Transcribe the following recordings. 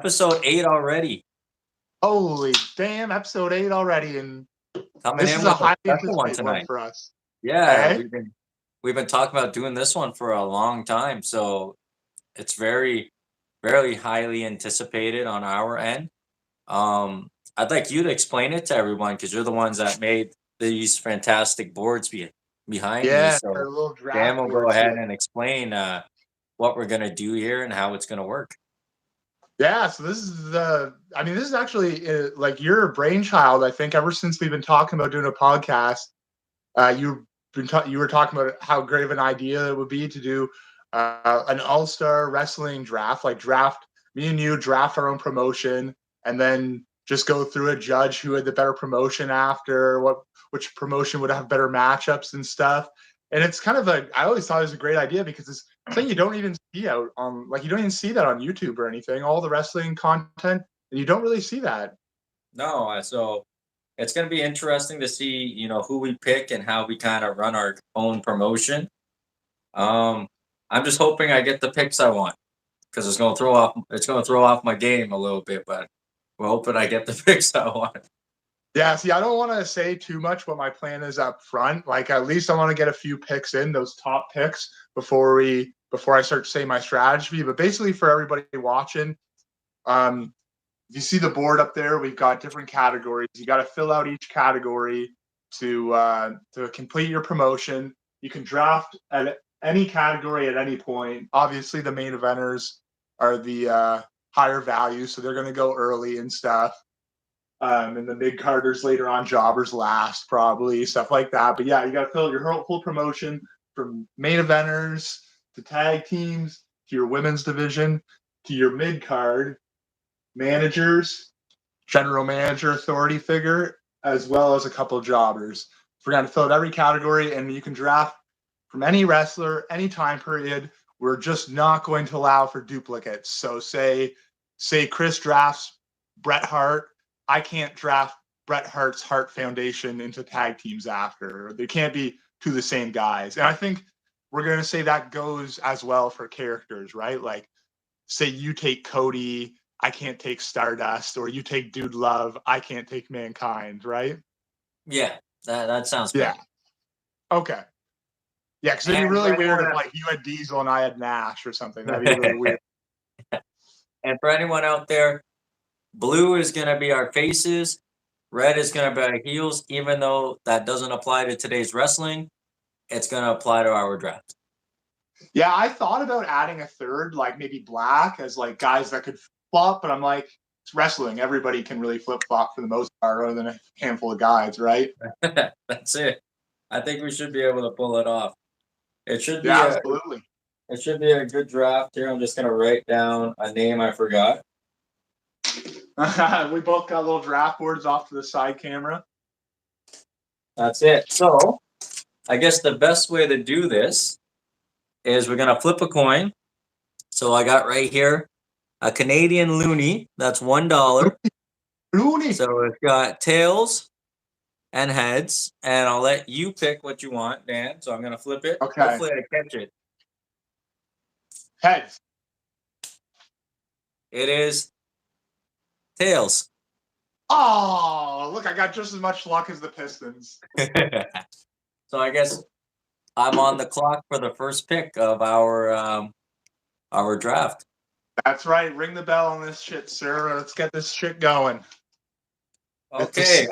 Episode 8 already. Holy damn, episode 8 already, and Coming this in is a with a highly special one anticipated one tonight. for us. Yeah, Eh? we've been talking about doing this one for a long time, so it's very highly anticipated on our end. I'd like you to explain it to everyone because you're the ones that made these fantastic boards behind me. Yeah, our So little Dan draft will go boards ahead here. and explain what we're gonna do here and how it's gonna work. Yeah, so this is actually like your brainchild. I think ever since we've been talking about doing a podcast, you were talking about how great of an idea it would be to do an all-star wrestling draft, like draft me and you draft our own promotion, and then just go through it, judge who had the better promotion after, which promotion would have better matchups and stuff. And it's kind of I always thought it was a great idea because it's something you don't even see out on, like, you don't even see that on YouTube or anything. All the wrestling content, and you don't really see that. No, so it's going to be interesting to see, who we pick and how we kind of run our own promotion. I'm just hoping I get the picks I want because it's going to throw off my game a little bit, but we're hoping I get the picks I want. Yeah, see, I don't want to say too much what my plan is up front. Like, at least I want to get a few picks in, those top picks, before I start to say my strategy. But basically, for everybody watching, if you see the board up there, we've got different categories. You got to fill out each category to complete your promotion. You can draft at any category at any point. Obviously, the main eventers are the higher value, so they're going to go early and stuff. And the mid carders later on, jobbers last, probably, stuff like that. But yeah, you got to fill out your whole promotion from main eventers to tag teams to your women's division to your mid card managers, general manager, authority figure, as well as a couple of jobbers. We're going to fill out every category, and you can draft from any wrestler, any time period. We're just not going to allow for duplicates. So say Chris drafts Bret Hart, I can't draft Bret Hart's Hart Foundation into tag teams after. They can't be two the same guys. And I think we're going to say that goes as well for characters, right? Like, say you take Cody, I can't take Stardust, or you take Dude Love, I can't take Mankind, right? Yeah, that sounds Yeah. fair. Okay. Yeah, because it'd be really weird if, like, you had Diesel and I had Nash or something. That'd be really weird. And for anyone out there, blue is going to be our faces. Red is going to be our heels, even though that doesn't apply to today's wrestling. It's going to apply to our draft. Yeah, I thought about adding a third, like maybe black, as like guys that could flop, but I'm like, it's wrestling. Everybody can really flip flop for the most part, other than a handful of guys, right? That's it. I think we should be able to pull it off. It should be absolutely. It should be a good draft here. I'm just going to write down a name I forgot. We both got little draft boards off to the side camera. That's it. So I guess the best way to do this is we're going to flip a coin. So I got right here a Canadian loonie. That's $1. Loonie. So we've got tails and heads. And I'll let you pick what you want, Dan. So I'm going to flip it. Okay. Hopefully I catch it. Heads. It is tails. Oh, look, I got just as much luck as the Pistons. So I guess I'm on the clock for the first pick of our draft. That's right. Ring the bell on this shit, sir. Let's get this shit going. Okay,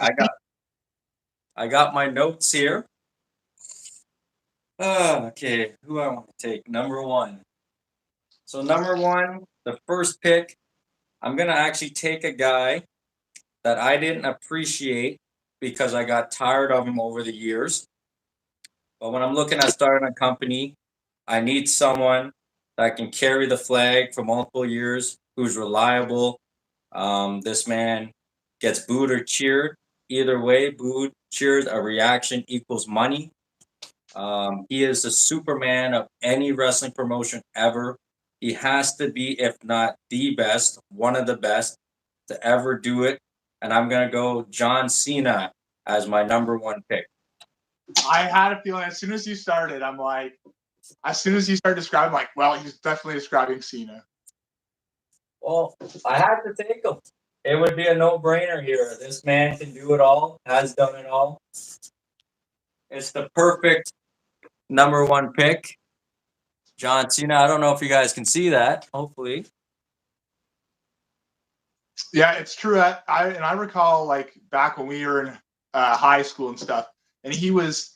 I got my notes here. Okay, who I want to take? Number 1. So number 1, the first pick, I'm gonna actually take a guy that I didn't appreciate because I got tired of him over the years. But when I'm looking at starting a company, I need someone that can carry the flag for multiple years, who's reliable. This man gets booed or cheered. Either way, booed, cheered, a reaction equals money. He is the Superman of any wrestling promotion ever. He has to be, if not the best, one of the best to ever do it. And I'm going to go John Cena as my number 1 pick. I had a feeling as soon as you started, I'm like, as soon as you start describing, like, well, he's definitely describing Cena. Well, I had to take him. It would be a no-brainer here. This man can do it all, has done it all. It's the perfect number one pick. John Cena. I don't know if you guys can see that. Hopefully. Yeah, it's true. I recall like back when we were in high school and stuff, and he was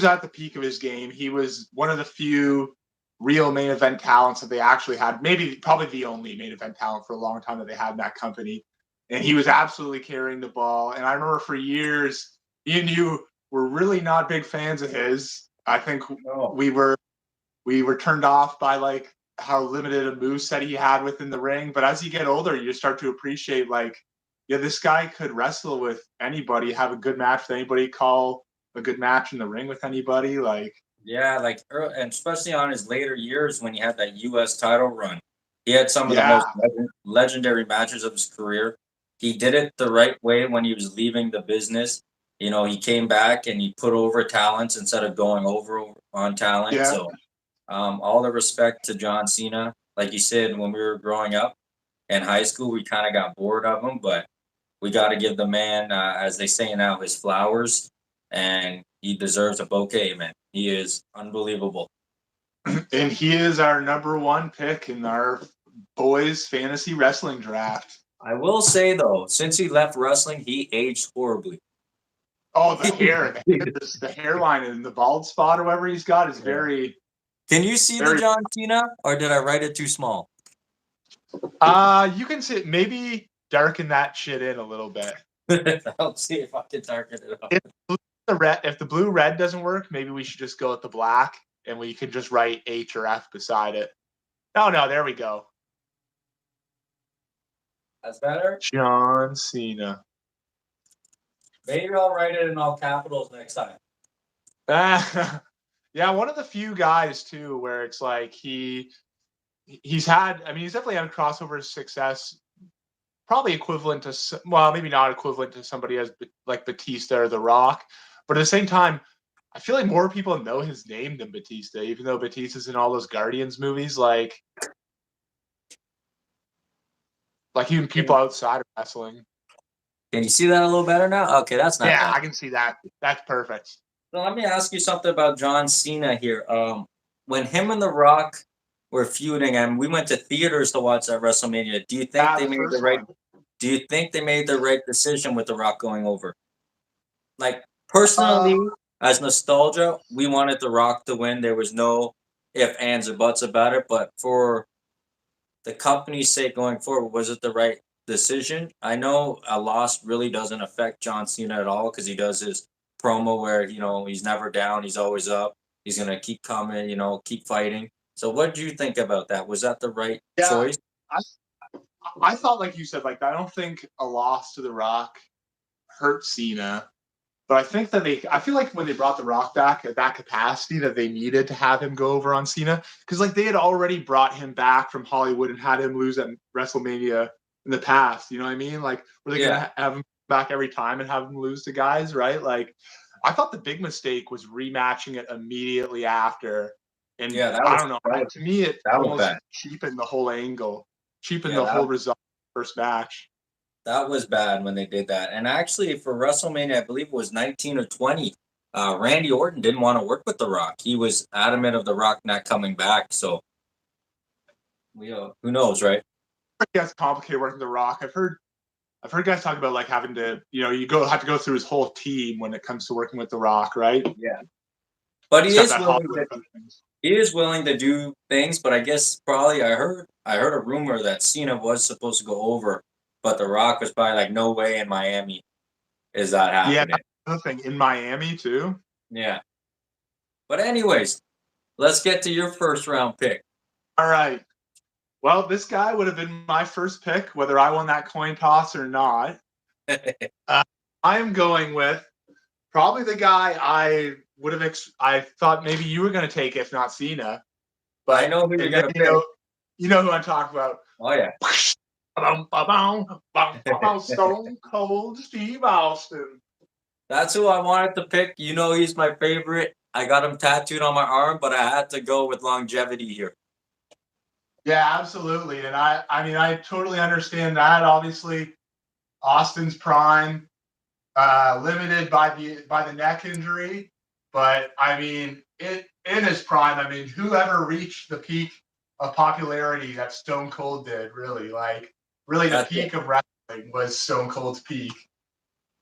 at the peak of his game. He was one of the few real main event talents that they actually had. Maybe probably the only main event talent for a long time that they had in that company. And he was absolutely carrying the ball. And I remember for years, me and you were really not big fans of his. I think No. we were turned off by like how limited a moveset he had within the ring. But as you get older, you start to appreciate like, yeah, this guy could wrestle with anybody, have a good match with anybody, call a good match in the ring with anybody. Like, Yeah, like, and especially on his later years when he had that U.S. title run, he had some of the yeah, most legendary matches of his career. He did it the right way when he was leaving the business. You know, he came back and he put over talents instead of going over on talent. yeah. So, all the respect to John Cena. Like you said, when we were growing up in high school, we kind of got bored of him, but we got to give the man, as they say now, his flowers, and he deserves a bouquet, man. He is unbelievable. And he is our number one pick in our boys fantasy wrestling draft. I will say though, since he left wrestling, he aged horribly. Oh, the hairline and the bald spot or whatever he's got is Yeah. very, Can you see the very. John Cena, or did I write it too small? You can see maybe darken that shit in a little bit. I'll see if I can darken it up. If if the blue red doesn't work, maybe we should just go with the black and we can just write H or F beside it. Oh no, there we go. That's better. John Cena. Maybe I'll write it in all capitals next time. Yeah, one of the few guys too where it's like he's had. I mean, he's definitely had crossover success, probably equivalent to, well, maybe not equivalent to somebody as like Batista or The Rock, but at the same time, I feel like more people know his name than Batista, even though Batista's in all those Guardians movies. Like even people outside of wrestling. Can you see that a little better now? Okay, that's not Yeah, bad. I can see that. That's perfect. So let me ask you something about John Cena here. When him and The Rock were feuding, and we went to theaters to watch that WrestleMania, do you think Yeah, they the made the first right? one. Do you think they made the right decision with The Rock going over? Like Uh, personally, as nostalgia, we wanted The Rock to win. There was no if, ands, or buts about it. But for the company's sake going forward, was it the right decision? I know a loss really doesn't affect John Cena at all because he does his promo where he's never down, he's always up, he's gonna keep coming, keep fighting. So what do you think about that? Was that the right yeah, choice? I I thought like you said, like I don't think a loss to The Rock hurt Cena. But I think that I feel like when they brought The Rock back at that capacity, that they needed to have him go over on Cena because like they had already brought him back from Hollywood and had him lose at WrestleMania in the past. You know what I mean? Like, were they Yeah, gonna have him back every time and have him lose to guys, right? Like, I thought the big mistake was rematching it immediately after, and yeah, I don't know. To me, it that was almost bad. cheapened the whole angle, cheapened Yeah, the whole that result of the first match. that was bad when they did that. And actually, for WrestleMania, I believe it was 19 or 20. Randy Orton didn't want to work with The Rock. He was adamant of The Rock not coming back. So, who knows, right? That's complicated working The Rock. I've heard guys talk about like having to, you have to go through his whole team when it comes to working with The Rock, right? Yeah, but He's got that Hollywood. he is willing to do things. But I guess probably I heard a rumor that Cena was supposed to go over, but The Rock was probably like, no way in Miami is that Yeah, happening. another thing in Miami too. Yeah. But anyways, let's get to your first round pick. All right. Well, this guy would have been my first pick, whether I won that coin toss or not. Uh, I am going with probably the guy I would have. I thought maybe you were going to take, if not Cena, I but know who you're and then gonna pick. you know who I'm talking about. Oh yeah. Stone Cold Steve Austin. That's who I wanted to pick. You know he's my favorite. I got him tattooed on my arm, but I had to go with longevity here. Yeah, absolutely. And I mean, I totally understand that. Obviously, Austin's prime, limited by the neck injury, but I mean, in his prime, I mean, whoever reached the peak of popularity that Stone Cold did, really, like, really the That's peak of wrestling was Stone Cold's peak.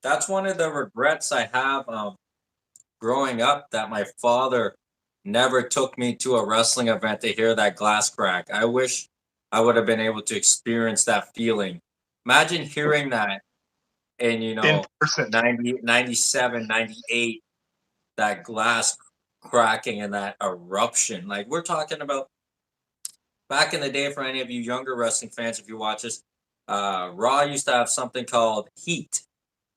that's one of the regrets I have growing up, that my father never took me to a wrestling event to hear that glass crack. I wish I would have been able to experience that feeling. Imagine hearing that in, In person. 90, 97, 98, that glass cracking and that eruption. Like, we're talking about back in the day, for any of you younger wrestling fans, if you watch this, Raw used to have something called Heat,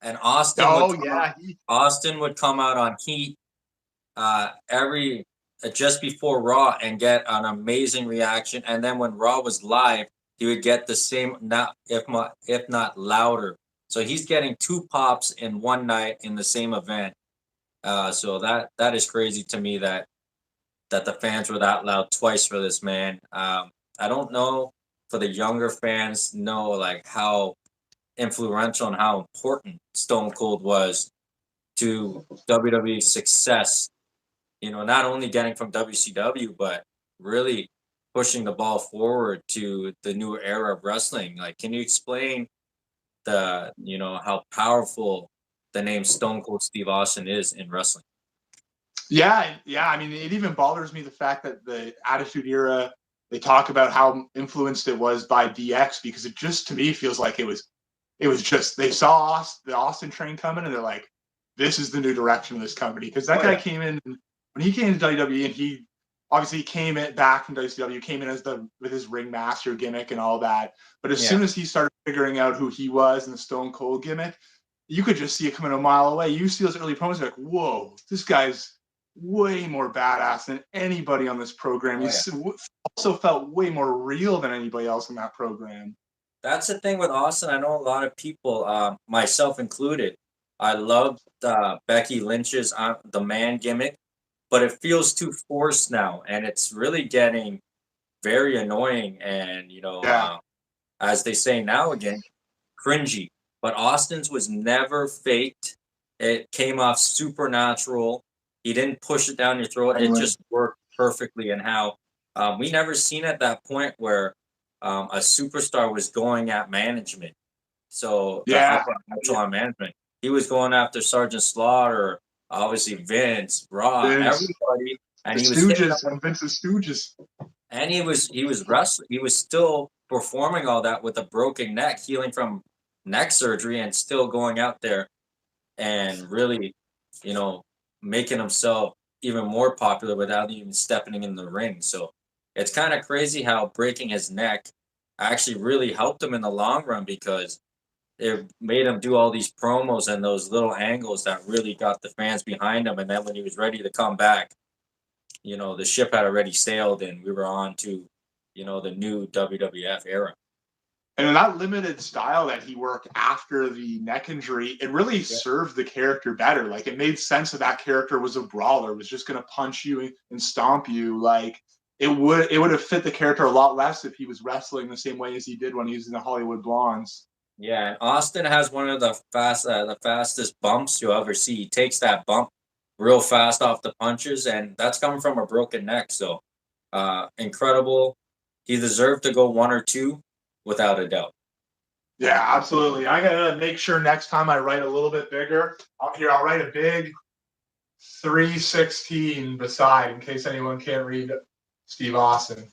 and Oh yeah, Austin would come out on Heat every just before Raw and get an amazing reaction. And then when Raw was live, he would get the same, not if not louder. So he's getting two pops in one night in the same event. So that is crazy to me that the fans were that loud twice for this man. I don't know, for the younger fans, know like how influential and how important Stone Cold was to WWE's success. Not only getting from WCW, but really pushing the ball forward to the new era of wrestling. Like, can you explain how powerful the name Stone Cold Steve Austin is in wrestling? yeah. I mean, it even bothers me the fact that the Attitude Era, they talk about how influenced it was by DX, because it just to me feels like it was just they saw the Austin train coming and they're like, this is the new direction of this company. Because that Oh guy yeah, came in when he came to WWE, and he obviously came in back from WCW, came in as with his ringmaster gimmick and all that. But as yeah, soon as he started figuring out who he was and the Stone Cold gimmick, you could just see it coming a mile away. You see those early promos, like, whoa, this guy's way more badass than anybody on this program. oh He yeah. also felt way more real than anybody else in that program. That's the thing with Austin. I know a lot of people, myself included. I love Becky Lynch's the man gimmick, but it feels too forced now, and it's really getting very annoying. And Yeah. as they say now again, cringy. But Austin's was never faked. It came off supernatural. He didn't push it down your throat. It just worked perfectly. And how we never seen at that point where a superstar was going at management. So the Yeah. upper echelon management, he was going after Sergeant Slaughter, obviously Vince, Raw, Vince, everybody, and the he was hitting Stooges, them. and Vince's Stooges. And he was wrestling. He was still performing all that with a broken neck, healing from neck surgery, and still going out there and really, you know, making himself even more popular without even stepping in the ring. So it's kind of crazy how breaking his neck actually really helped him in the long run, because it made him do all these promos and those little angles that really got the fans behind him. And then when he was ready to come back, the ship had already sailed and we were on to, the new WWF era. And in that limited style that he worked after the neck injury, it really Yeah. served the character better. Like, it made sense that character was a brawler, was just going to punch you and stomp you. Like, it would have fit the character a lot less if he was wrestling the same way as he did when he was in the Hollywood Blondes. Yeah, and Austin has one of the fastest bumps you'll ever see. He takes that bump real fast off the punches, and that's coming from a broken neck. So, incredible. He deserved to go one or two, without a doubt. Yeah, absolutely. I gotta make sure next time I write a little bit bigger. I'll write a big 316 beside in case anyone can't read Steve Austin.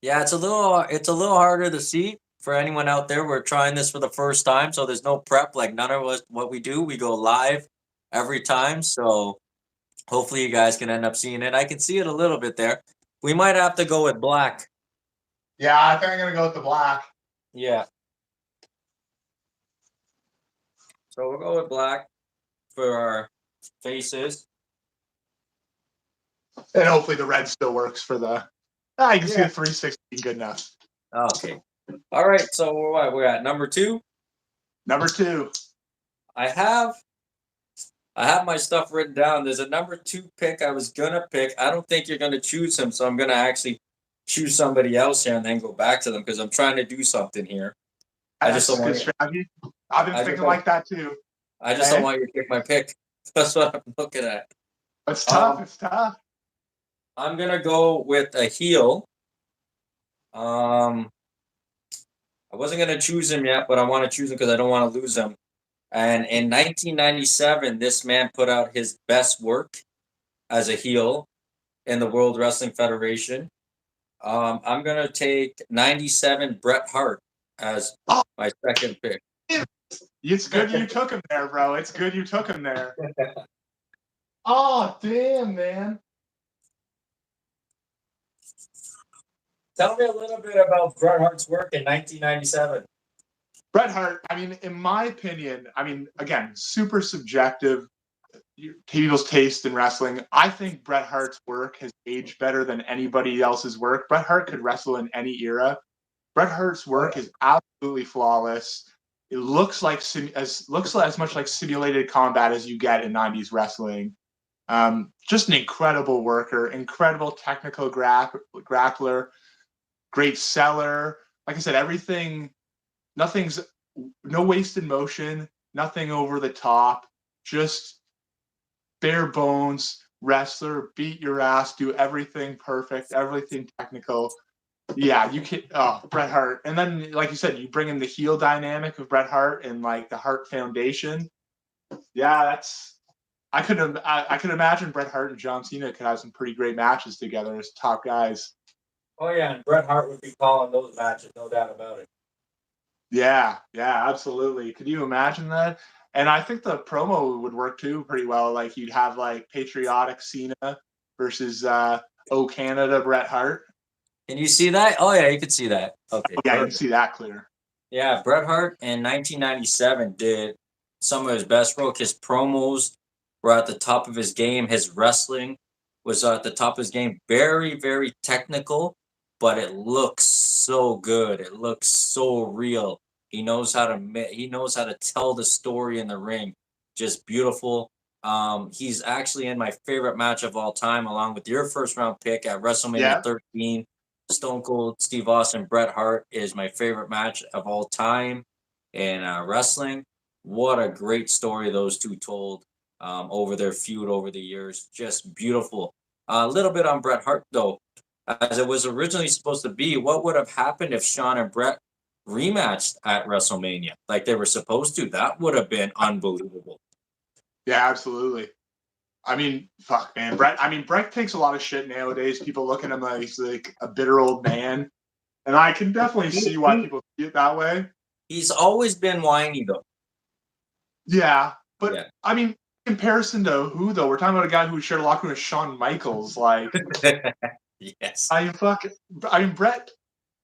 Yeah, it's a little harder to see for anyone out there. We're trying this for the first time, so there's no prep. Like, none of us, what we do, we go live every time. So hopefully you guys can end up seeing it. I can see it a little bit there. We might have to go with black. Yeah, I think I'm gonna go with the black. Yeah. So we'll go with black for our faces. And hopefully the red still works for the. I can see Yeah. the 316 good enough. Okay. All right. So we're at number two. Number two. I have I have my stuff written down. There's a number 2 pick I was gonna pick. I don't think you're gonna choose him, so I'm gonna actually choose somebody else here and then go back to them because I'm trying to do something here. I just That's don't a good want you. strategy. I've been I just thinking don't. like that too. I just don't Hey, want you to pick my pick. That's what I'm looking at. it's tough. Um, It's tough. I'm gonna go with a heel. Um, I wasn't gonna choose him yet, but I want to choose him because I don't want to lose him. And in 1997, this man put out his best work as a heel in the World Wrestling Federation. I'm gonna take 97 Bret Hart as Oh, my second pick. it's good you took him there, bro. It's good you took him there. Oh, damn, man. Tell me a little bit about Bret Hart's work in 1997. Bret Hart, I mean, in my opinion, I mean, again, super subjective. People's taste in wrestling. I think Bret Hart's work has aged better than anybody else's work. Bret Hart could wrestle in any era. Bret Hart's Oh work yeah. is absolutely flawless. It looks like as much like simulated combat as you get in '90s wrestling. Just an incredible worker, incredible technical grappler, great seller. Like I said, everything, nothing's no wasted motion, nothing over the top, just bare bones wrestler, beat your ass, do everything perfect, everything technical. Yeah, you can. Oh, Bret Hart, and then like you said, you bring in the heel dynamic of Bret Hart and like the Hart Foundation. Yeah, that's. I could imagine Bret Hart and John Cena could have some pretty great matches together as top guys. Oh yeah, and Bret Hart would be calling those matches, no doubt about it. Yeah, yeah, absolutely. Could you imagine that? And I think the promo would work too pretty well. Like you'd have like patriotic Cena versus Oh Canada Bret Hart. Can you see that? Oh yeah, you could see that. Okay, Oh, yeah, you can perfect. see that clear. Yeah, Bret Hart in 1997 did some of his best work. His promos were at the top of his game. His wrestling was at the top of his game. Very, very technical, but it looks so good. It looks so real. He knows how to tell the story in the ring. Just beautiful. He's actually in my favorite match of all time, along with your first round pick at WrestleMania Yeah, 13. Stone Cold Steve Austin Bret Hart is my favorite match of all time in wrestling. What a great story those two told over their feud over the years. Just beautiful. A little bit on Bret Hart though, as it was originally supposed to be. What would have happened if Shawn and Bret rematched at WrestleMania like they were supposed to? That would have been unbelievable. yeah, absolutely. I mean, fuck, man. Bret. I mean, Bret takes a lot of shit nowadays. People look at him like he's like a bitter old man, and I can definitely He, see why he, people see it that way. he's always been whiny though. Yeah, but Yeah. I mean, in comparison to who though? We're talking about a guy who shared a locker room with Shawn Michaels. Like, Yes. I fuck. I mean, Bret.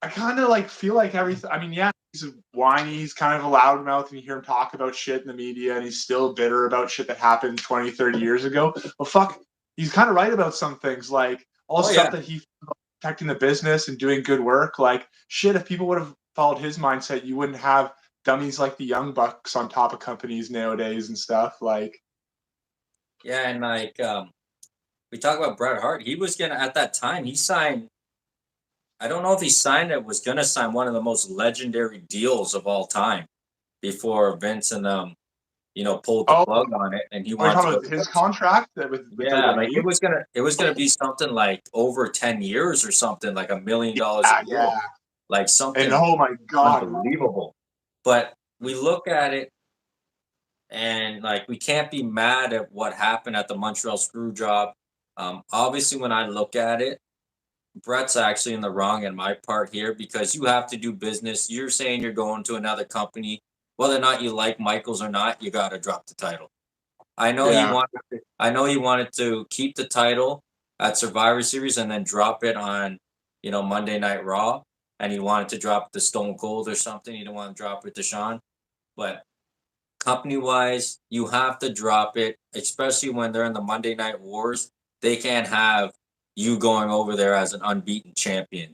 I kind of like feel like everything. I mean, yeah, he's whiny. He's kind of a loudmouth, and you hear him talk about shit in the media, and he's still bitter about shit that happened 20, 30 years ago. Well, fuck, he's kind of right about some things, like all the Oh stuff yeah. that he protecting the business and doing good work. Like shit, if people would have followed his mindset, you wouldn't have dummies like the Young Bucks on top of companies nowadays and stuff. Like, Yeah, and like we talk about Bret Hart, he was gonna at that time he signed. I don't know if he signed it. Was gonna sign one of the most legendary deals of all time before Vince and pulled the oh, plug on it, and he are we wanted to talking go about to his WWE. contract with Yeah, like WWE? it was gonna be something like over 10 years or something, like $1 million a Yeah, deal, like and something oh my god, unbelievable. But we look at it and like we can't be mad at what happened at the Montreal screw job. Obviously, when I look at it, Brett's actually in the wrong in my part here because you have to do business. You're saying you're going to another company, whether or not you like Michaels or not, you got to drop the title. yeah. I know he wanted to keep the title at Survivor Series and then drop it on, Monday Night Raw, and he wanted to drop it to Stone Cold or something. He didn't want to drop it to Sean, but company wise, you have to drop it, especially when they're in the Monday Night Wars. They can't have you going over there as an unbeaten champion.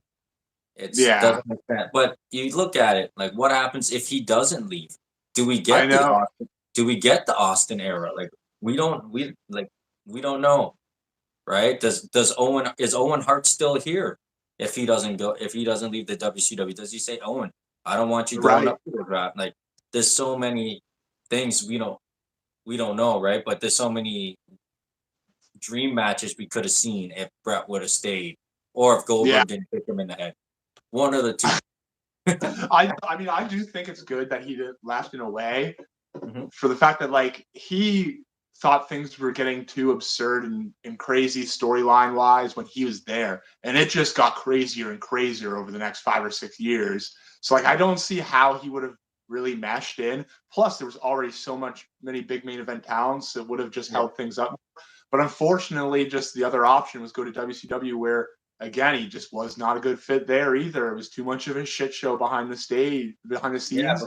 It's Yeah, doesn't make sense. But you look at it, what happens if he doesn't leave? Do we I get the know. Austin? Do we get the Austin era? Like, we don't know, right? Is Owen Hart still here if he doesn't leave the WCW? Does he say, Owen, I don't want you going Right. up to the draft? Like, there's so many things we don't know, right? But there's so many dream matches we could have seen if Brett would have stayed, or if Yeah. Goldberg didn't kick him in the head. One of the two. I mean, I do think it's good that he left in a way Mhm. for the fact that like he thought things were getting too absurd and crazy storyline wise when he was there, and it just got crazier and crazier over the next 5 or 6 years. So like I don't see how he would have really meshed in. Plus, there was already many big main event talents that would have just Yeah. held things up. But unfortunately, just the other option was go to WCW, where again he just was not a good fit there either. It was too much of a shit show behind the Yeah, scenes.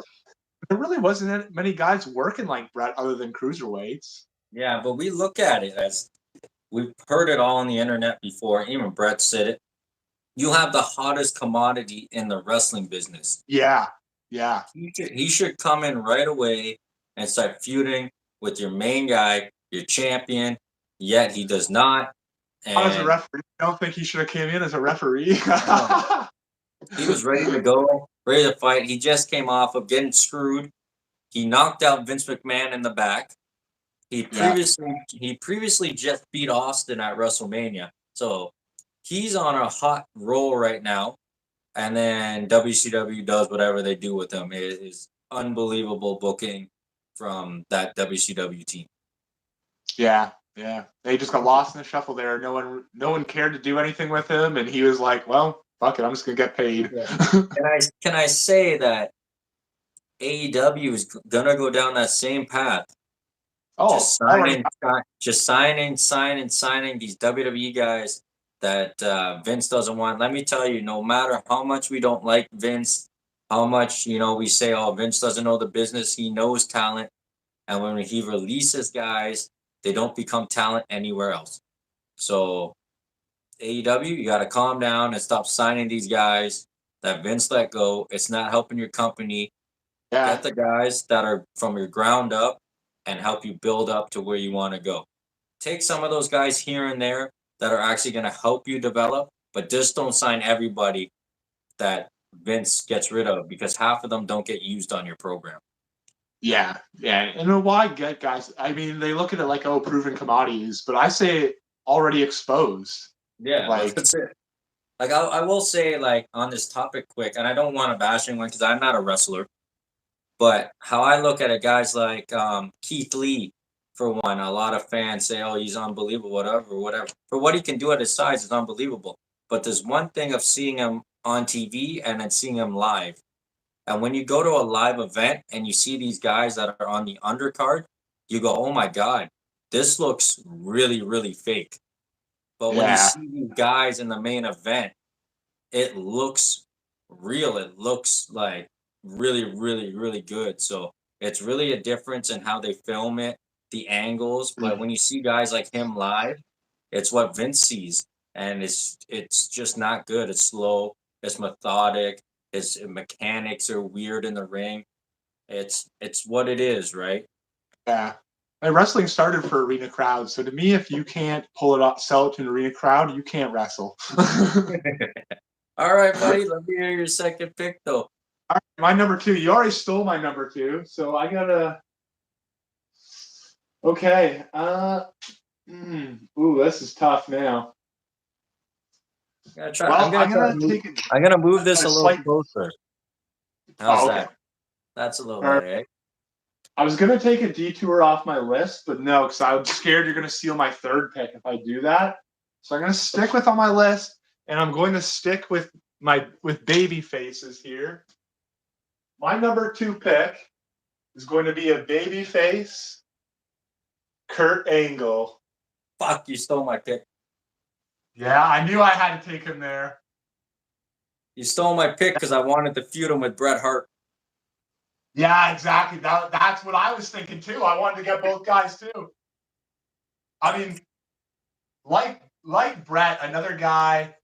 There really wasn't many guys working like Brett other than cruiserweights. yeah, but we look at it as we've heard it all on the internet before. Even Brett said it. You have the hottest commodity in the wrestling business. Yeah, yeah. He should come in right away and start feuding with your main guy, your champion. Yet he does not. Not as a And referee. I don't think he should have came in as a referee. no, he was ready to go, ready to fight. He just came off of getting screwed. He knocked out Vince McMahon in the back. Yeah, He previously just beat Austin at WrestleMania. So he's on a hot roll right now. And then WCW does whatever they do with him. It is unbelievable booking from that WCW team. yeah, yeah. They just got lost in the shuffle there. No one cared to do anything with him, and he was like, "Well, fuck it, I'm just gonna get paid." Yeah. Can I say that AEW is gonna go down that same path? Oh, already. Just signing these WWE guys that Vince doesn't want. Let me tell you, no matter how much we don't like Vince, how much we say, "Oh, Vince doesn't know the business," he knows talent, and when he releases guys, they don't become talent anywhere else. So AEW, you got to calm down and stop signing these guys that Vince let go. It's not helping your company. Yeah, Get the guys that are from your ground up and help you build up to where you want to go. Take some of those guys here and there that are actually going to help you develop, but just don't sign everybody that Vince gets rid of because half of them don't get used on your program. yeah, yeah. And why get guys? I mean, they look at it like, oh, proven commodities, but I say already exposed. Yeah, Like, that's it. Like I will say, like on this topic, quick, and I don't want to bash anyone because I'm not a wrestler, but how I look at it, guys like Keith Lee, for one, a lot of fans say, "Oh, he's unbelievable," whatever, whatever. For what he can do at his size is unbelievable. But there's one thing of seeing him on TV and then seeing him live. And when you go to a live event and you see these guys that are on the undercard, you go, "Oh my God, this looks really, really fake." But when you yeah, see these guys in the main event, it looks real. It looks like really, really, really good. So it's really a difference in how they film it, the angles. But when you see guys like him live, it's what Vince sees, and it's just not good. It's slow. It's methodic. His mechanics are weird in the ring. It's what it is, right? yeah. And wrestling started for arena crowds. So to me, if you can't pull it up, sell it to an arena crowd, you can't wrestle. All right, buddy. Let me hear your second pick, though. All right, my number two. You already stole my number two, so I gotta. Okay. Ooh, this is tough now. I'm gonna try. Well, I'm Try to gonna move. take I'm gonna move this a a little slight. closer. How's Oh, okay. that? That's a little All right. better, eh? I was gonna take a detour off my list, but no, because I'm scared you're gonna steal my third pick if I do that. So I'm gonna stick with on my list, and I'm going to stick with baby faces here. My number two pick is going to be a baby face, Kurt Angle. Fuck, you stole my pick. Yeah, I knew I had to take him there. You stole my pick because I wanted to feud him with Bret Hart. Yeah, exactly. That's what I was thinking too. I wanted to get both guys too. I mean, like Brett, another guy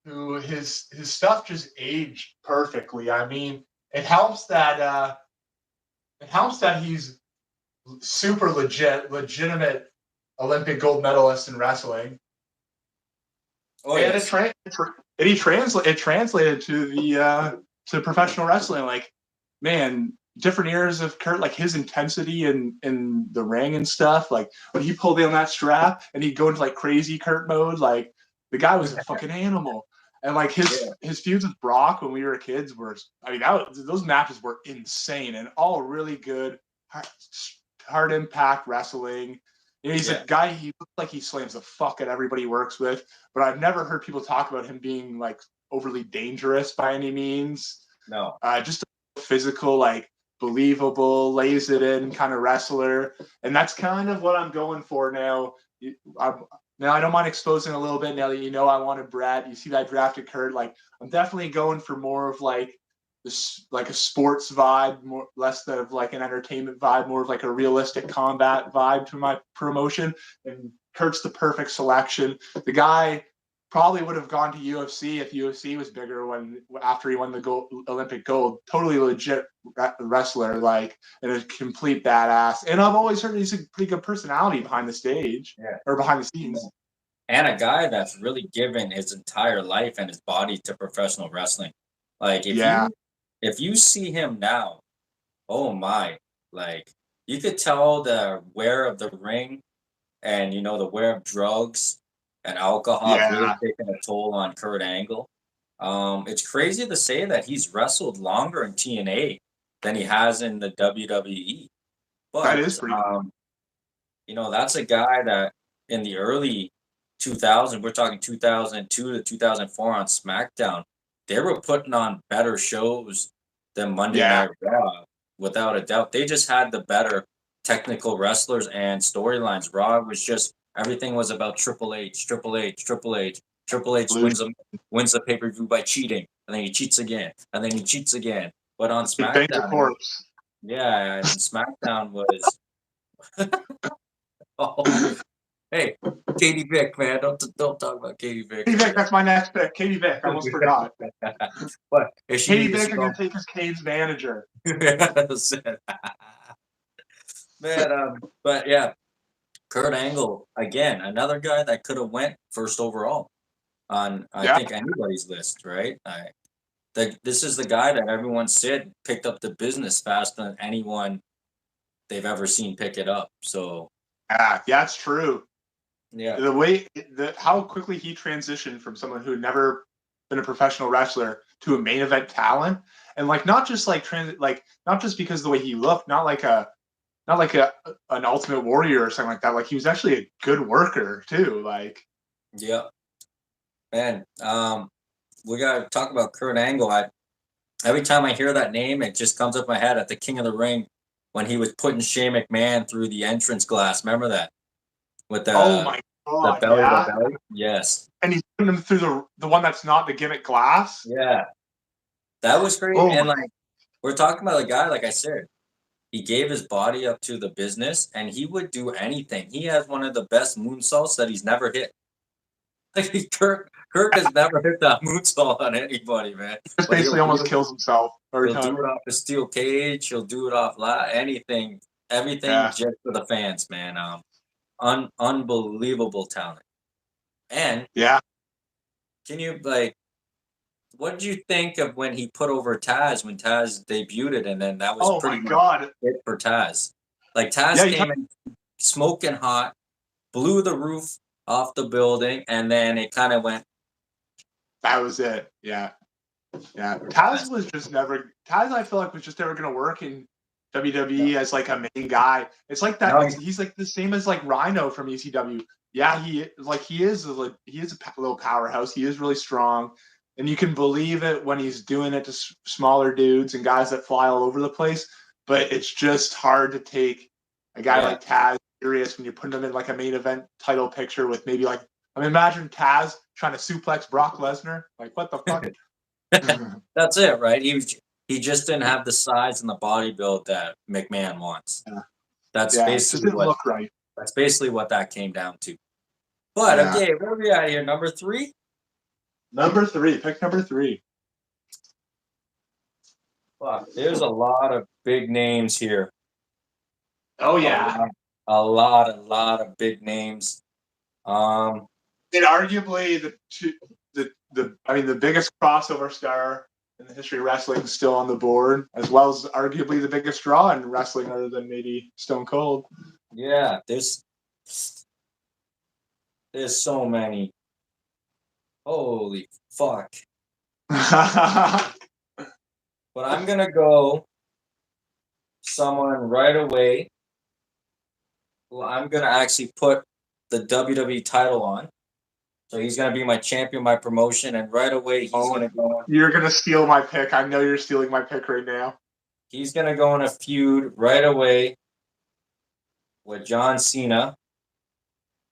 who his stuff just aged perfectly. I mean, it helps that he's super legitimate Olympic gold medalist in wrestling. Oh And yes. it translated to the to professional wrestling. Like, man, different eras of Kurt, like his intensity in the ring and stuff. Like when he pulled in that strap and he'd go into like crazy Kurt mode, like the guy was a fucking animal. And like Yeah. his feuds with Brock when we were kids were, I mean, those matches were insane and all really good, hard impact wrestling. You know, he's a guy. He looks like he slams the fuck at everybody he works with, but I've never heard people talk about him being like overly dangerous by any means. No. Just a physical, like believable, lays it in kind of wrestler, and that's kind of what I'm going for now. Now I don't mind exposing a little bit. Now that you know I wanted Brad, you see that I drafted Kurt. Like I'm definitely going for more of like this, like a sports vibe, more less of like an entertainment vibe, more of like a realistic combat vibe to my promotion. And Kurt's the perfect selection. The guy probably would have gone to UFC if UFC was bigger when after he won the Olympic gold. Totally legit wrestler, like, and a complete badass. And I've always heard he's a pretty good personality behind the stage or behind the scenes. And a guy that's really given his entire life and his body to professional wrestling. Like if you see him now, oh my, like you could tell the wear of the ring and the wear of drugs and alcohol have really taken a toll on Kurt Angle. It's crazy to say that he's wrestled longer in TNA than he has in the WWE. But that is pretty. that's a guy that in the early 2000s, we're talking 2002 to 2004 on SmackDown, they were putting on better shows than Monday Night Raw, without a doubt. They just had the better technical wrestlers and storylines. Raw was just everything was about Triple H, Triple H, Triple H. Triple H wins the pay-per-view by cheating, and then he cheats again, and then he cheats again. But on SmackDown, and SmackDown was oh, hey, Katie Vick, man, don't talk about Katie Vick. Katie Vick, that's my next pick. Katie Vick, I almost forgot. What? Katie Vick, I'm gonna take as Kane's manager. Man, but yeah, Kurt Angle again, another guy that could have went first overall on I think anybody's list, right? This is the guy that everyone said picked up the business faster than anyone they've ever seen pick it up. So yeah, it's true. Yeah, the way how quickly he transitioned from someone who had never been a professional wrestler to a main event talent, and like not just like not just because of the way he looked, not like an Ultimate Warrior or something like that. Like he was actually a good worker too. Like man, we gotta talk about Kurt Angle. Every time I hear that name, it just comes up my head at the King of the Ring when he was putting Shane McMahon through the entrance glass. Remember that? With the oh my god, the belly to belly? Yes. And he's putting him through the one that's not the gimmick glass. Yeah. That was great. And like we're talking about a guy, like I said, he gave his body up to the business and he would do anything. He has one of the best moonsaults that he's never hit. Like Kirk has never hit that moonsault on anybody, man. Just basically almost kills himself. He'll do it off a steel cage. He'll do it off anything, everything just for the fans, man. Unbelievable talent. And can you what did you think of when he put over Taz when Taz debuted, and then that was pretty much it for Taz. Like Taz came in smoking hot, blew the roof off the building, and then it kind of went. That was it. Yeah. Taz was just never. Taz, I feel like, was just never going to work in WWE as like a main guy. It's like that. No, he's like the same as like Rhino from ECW. Yeah, he is a little powerhouse. He is really strong, and you can believe it when he's doing it to smaller dudes and guys that fly all over the place. But it's just hard to take a guy like Taz serious when you put him in like a main event title picture with maybe like, I mean, imagine Taz trying to suplex Brock Lesnar. Like, what the fuck? That's it, right? He just didn't have the size and the body build that McMahon wants. That's basically what look right. That's basically what that came down to. But okay, where are we at here? Number 3? Pick number 3. Fuck, there's a lot of big names here. Oh A yeah. lot, a lot of big names. Um, And arguably the biggest crossover star in the history of wrestling is still on the board, as well as arguably the biggest draw in wrestling, other than maybe Stone Cold. yeah, there's so many. Holy fuck! But I'm gonna go someone right away who I'm gonna actually put the WWE title on. So he's gonna be my champion, my promotion, and right away Oh, you're gonna steal my pick. I know you're stealing my pick right now. he's gonna go in a feud right away with John Cena.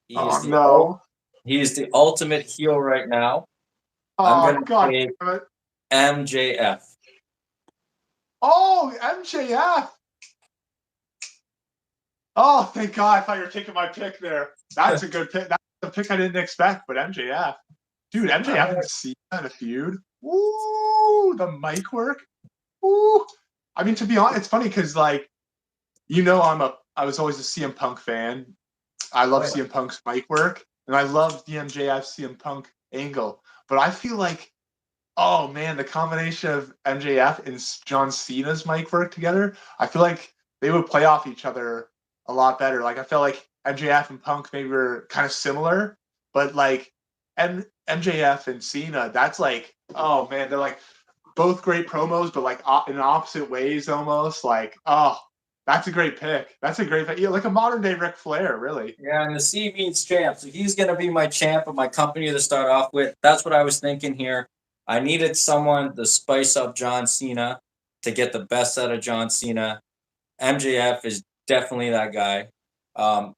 He Oh is the no. he is the ultimate heel right now. I'm Oh gonna god take damn it. MJF. Oh, MJF. Oh, thank God. I thought you were taking my pick there. That's a good pick. That's a pick I didn't expect, but MJF. Dude, MJF and Cena in a feud. Ooh, the mic work. Ooh. I mean, to be honest, it's funny because, like, I was always a CM Punk fan. I love CM Punk's mic work, and I love the MJF CM Punk angle. But I feel like, oh man, the combination of MJF and John Cena's mic work together, I feel like they would play off each other a lot better. Like I felt like MJF and Punk maybe were kind of similar, but like MJF and Cena, that's like, oh man, they're like both great promos, but like in opposite ways almost. Like, oh, that's a great pick. That's a great pick. Yeah, like a modern day Ric Flair, really. Yeah, and the C means champ. So he's going to be my champ of my company to start off with. That's what I was thinking here. I needed someone to spice up John Cena to get the best out of John Cena. MJF is definitely that guy.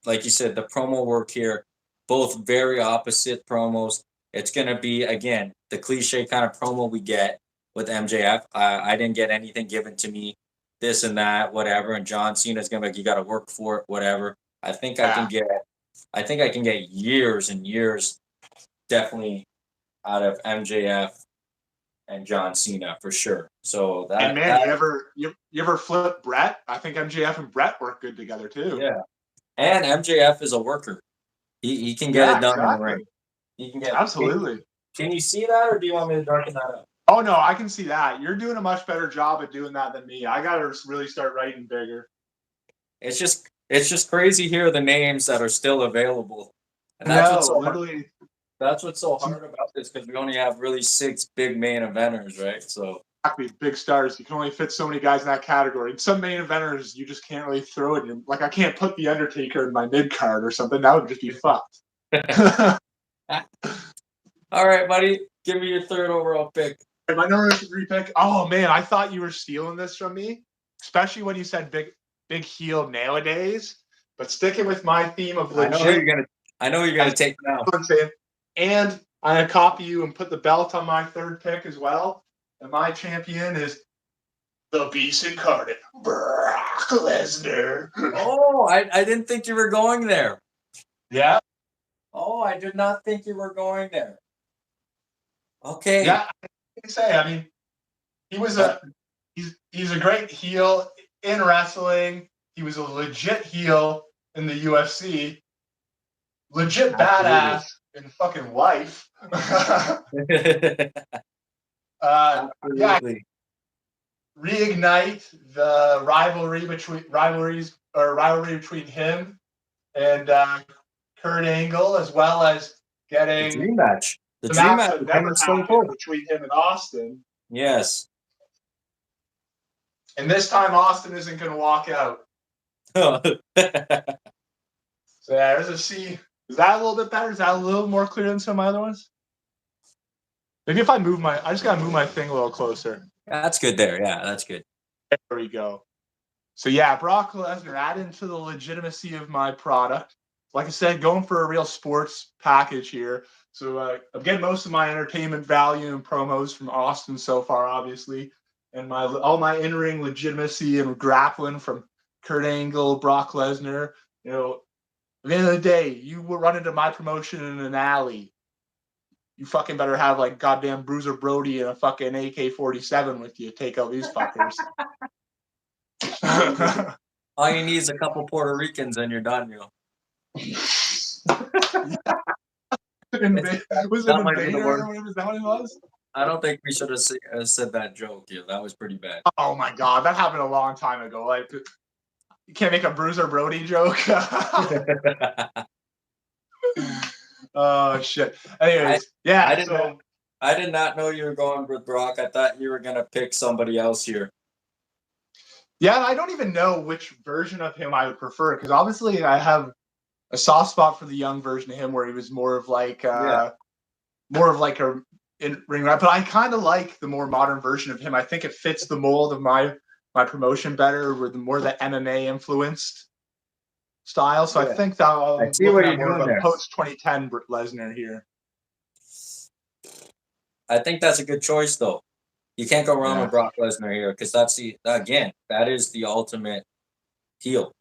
Like you said, the promo work here, both very opposite promos. It's going to be, again, the cliche kind of promo we get with MJF. I didn't get anything given to me, this and that, whatever. And John Cena's going to be like, you got to work for it, whatever. I think I can Yeah. get I think I can get years and years definitely out of MJF and John Cena for sure. So And that man, that you ever flip Brett? I think MJF and Brett work good together too. yeah. And MJF is a worker. He can get Yeah, it done in the ring. exactly. He can get Absolutely. can you see that or do you want me to darken that up? Oh no, I can see that. You're doing a much better job at doing that than me. I gotta really start writing bigger. It's just crazy here the names that are still available. And No, literally. that's what's so hard about this because we only have really six big main eventers, right? So Exactly, big stars. You can only fit so many guys in that category. And some main eventers, you just can't really throw it in. Like, I can't put the Undertaker in my mid card or something. That would just be fucked. all right, buddy. Give me your third overall pick. My number three pick. Oh man, I thought you were stealing this from me, especially when you said big heel nowadays. But sticking with my theme of legit, I know you're gonna take now. I'm saying, and I copy you and put the belt on my third pick as well. And my champion is the Beast Incarnate, Brock Lesnar. Oh, I didn't think you were going there. Yeah, Oh, I did not think you were going there. Okay. yeah. I can say. I mean, he was a he's a great heel in wrestling. He was a legit heel in the UFC. Legit badass in fucking life. Yeah, reignite the rivalry between him and Kurt Angle, as well as The getting dream match. The the dream match match that with him never and Stone happened Cold. between him and Austin. Yes. And this time Austin isn't going to walk out. So yeah, there's a C. Is that a little bit better? Is that a little more clear than some other ones? Maybe if I just gotta move my thing a little closer. That's good there. Yeah, that's good. There we go. So yeah, Brock Lesnar adding to the legitimacy of my product. Like I said, going for a real sports package here. So I'm getting most of my entertainment value and promos from Austin so far, obviously, and all my in-ring legitimacy and grappling from Kurt Angle, Brock Lesnar. You know, at the end of the day, you will run into my promotion in an alley. You fucking better have like goddamn Bruiser Brody and a fucking AK-47 with you to take out these fuckers. All you need is a couple Puerto Ricans and you're done, yo. Was it That might be the Invader worst. or whatever? Is that what it was? I don't think we should have said that joke. Yeah, that was pretty bad. Oh my god, that happened a long time ago. Like, you can't make a Bruiser Brody joke. Oh shit. I Anyways, yeah. I did not I did not know you were going with Brock. I thought you were gonna pick somebody else here. Yeah, I don't even know which version of him I would prefer because obviously I have a soft spot for the young version of him where he was Yeah, more of like a in ring rap. But I kind of like the more modern version of him. I think it fits the mold of my promotion better with the more the MMA influenced style. So I yeah. think that I I'm see looking what at you're more of doing a there. post 2010 Lesnar here. I think that's a good choice, though. You can't go wrong with Yeah, Brock Lesnar here because that's that is the ultimate heel.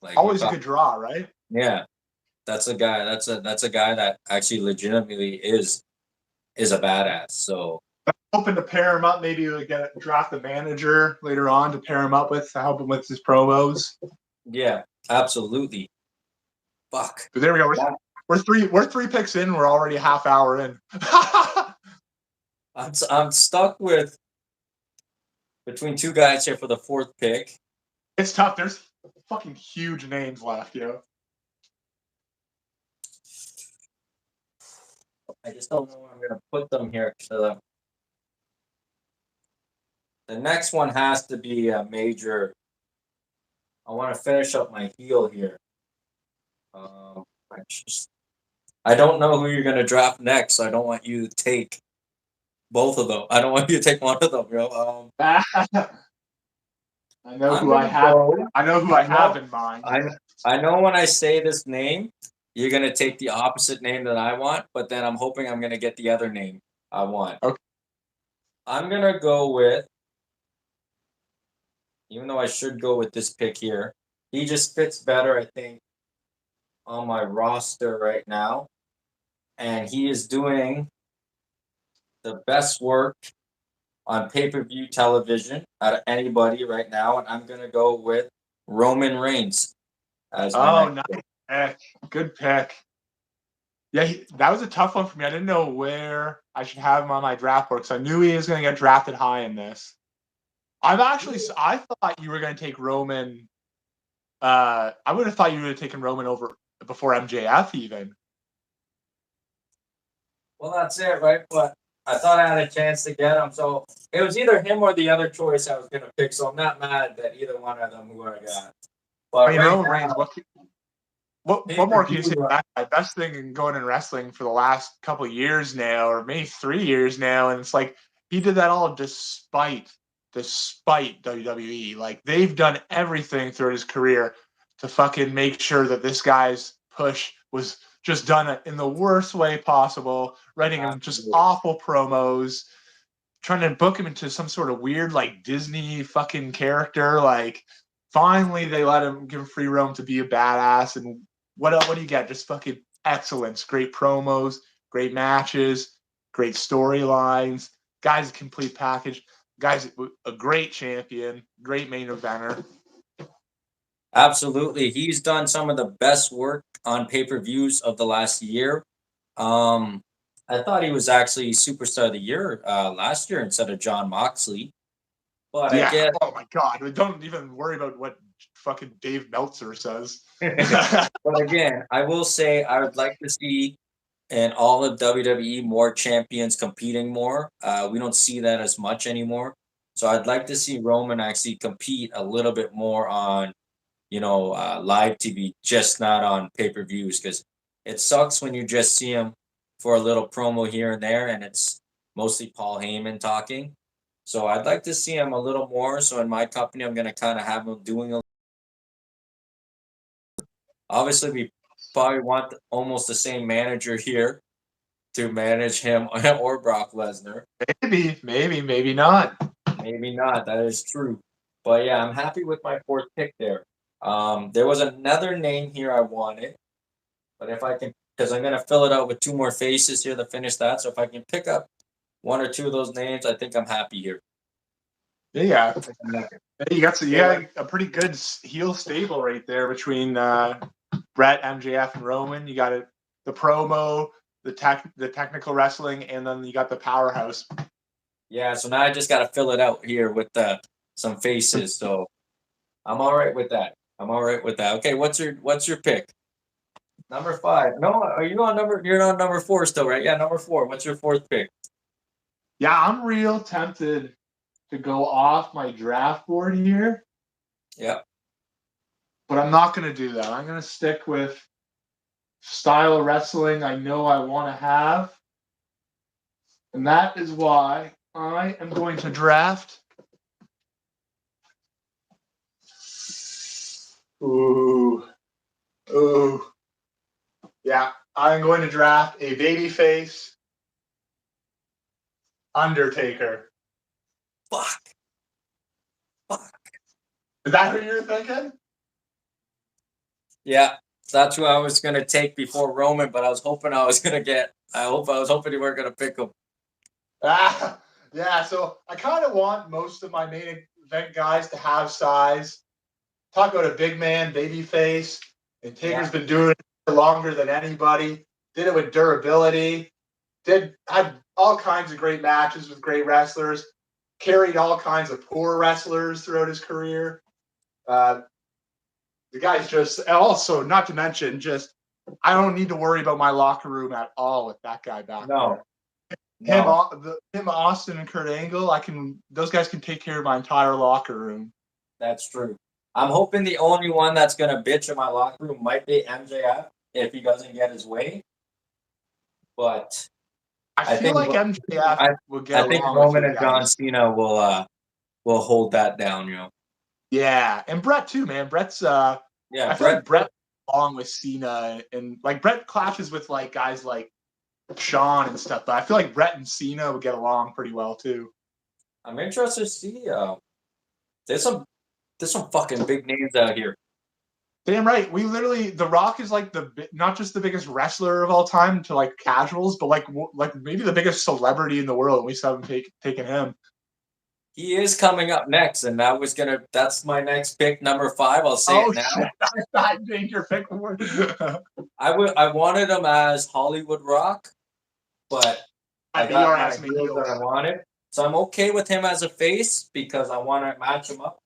Like you always a talk, good draw, right? yeah, that's a guy. That's a guy that actually legitimately is a badass. So Hoping to pair him up, maybe like get draft a manager later on to pair him up with to help him with his promos. yeah, absolutely. Fuck. But there we go. Yeah. We're three picks in. We're already a half hour in. I'm stuck with between two guys here for the fourth pick. It's tough. There's fucking huge names left, yo. I just don't know where I'm gonna put them here. So the next one has to be a major. I want to finish up my heel here. I just I don't know who you're gonna draft next, so I don't want you to take both of them. I don't want you to take one of them, yo. I know I'm who I gonna have. go. I know who I I have know. in mind. I I know when I say this name, you're gonna take the opposite name that I want, but then I'm hoping I'm gonna get the other name I want. Okay. I'm gonna go with, even though I should go with this pick here, he just fits better, I think, on my roster right now, and he is doing the best work on pay-per-view television out of anybody right now, and I'm gonna go with Roman Reigns as my Oh, next nice pick. pick. Good pick. Yeah, that was a tough one for me. I didn't know where I should have him on my draft board because I knew he was going to get drafted high in this. I thought you were going to take Roman. I would have thought you would have taken Roman over before MJF even. Well, that's it, right? But I thought I had a chance to get him, so it was either him or the other choice I was gonna pick. So I'm not mad that either one of them who I got. I But mean, right Roman Reigns. now, What pay per more can you say? view. About that? Best thing in going in wrestling for the last couple of years now, or maybe 3 years now, and it's like he did that all despite WWE. Like they've done everything throughout his career to fucking make sure that this guy's push was just done in the worst way possible, writing him just Absolutely. awful promos, trying to book him into some sort of weird like Disney fucking character. Like finally they let him give him free roam to be a badass. And what do you get? Just fucking excellence, great promos, great matches, great storylines. Guy's a complete package. Guy's a great champion, great main eventer. Absolutely, he's done some of the best work on pay per views of the last year. Um, I thought he was actually superstar of the year last year instead of John Moxley. But I Yeah. guess, Oh my god. Don't even worry about what fucking Dave Meltzer says. but again, I will say I would like to see and all of WWE more champions competing more. We don't see that as much anymore. So I'd like to see Roman actually compete a little bit more on, live TV, just not on pay per views, because it sucks when you just see him for a little promo here and there, and it's mostly Paul Heyman talking. So I'd like to see him a little more. So in my company, I'm gonna kind of have him doing a. Obviously, we probably want almost the same manager here to manage him or Brock Lesnar. Maybe not. Maybe not. That is true. But yeah, I'm happy with my fourth pick there. There was another name here I wanted, but if I can, because I'm gonna fill it out with two more faces here to finish that. So if I can pick up one or two of those names, I think I'm happy here. Yeah, you got a pretty good heel stable right there between Brett, MJF, and Roman. You got the promo, the technical wrestling, and then you got the powerhouse. Yeah, so now I just got to fill it out here with some faces. So I'm all right with that. I'm all right with that. Okay, what's your pick? Number 5. No, are you on number? You're on number 4 still, right? Yeah, number 4. What's your 4th pick? Yeah, I'm real tempted to go off my draft board here. Yeah. But I'm not going to do that. I'm going to stick with style of wrestling I know I want to have. And that is why I am going to draft. Ooh. Yeah, I'm going to draft a babyface Undertaker. Fuck. Is that who you're thinking? Yeah, that's who I was gonna take before Roman, but I was hoping I was hoping you weren't gonna pick him. Yeah. So I kind of want most of my main event guys to have size. Talk about a big man, baby face, and Taker's been doing it longer than anybody. Did it with durability. Had all kinds of great matches with great wrestlers. Carried all kinds of poor wrestlers throughout his career. The guy's just also, not to mention, just I don't need to worry about my locker room at all with that guy back there. Him, Austin, and Kurt Angle, those guys can take care of my entire locker room. That's true. I'm hoping the only one that's gonna bitch in my locker room might be MJF if he doesn't get his way. But I feel like MJF will get along. I think Roman and John Cena will hold that down, you know. Yeah, and Brett too, man. Brett's I feel like Brett along with Cena, and like Brett clashes with like guys like Shawn and stuff, but I feel like Brett and Cena would get along pretty well too. I'm interested to see. There's some fucking big names out here. Damn right. The Rock is like not just the biggest wrestler of all time to like casuals, but like maybe the biggest celebrity in the world. And we still haven't taken him. He is coming up next, and that's my next pick, number 5. I'll say it now. Shit. I think your pick. I wanted him as Hollywood Rock, but I got my heels that I wanted. So I'm okay with him as a face because I want to match him up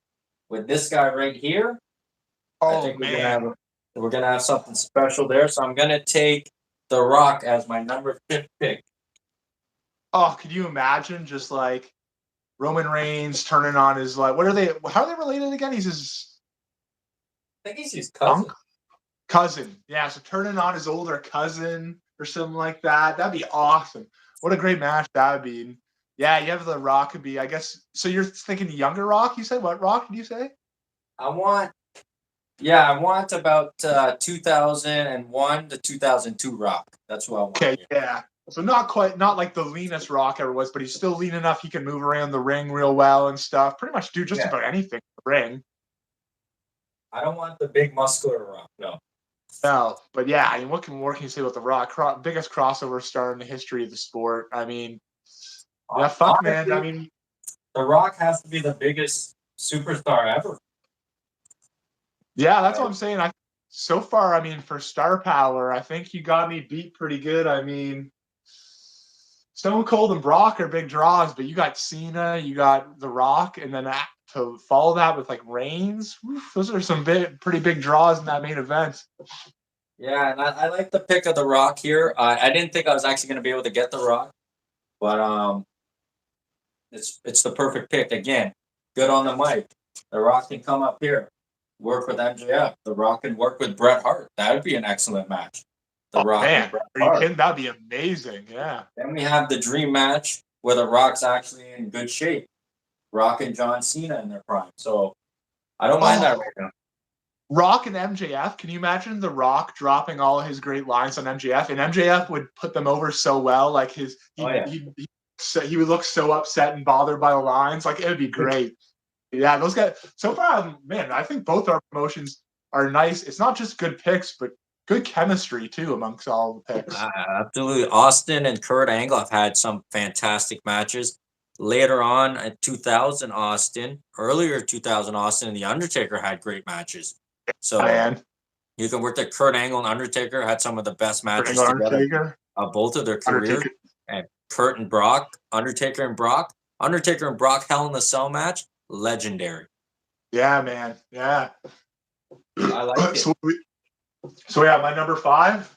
with this guy right here. I think we're gonna have something special there. So I'm gonna take The Rock as my number 5th pick. Oh, could you imagine just like Roman Reigns turning on his how are they related again? I think he's his cousin. Cousin. Yeah, so turning on his older cousin or something like that. That'd be awesome. What a great match that would be. Yeah, you have The Rock could be, I guess. So you're thinking younger Rock, you said? What Rock did you say? I want about 2001 to 2002 Rock. That's what I want. Okay, yeah. So not like the leanest Rock ever was, but he's still lean enough he can move around the ring real well and stuff. Pretty much do just about anything in the ring. I don't want the big muscular Rock, no. No, but yeah, I mean, what can you say about The Rock? Biggest crossover star in the history of the sport. I mean, yeah, fuck, honestly, man. I mean, The Rock has to be the biggest superstar ever. Yeah, that's what I'm saying. So far, I mean, for star power, I think he got me beat pretty good. I mean, Stone Cold and Brock are big draws, but you got Cena, you got The Rock, and then to follow that with like Reigns, those are some pretty big draws in that main event. Yeah, and I like the pick of The Rock here. I didn't think I was actually going to be able to get The Rock, but it's the perfect pick. Again, good on the mic. The Rock can come up here, work with MJF. The Rock can work with Bret Hart. That would be an excellent match. The Rock and Bret Hart. That'd be amazing. Yeah. Then we have the dream match where The Rock's actually in good shape. Rock and John Cena in their prime. So I don't mind that right now. Rock and MJF. Can you imagine The Rock dropping all his great lines on MJF? And MJF would put them over so well. Like he would look so upset and bothered by the lines. Like it would be great. Yeah, those guys. So far, man, I think both our promotions are nice. It's not just good picks, but good chemistry too amongst all the picks. Absolutely. Austin and Kurt Angle have had some fantastic matches. later on at 2000 Austin, earlier 2000 Austin, and The Undertaker had great matches. So Man, you can work that Kurt Angle and Undertaker had some of the best matches together Undertaker, of both of their careers. Undertaker. And Kurt and Brock, Undertaker and Brock, Hell in the Cell match, legendary. Yeah, man. Yeah. I like it. So yeah, my number 5.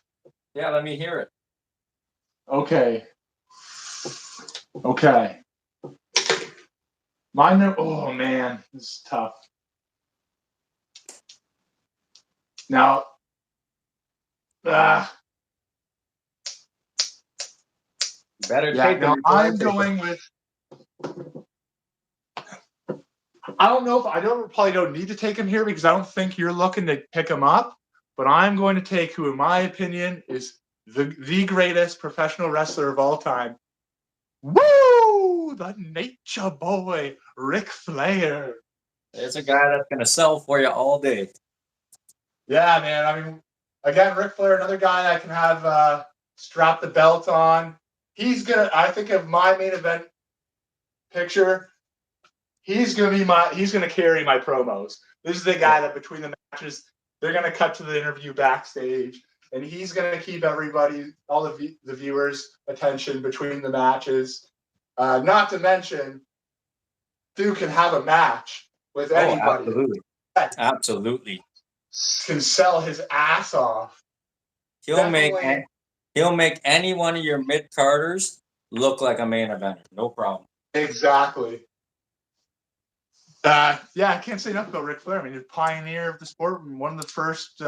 Yeah, let me hear it. Okay. Oh man, this is tough. Now, Better yeah. take Now them. I'm going with. I don't know if probably don't need to take him here because I don't think you're looking to pick him up. But I'm going to take who, in my opinion, is the greatest professional wrestler of all time. Woo! The Nature Boy, Ric Flair. There's a guy that's gonna sell for you all day. Yeah, man. I mean, again, Ric Flair, another guy I can have strap the belt on. I think of my main event picture. He's gonna carry my promos. This is the guy that between the matches, they're gonna cut to the interview backstage, and he's gonna keep everybody, all the viewers' attention between the matches. Not to mention, Duke can have a match with anybody. Absolutely. Can sell his ass off. He'll make any one of your mid-carders look like a main eventer. No problem. Exactly. I can't say enough about Ric Flair. I mean, he's a pioneer of the sport and one of the first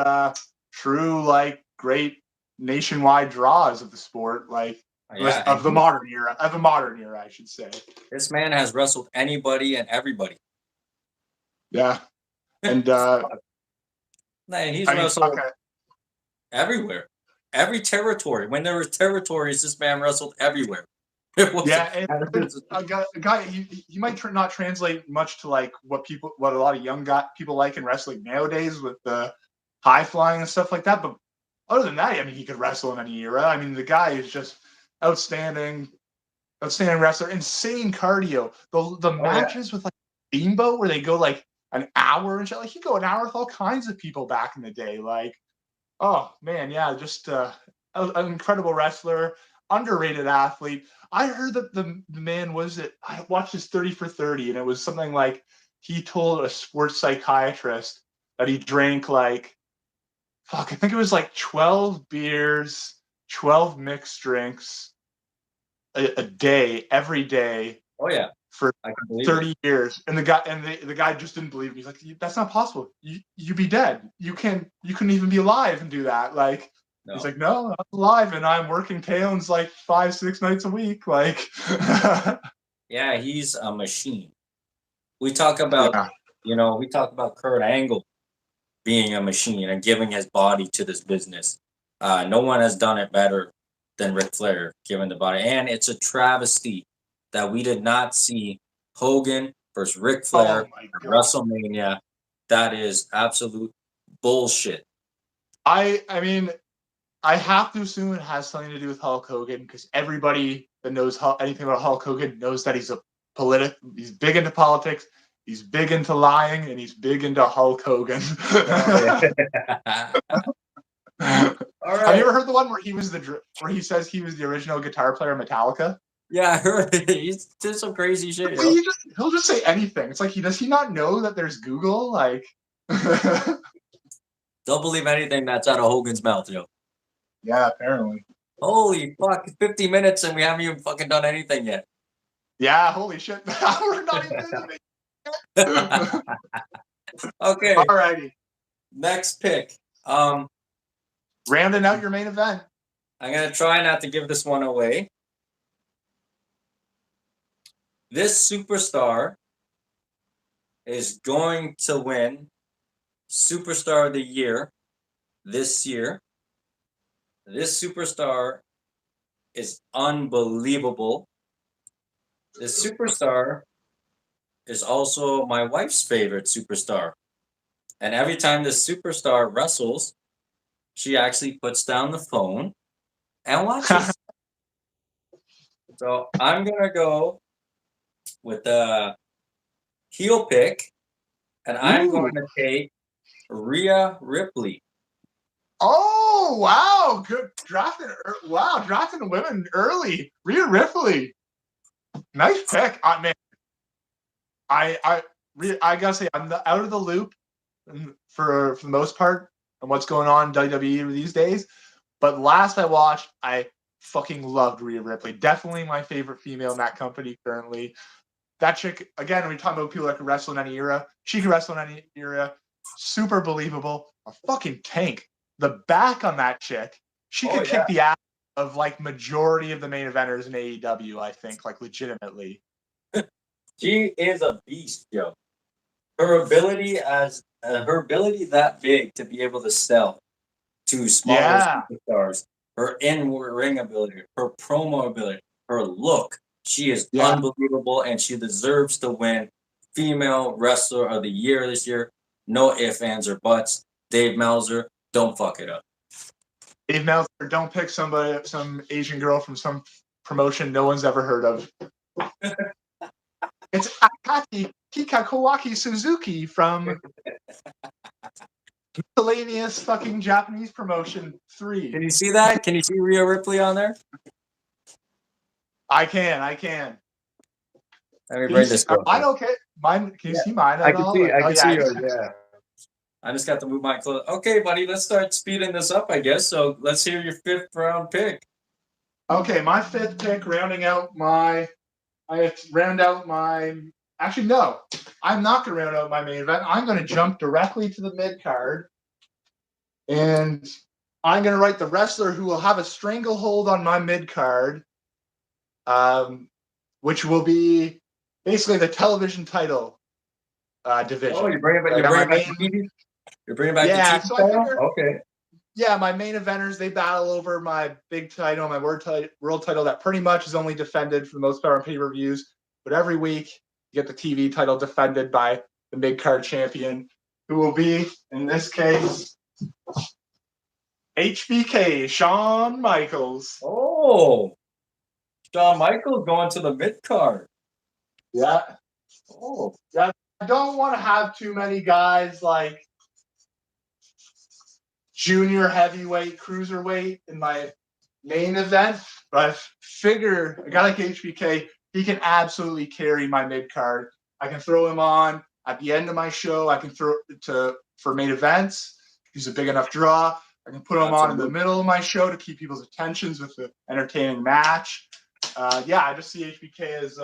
true, great nationwide draws of the sport, of the modern era. Of the modern era, I should say. This man has wrestled anybody and everybody. Yeah, and he's wrestled everywhere, every territory. When there were territories, this man wrestled everywhere. Yeah, and a guy he might not translate much to what a lot of young people like in wrestling nowadays with the high flying and stuff like that. But other than that, I mean, he could wrestle in any era. I mean, the guy is just outstanding wrestler, insane cardio. The matches with Steamboat where they go an hour and shit. He'd go an hour with all kinds of people back in the day. Oh man, yeah, just an incredible wrestler, underrated athlete. I heard that the man I watched his 30 for 30, and it was something like he told a sports psychiatrist that he drank I think it was 12 beers, 12 mixed drinks a day, every day. Oh yeah. For 30 years. And the guy just didn't believe me. He's like, that's not possible. You'd be dead. You couldn't even be alive and do that. No. He's like, no, I'm alive and I'm working towns 5-6 nights a week. Yeah, he's a machine. We talk about Kurt Angle being a machine and giving his body to this business. No one has done it better than Ric Flair, giving the body. And it's a travesty that we did not see Hogan versus Ric Flair at WrestleMania. That is absolute bullshit. I mean, I have to assume it has something to do with Hulk Hogan because everybody that knows anything about Hulk Hogan knows that he's he's big into politics, he's big into lying, and he's big into Hulk Hogan. All right. Have you ever heard the one where where he says he was the original guitar player of Metallica? Yeah, I heard it. He's did some crazy shit. He'll just say anything. It's does he not know that there's Google? Don't believe anything that's out of Hogan's mouth, yo. Yeah, apparently. Holy fuck, 50 minutes and we haven't even fucking done anything yet. Yeah, holy shit. We're not even doing it. Okay. Alrighty. Next pick. Rounding out your main event. I'm gonna try not to give this one away. This superstar is going to win Superstar of the Year this year. This superstar is unbelievable. This superstar is also my wife's favorite superstar. And every time this superstar wrestles, she actually puts down the phone and watches. So I'm going to go with the heel pick, and I'm Ooh. going to take Rhea Ripley. Oh wow, good drafting. Wow, drafting women early. Rhea Ripley, nice pick. Man, I gotta say I'm out of the loop for the most part on what's going on in WWE these days. But last I watched, I fucking loved Rhea Ripley. Definitely my favorite female in that company currently. That chick, again, we talk about people that can wrestle in any era. She can wrestle in any era. Super believable. A fucking tank. The back on that chick, she could kick the ass of like majority of the main eventers in AEW, I think, like legitimately. She is a beast, yo. Her ability that big to be able to sell to smaller Yeah. superstars, her in-ring ability, her promo ability, her look. She is Yeah. unbelievable, and she deserves to win Female Wrestler of the Year this year. No ifs, ands, or buts. Dave Meltzer, don't fuck it up. Dave Meltzer, don't pick some Asian girl from some promotion no one's ever heard of. It's Akati Hikakawaki Suzuki from miscellaneous fucking Japanese promotion 3. Can you see that? Can you see Rhea Ripley on there? I can. Let me bring this girl. Mine okay? Mine, can you see mine at all? I can see yours, yeah. I just got to move my clothes. Okay, buddy, let's start speeding this up, I guess. So let's hear your 5th round pick. Okay, my 5th pick, actually, no, I'm not going to round out my main event. I'm going to jump directly to the mid card, and I'm going to write the wrestler who will have a stranglehold on my mid card, which will be basically the television title division. Oh, you're bringing back the TV so title? I figure, okay. Yeah, my main eventers, they battle over my big title, my world title that pretty much is only defended for the most part on pay-per-views. But every week, you get the TV title defended by the mid-card champion, who will be, in this case, HBK, Shawn Michaels. Oh, Shawn Michaels going to the mid-card. Yeah. Oh, yeah. I don't want to have too many guys like junior heavyweight, cruiserweight in my main event, but I figure a guy like HBK, he can absolutely carry my mid card. I can throw him on at the end of my show. I can throw for main events. He's a big enough draw. I can put him on in the middle of my show to keep people's attentions with the entertaining match. I just see HBK as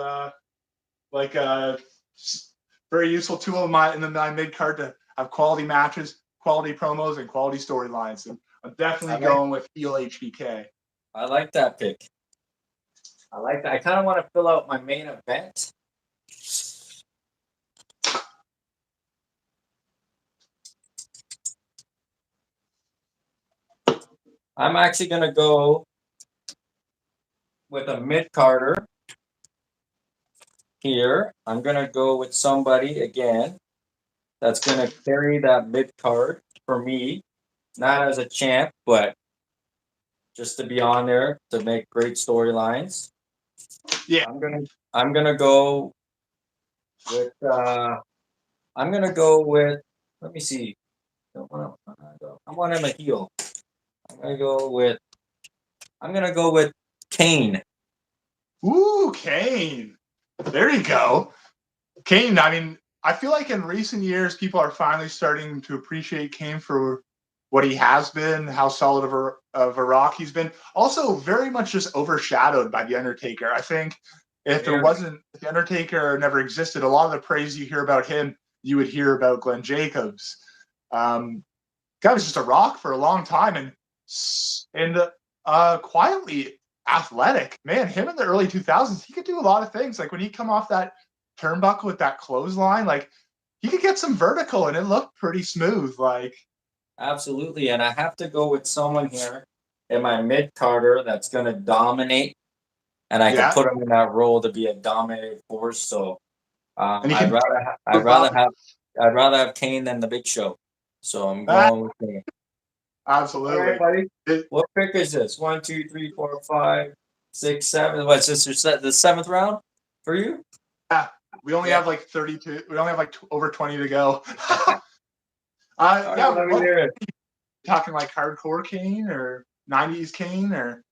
like a very useful tool in my mid card to have quality matches, quality promos, and quality storylines. And I'm definitely going with heel HBK. I like that pick. I like that. I kind of want to fill out my main event. I'm actually going to go with a mid-carder here. I'm going to go with somebody, again, that's going to carry that mid-card for me. Not as a champ, but just to be on there to make great storylines. Yeah. I'm gonna go with let me see. I want him a heel. I'm gonna go with Kane. Ooh, Kane. There you go. Kane, I mean, I feel like in recent years people are finally starting to appreciate Kane for what he has been, how solid of a rock he's been. Also very much just overshadowed by The Undertaker. I think if The Undertaker never existed, a lot of the praise you hear about him, you would hear about Glenn Jacobs. Guy was just a rock for a long time and quietly athletic. Man, him in the early 2000s, he could do a lot of things. Like when he come off that turnbuckle with that clothesline, like he could get some vertical and it looked pretty smooth. Like absolutely, and I have to go with someone here in my mid-carder that's going to dominate, and I can put him in that role to be a dominating force. So I'd rather have Kane than the Big Show. So I'm going with Kane. Absolutely. All right, buddy. What pick is this? 1, 2, 3, 4, 5, 6, 7. What's this? The 7th round for you? We only Yeah. have like 32. We only have like over 20 to go. All right, Yeah, let me what hear it. talking like hardcore Kane or 90s Kane or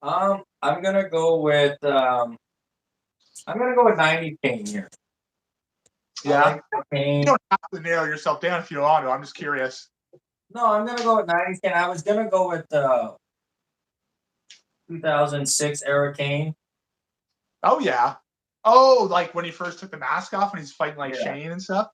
I'm gonna go with 90 Kane here. I yeah. like the You Kane. don't have to nail yourself down if you don't want to. I'm just curious. No, I'm gonna go with 90 Kane. I was gonna go with 2006 era Kane. Oh yeah. Oh, like when he first took the mask off and he's fighting like Yeah. Shane and stuff.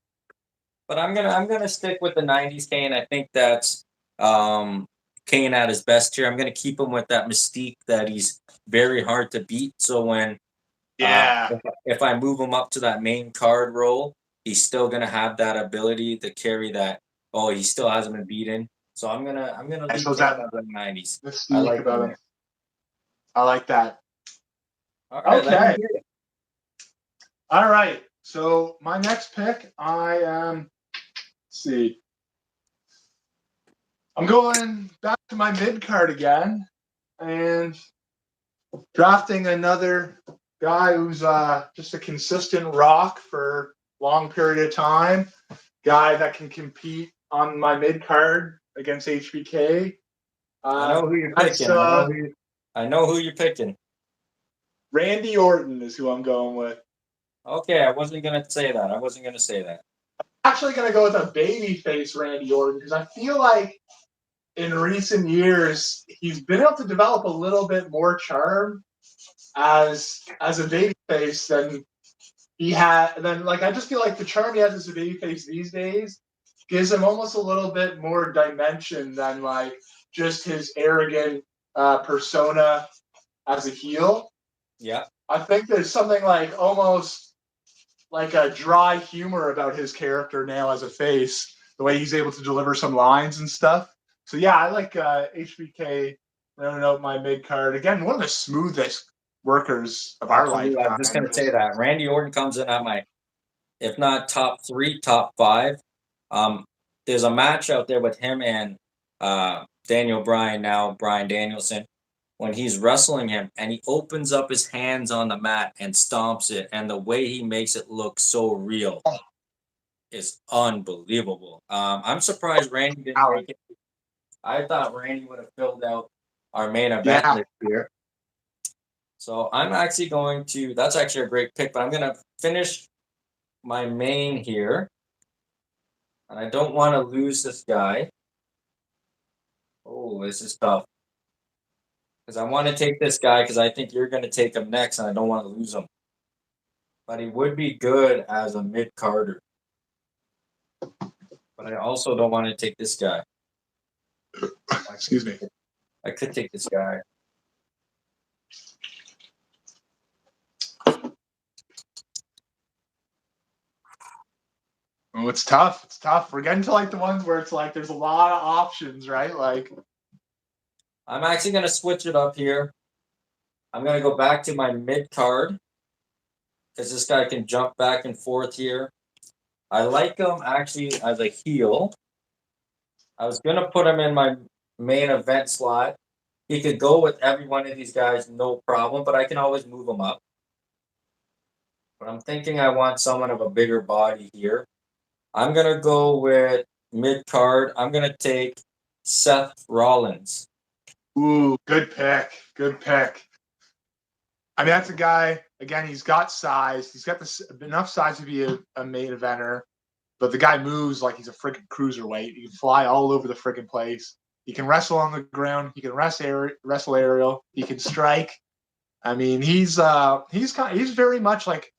But I'm gonna stick with the 90s Kane. I think that's Kane at his best here. I'm gonna keep him with that mystique that he's very hard to beat. So when Yeah. if I move him up to that main card role, he's still gonna have that ability to carry that. Oh, he still hasn't been beaten. So I'm gonna I leave suppose Kane that at the 90s. I mystique like him about him. there. I like that. All right, let me Okay. hear it. All right. So my next pick, I let's see. I'm going back to my mid card again and drafting another guy who's just a consistent rock for a long period of time. Guy that can compete on my mid card against HBK. I know who you're That's picking. I know who you're picking. Randy Orton is who I'm going with. Okay, I wasn't gonna say that. I wasn't gonna say that. Actually, going to go with a babyface Randy Orton because I feel like in recent years he's been able to develop a little bit more charm as a babyface than he had. And then, like, I just feel like the charm he has as a babyface these days gives him almost a little bit more dimension than like just his arrogant persona as a heel. Yeah. I think there's something like almost like a dry humor about his character now as a face, the way he's able to deliver some lines and stuff. So yeah, I like HBK rounding out my mid card. Again, one of the smoothest workers of our Absolutely. I was lifetime. just gonna say that. Randy Orton comes in at my, if not top three, top five. Um, there's a match out there with him and Daniel Bryan, now Bryan Danielson, when he's wrestling him and he opens up his hands on the mat and stomps it, and the way he makes it look so real is unbelievable. I'm surprised Randy didn't make it. I thought Randy would have filled out our main event Yeah. this year. So I'm actually going to. That's actually a great pick, but I'm gonna finish my main here, and I don't want to lose this guy. Oh, this is tough because I want to take this guy because I think you're going to take him next, and I don't want to lose him. But he would be good as a mid carder. But I also don't want to take this guy. Excuse me. I could take this guy. Oh, it's tough. It's tough. We're getting to like the ones where it's like there's a lot of options, right? Like, I'm actually going to switch it up here. I'm going to go back to my mid card because this guy can jump back and forth here. I like him actually as a heel. I was going to put him in my main event slot. He could go with every one of these guys, no problem, but I can always move him up. But I'm thinking I want someone of a bigger body here. I'm going to go with mid card. I'm going to take Seth Rollins. ooh, good pick. Good pick. I mean, that's a guy. Again, he's got size. He's got enough size to be a main eventer, but the guy moves like he's a freaking cruiserweight. He can fly all over the freaking place. He can wrestle on the ground. He can wrestle aerial. He can strike. I mean, he's very much like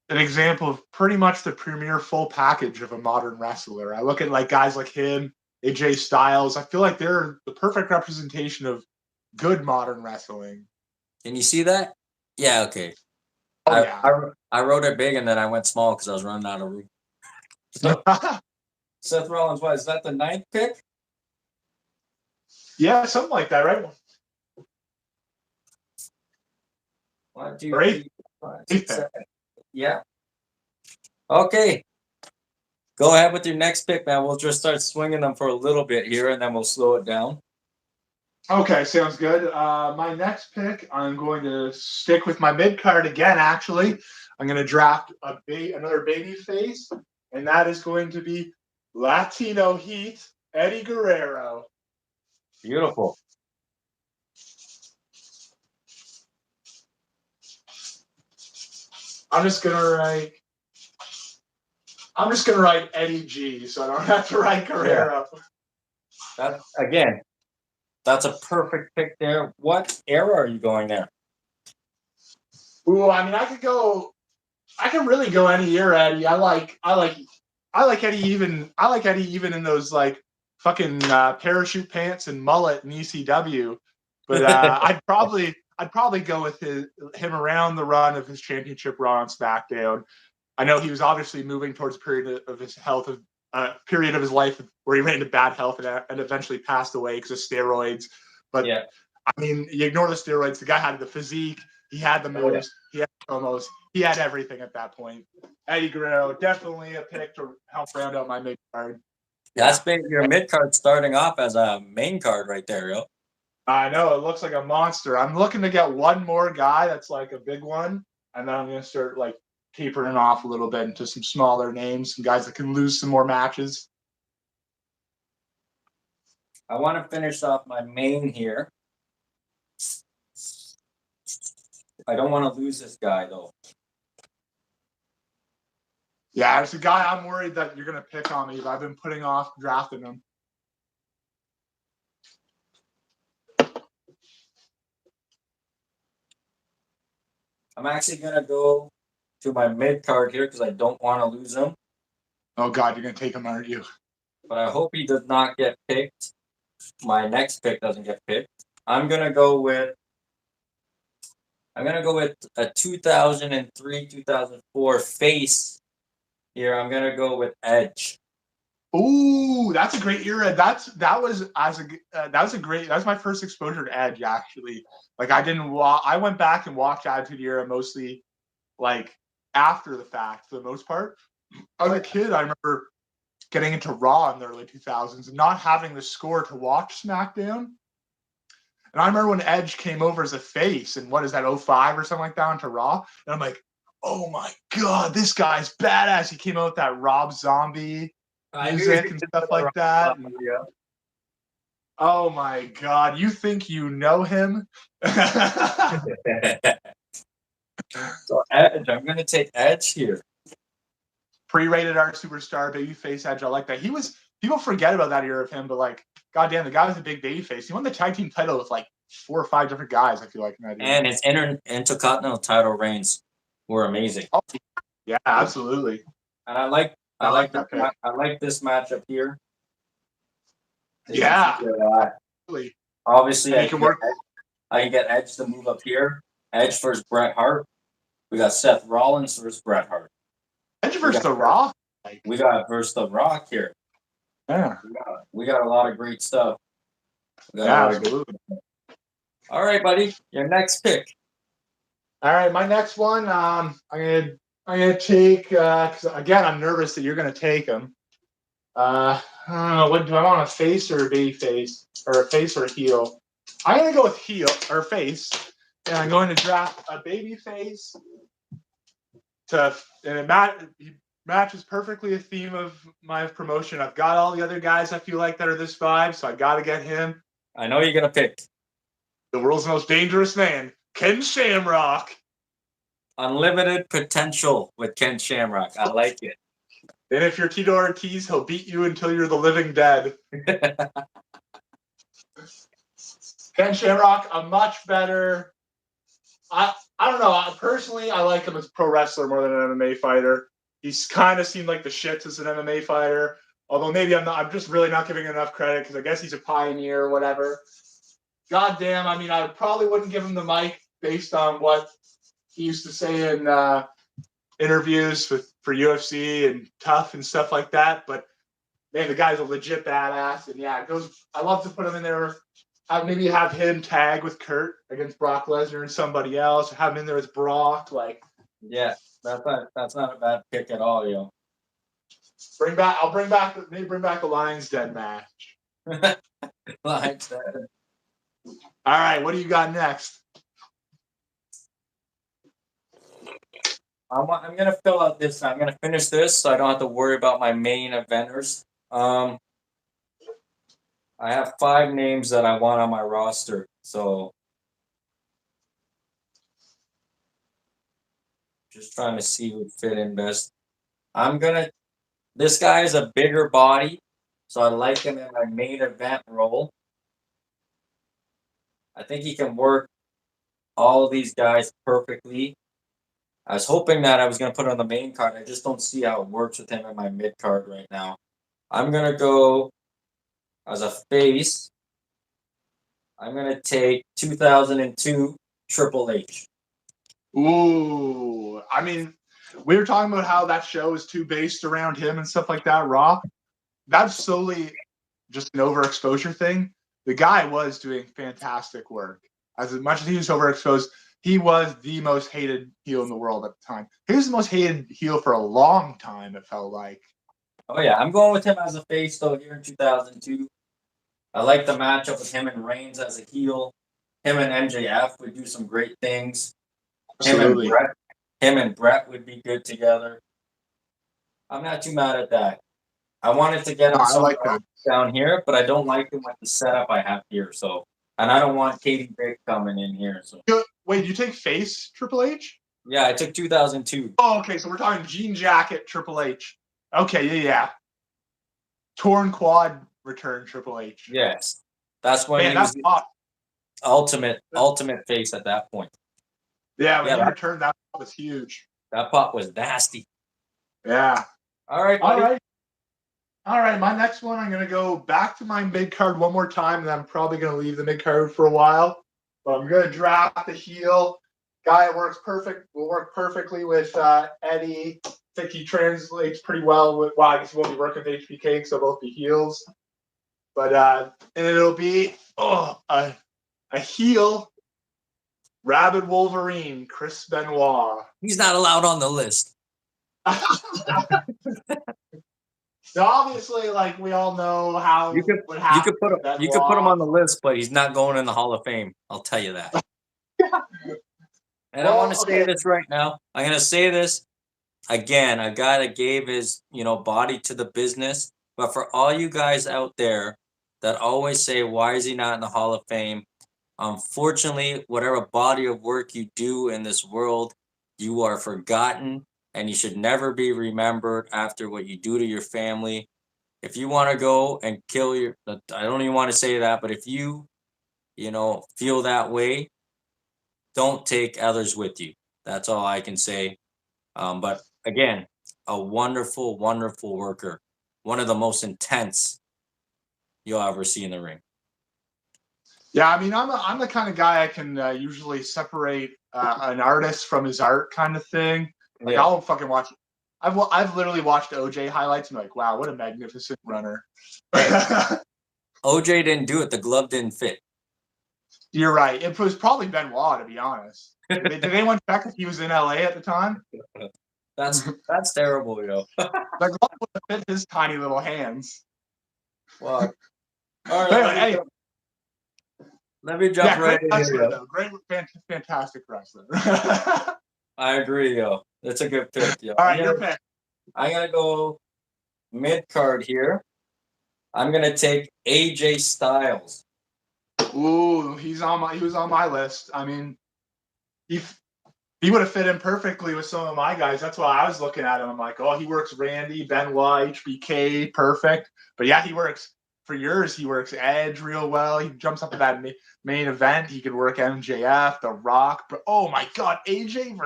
an example of pretty much the premier full package of a modern wrestler. I look at like guys like him, AJ Styles. I feel like they're the perfect representation of good modern wrestling. Can you see that? Yeah, okay. Oh I, yeah. I, I wrote it big and then I went small because I was running out of room. So, Seth Rollins, what is that the ninth pick? Yeah, something like that, right? 1, 2, Great. 3, 4, 5, 6, 7. Yeah. Okay. Go ahead with your next pick, man. We'll just start swinging them for a little bit here and then we'll slow it down. Okay, sounds good. My next pick, I'm going to stick with my mid card again. Actually, I'm going to draft another baby face, and that is going to be Latino Heat Eddie Guerrero. Beautiful. I'm just gonna write. I'm just gonna write Eddie G, so I don't have to write Yeah. Guerrero. That again, that's a perfect pick there. What era are you going there? Ooh, I mean, I could go. I can really go any year, Eddie. I like Eddie even. I like Eddie even in those like fucking parachute pants and mullet in ECW. But I'd probably go with him around the run of his championship run on SmackDown. I know he was obviously moving towards a period of his health of period of his life where he ran into bad health and eventually passed away because of steroids. But Yeah. I mean, you ignore the steroids. The guy had the physique. He had the Oh yeah. moves. He had promos. He had everything at that point. Eddie Guerrero, definitely a pick to help round out my mid card. That's Yeah. been your mid card starting off as a main card right there, yo. I know it looks like a monster. I'm looking to get one more guy that's like a big one, and then I'm gonna start like tapering off a little bit into some smaller names, some guys that can lose some more matches. I want to finish off my main here. I don't want to lose this guy though. Yeah, it's a guy I'm worried that you're gonna pick on me, but I've been putting off drafting him. I'm actually gonna go to my mid card here because I don't want to lose him. Oh God, you're gonna take him, aren't you? But I hope he does not get picked. My next pick doesn't get picked. I'm gonna go with a 2003, 2004 face here. I'm gonna go with Edge. Ooh, that's a great era. That was that was my first exposure to Edge actually. Like I went back and watched Attitude Era mostly like after the fact for the most part. As a kid, I remember getting into Raw in the early 2000s and not having the score to watch SmackDown. And I remember when Edge came over as a face and what is that, 05 or something like that into Raw. And I'm like, oh my God, this guy's badass. He came out with that Rob Zombie I knew you music and stuff like that. And, oh my God, you think you know him? So Edge, I'm gonna take Edge here. Pre-rated R superstar, babyface Edge. I like that. People forget about that era of him, but like, goddamn, the guy was a big babyface. He won the tag team title with like 4 or 5 different guys. I feel like in that era. And his intercontinental title reigns were amazing. Oh, yeah, absolutely. And I like that pick. I like this matchup here. Yeah, Obviously, and he can work. I can get Edge to move up here. Edge versus Bret Hart. We got Seth Rollins versus Bret Hart. Edge versus The Rock. We got versus The Rock here. Yeah, we got a lot of great stuff. yeah, absolutely. All right, buddy. Your next pick. All right, my next one. I'm gonna take because again I'm nervous that you're gonna take him. I don't know. What do I want, a face or a baby face, or a face or a heel? I'm gonna go with heel or face, and I'm going to draft a baby face. And it matches perfectly the theme of my promotion. I've got all the other guys I feel like that are this vibe, so I got to get him. I know you're gonna pick the world's most dangerous man, Ken Shamrock. Unlimited potential with Ken Shamrock. I like it. And if you're Tito Ortiz, he'll beat you until you're the living dead. Ken Shamrock, a much better. I don't know. Personally, I like him as a pro wrestler more than an MMA fighter. He's kind of seemed like the shits as an MMA fighter. Although maybe I'm just really not giving enough credit because I guess he's a pioneer or whatever. God damn, I mean, I probably wouldn't give him the mic based on what he used to say in interviews for UFC and Tough and stuff like that. But man, the guy's a legit badass. And yeah, I love to put him in there. Maybe have him tag with Kurt against Brock Lesnar and somebody else. Have him in there as Brock. Like, yeah, that's not a bad pick at all, yo. I'll bring back the Lions Den match. Lions Den. All right, what do you got next? I'm going to fill out this. I'm going to finish this so I don't have to worry about my main eventers. I have 5 names that I want on my roster. So just trying to see who would fit in best. This guy is a bigger body, so I like him in my main event role. I think he can work all these guys perfectly. I was hoping that I was going to put on the main card. I just don't see how it works with him in my mid card right now. I'm going to go as a face. I'm going to take 2002 Triple H. Ooh, I mean, we were talking about how that show is too based around him and stuff like that. Raw, that's solely just an overexposure thing. The guy was doing fantastic work. As much as he was overexposed, he was the most hated heel in the world at the time. He was the most hated heel for a long time, it felt like. Oh, yeah. I'm going with him as a face, though, here in 2002. I like the matchup with him and Reigns as a heel. Him and MJF would do some great things. Absolutely. Him and Brett would be good together. I'm not too mad at that. I wanted to get him somewhere else down here, but I don't like him with the setup I have here. So, and I don't want Katie Vick coming in here. So, wait, you take face Triple H? Yeah, I took 2002. Oh, okay. So we're talking jean jacket Triple H. Okay, yeah. Torn quad return Triple H. Yes, that's when he was the ultimate face at that point. Yeah, when he returned, that was huge. That pop was nasty. Yeah. All right, buddy. All right, my next one, I'm going to go back to my mid card one more time, and I'm probably going to leave the mid card for a while. But I'm going to draft the heel. Guy will work perfectly with Eddie. I think he translates pretty well with, I guess he won't be working with HBK because they'll both be heels. But, and it'll be, a heel, Rabid Wolverine, Chris Benoit. He's not allowed on the list. So obviously, like we all know how you could put him on the list, but he's not going in the Hall of Fame. I'll tell you that. And I want to say this right now. I'm going to say this again. A guy that gave his body to the business. But for all you guys out there that always say, "Why is he not in the Hall of Fame?" Unfortunately, whatever body of work you do in this world, you are forgotten. And you should never be remembered after what you do to your family. If you want to go and kill I don't even want to say that, but if you, feel that way, don't take others with you. That's all I can say. But again, a wonderful, wonderful worker. One of the most intense you'll ever see in the ring. Yeah, I mean, I'm the kind of guy I can usually separate an artist from his art kind of thing. Like I'll fucking watch. I've literally watched OJ highlights and like, wow, what a magnificent runner. OJ didn't do it. The glove didn't fit. You're right. It was probably Benoit, to be honest. Did anyone check if he was in LA at the time? That's terrible, yo. The glove would have fit his tiny little hands. Wow. All right. Let me jump right in here. Great, fantastic wrestler. I agree, yo. That's a good pick, yo. All right, your pick. I'm gonna go mid card here. I'm gonna take AJ Styles. Ooh, he was on my list. I mean, he would have fit in perfectly with some of my guys. That's why I was looking at him. I'm like, oh, he works Randy, Benoit, HBK, perfect. But yeah, he works for yours. He works Edge real well. He jumps up to that main event. He could work MJF, The Rock. But oh my God, AJ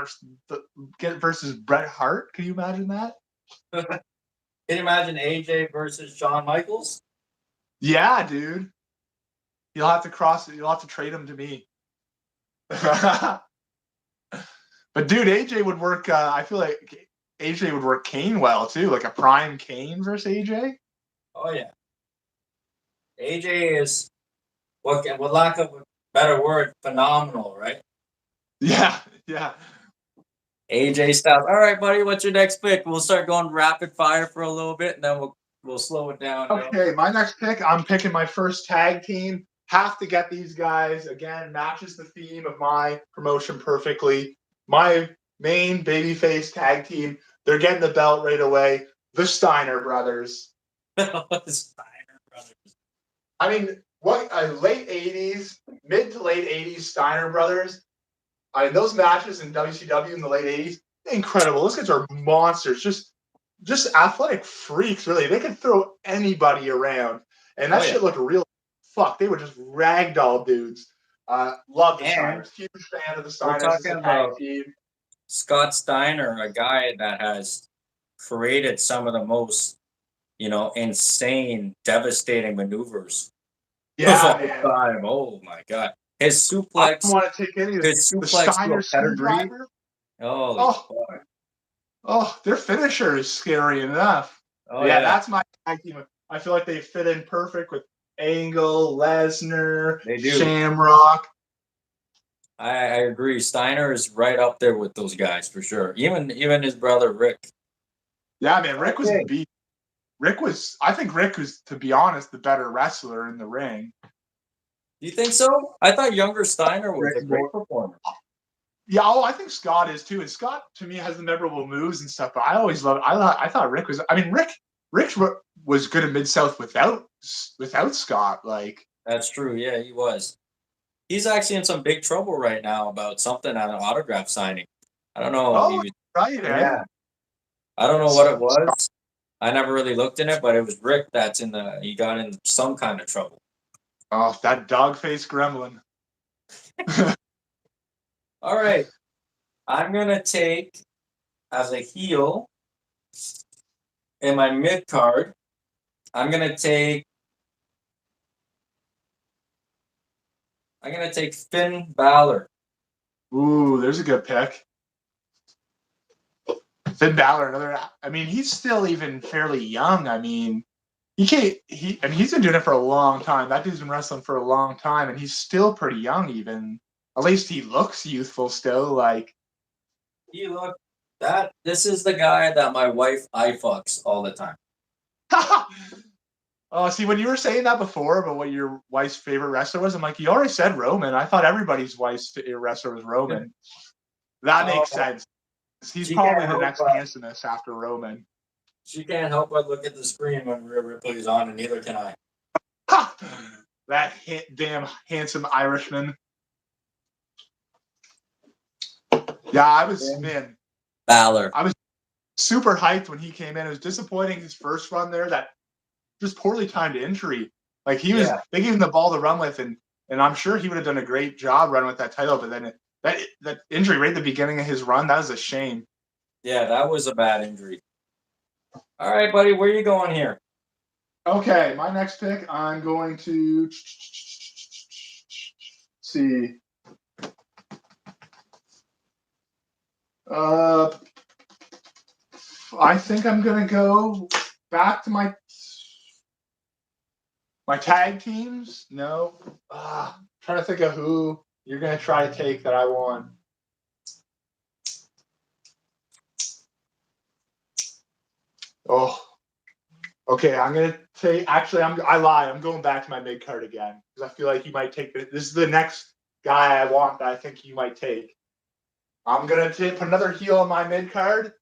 versus Bret Hart. Can you imagine that? Can you imagine AJ versus Shawn Michaels? Yeah, dude. You'll have to trade him to me. But dude, AJ would work. I feel like AJ would work Kane well too, like a prime Kane versus AJ. Oh yeah. AJ is, with lack of a better word, phenomenal, right? Yeah. AJ Styles. All right, buddy. What's your next pick? We'll start going rapid fire for a little bit, and then we'll slow it down. Okay, my next pick. I'm picking my first tag team. Have to get these guys. Again, matches the theme of my promotion perfectly. My main babyface tag team, they're getting the belt right away. The Steiner brothers. The Steiner brothers. I mean, what late 80s, mid to late 80s Steiner brothers. I mean, those matches in WCW in the late 80s, incredible. Those guys are monsters. Just athletic freaks, really. They could throw anybody around. And that shit looked real. Fuck, they were just ragdoll dudes. Love the Steiners. Huge fan of the Steiners as a tag team. Scott Steiner, a guy that has created some of the most, insane, devastating maneuvers of all time. Oh my god. His suplex. I don't want to take any of his the suplex Steiner screwdriver. Their finisher is scary enough. That's my tag team. I feel like they fit in perfect with Angle, Lesnar, Shamrock. I agree. Steiner is right up there with those guys for sure. Even his brother Rick. Yeah, man, Rick was the beast. I think Rick was, to be honest, the better wrestler in the ring. You think so? I thought younger Steiner was a great performer. Yeah, I think Scott is too. And Scott, to me, has the memorable moves and stuff. But I always loved. I thought Rick was. I mean, Rick was good at Mid South without Scott. Like, that's true. Yeah, he was. He's actually in some big trouble right now about something at an autograph signing. I don't know. Oh, right. Yeah. I don't know what it was. I never really looked in it, but it was Rick that's he got in some kind of trouble. Oh, that dog-faced gremlin. All right. I'm going to take, as a heel, in my mid card, I'm going to take Finn Balor. Ooh, there's a good pick. Finn Balor, I mean, he's still even fairly young. I mean, he's been doing it for a long time. That dude's been wrestling for a long time, and he's still pretty young even. At least he looks youthful still. Like, this is the guy that my wife eye fucks all the time. Oh, see, when you were saying that before about what your wife's favorite wrestler was, I'm like, you already said Roman. I thought everybody's wife's favorite wrestler was Roman. That makes sense. He's probably the next handsomest after Roman. She can't help but look at the screen when Rhea Ripley's on, and neither can I. That damn handsome Irishman. Yeah, I was Balor. I was super hyped when he came in. It was disappointing his first run there. That just poorly timed injury. Like they gave him the ball to run with, and I'm sure he would have done a great job running with that title. But then that injury right at the beginning of his run, that was a shame. Yeah, that was a bad injury. All right, buddy, where are you going here? Okay, my next pick, I'm going to see. I think I'm gonna go back to my tag teams. No, trying to think of who you're gonna try to take that I want. Oh, okay. I'm gonna take. Actually, I lie. I'm going back to my mid card again because I feel like you might take this. This is the next guy I want that I think you might take. I'm gonna put another heel on my mid card,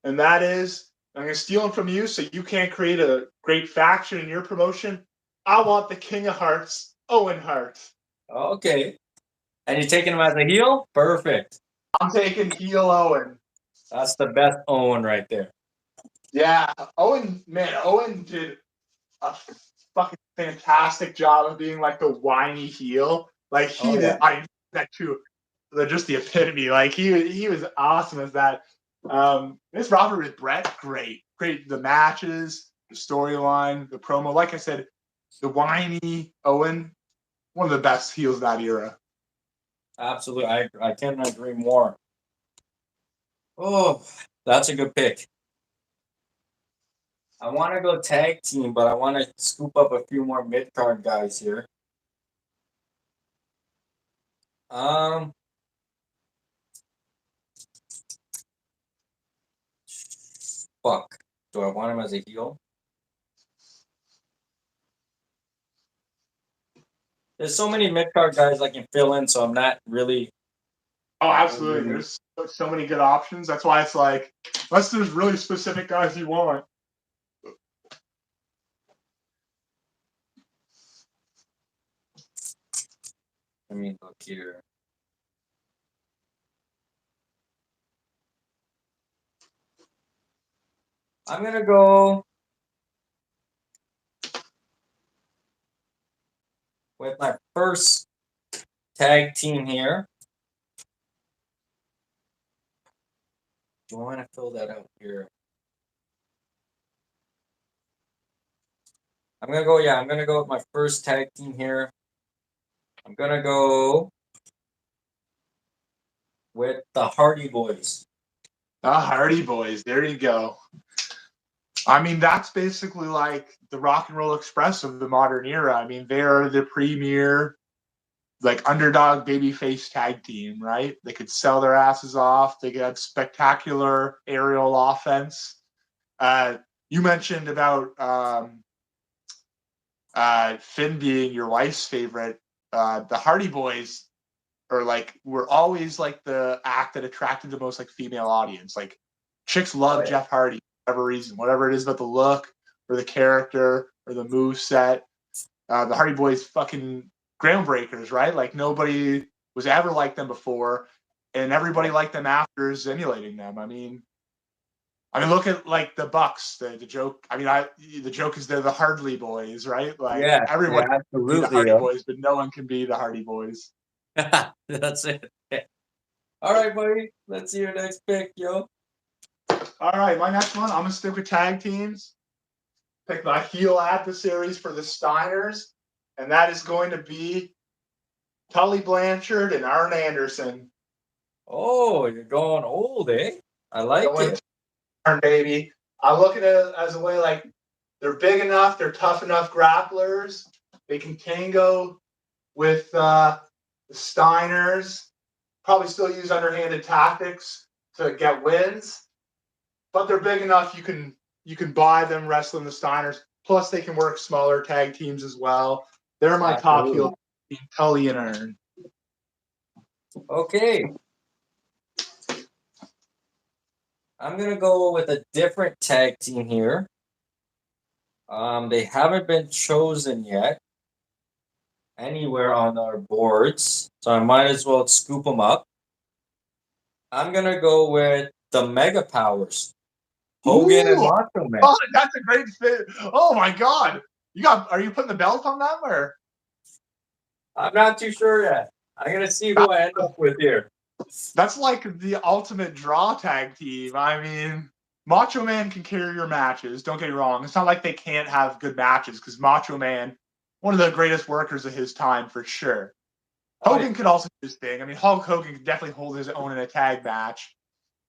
and that is I'm gonna steal him from you so you can't create a great faction in your promotion. I want the King of Hearts, Owen Hart. Okay, and you're taking him as a heel? Perfect. I'm taking heel Owen. That's the best Owen right there. Yeah, Owen did a fucking fantastic job of being like the whiny heel. Like I that too. Just the epitome. Like he was awesome as that. This Robert with Brett, great. The matches, the storyline, the promo. Like I said, the whiny Owen, one of the best heels of that era. Absolutely, I can't agree more. Oh, that's a good pick. I want to go tag team, but I want to scoop up a few more mid card guys here. Fuck. Do I want him as a heel? There's so many mid card guys I can fill in, so I'm not really. Oh, absolutely. There's so many good options. That's why it's like, unless there's really specific guys you want. Let me look here. I'm gonna go with my first tag team here. Do I want to fill that out here? I'm gonna go. Yeah, I'm gonna go with my first tag team here. I'm gonna go with the Hardy Boys. The Hardy Boys. There you go. I mean, that's basically like the Rock and Roll Express of the modern era. I mean, they are the premier, like, underdog babyface tag team, right? They could sell their asses off. They got spectacular aerial offense. You mentioned about Finn being your wife's favorite. The Hardy Boys were always like the act that attracted the most like female audience. Like chicks love Jeff Hardy for whatever reason, whatever it is about the look or the character or the move set. The Hardy Boys fucking groundbreakers, right? Like nobody was ever like them before, and everybody liked them after is emulating them. I mean, look at like the Bucks. The joke. I mean, the joke is they're the Hardly Boys, right? Like Yeah, everyone can be the absolutely. Hardy Boys, but no one can be the Hardy Boys. That's it. All right, buddy. Let's see your next pick, yo. All right, my next one. I'm gonna stick with tag teams. Pick my heel adversaries for the Steiners, and that is going to be Tully Blanchard and Arn Anderson. Oh, you're going old, eh? I like it. Baby. I look at it as a way like they're big enough, they're tough enough grapplers. They can tango with the Steiners. Probably still use underhanded tactics to get wins, but they're big enough you can buy them wrestling the Steiners. Plus, they can work smaller tag teams as well. They're my top heel team, Tully and Arn. Okay. I'm gonna go with a different tag team here. They haven't been chosen yet anywhere on our boards, so I might as well scoop them up. I'm gonna go with the Mega Powers, Hogan and Macho Man. Oh, that's a great fit. Oh my God! Are you putting the belt on them or? I'm not too sure yet. I'm gonna see who I end up with here. That's like the ultimate draw tag team. I mean, Macho Man can carry your matches. Don't get me wrong. It's not like they can't have good matches because Macho Man, one of the greatest workers of his time for sure. Hogan could also do his thing. I mean, Hulk Hogan could definitely hold his own in a tag match.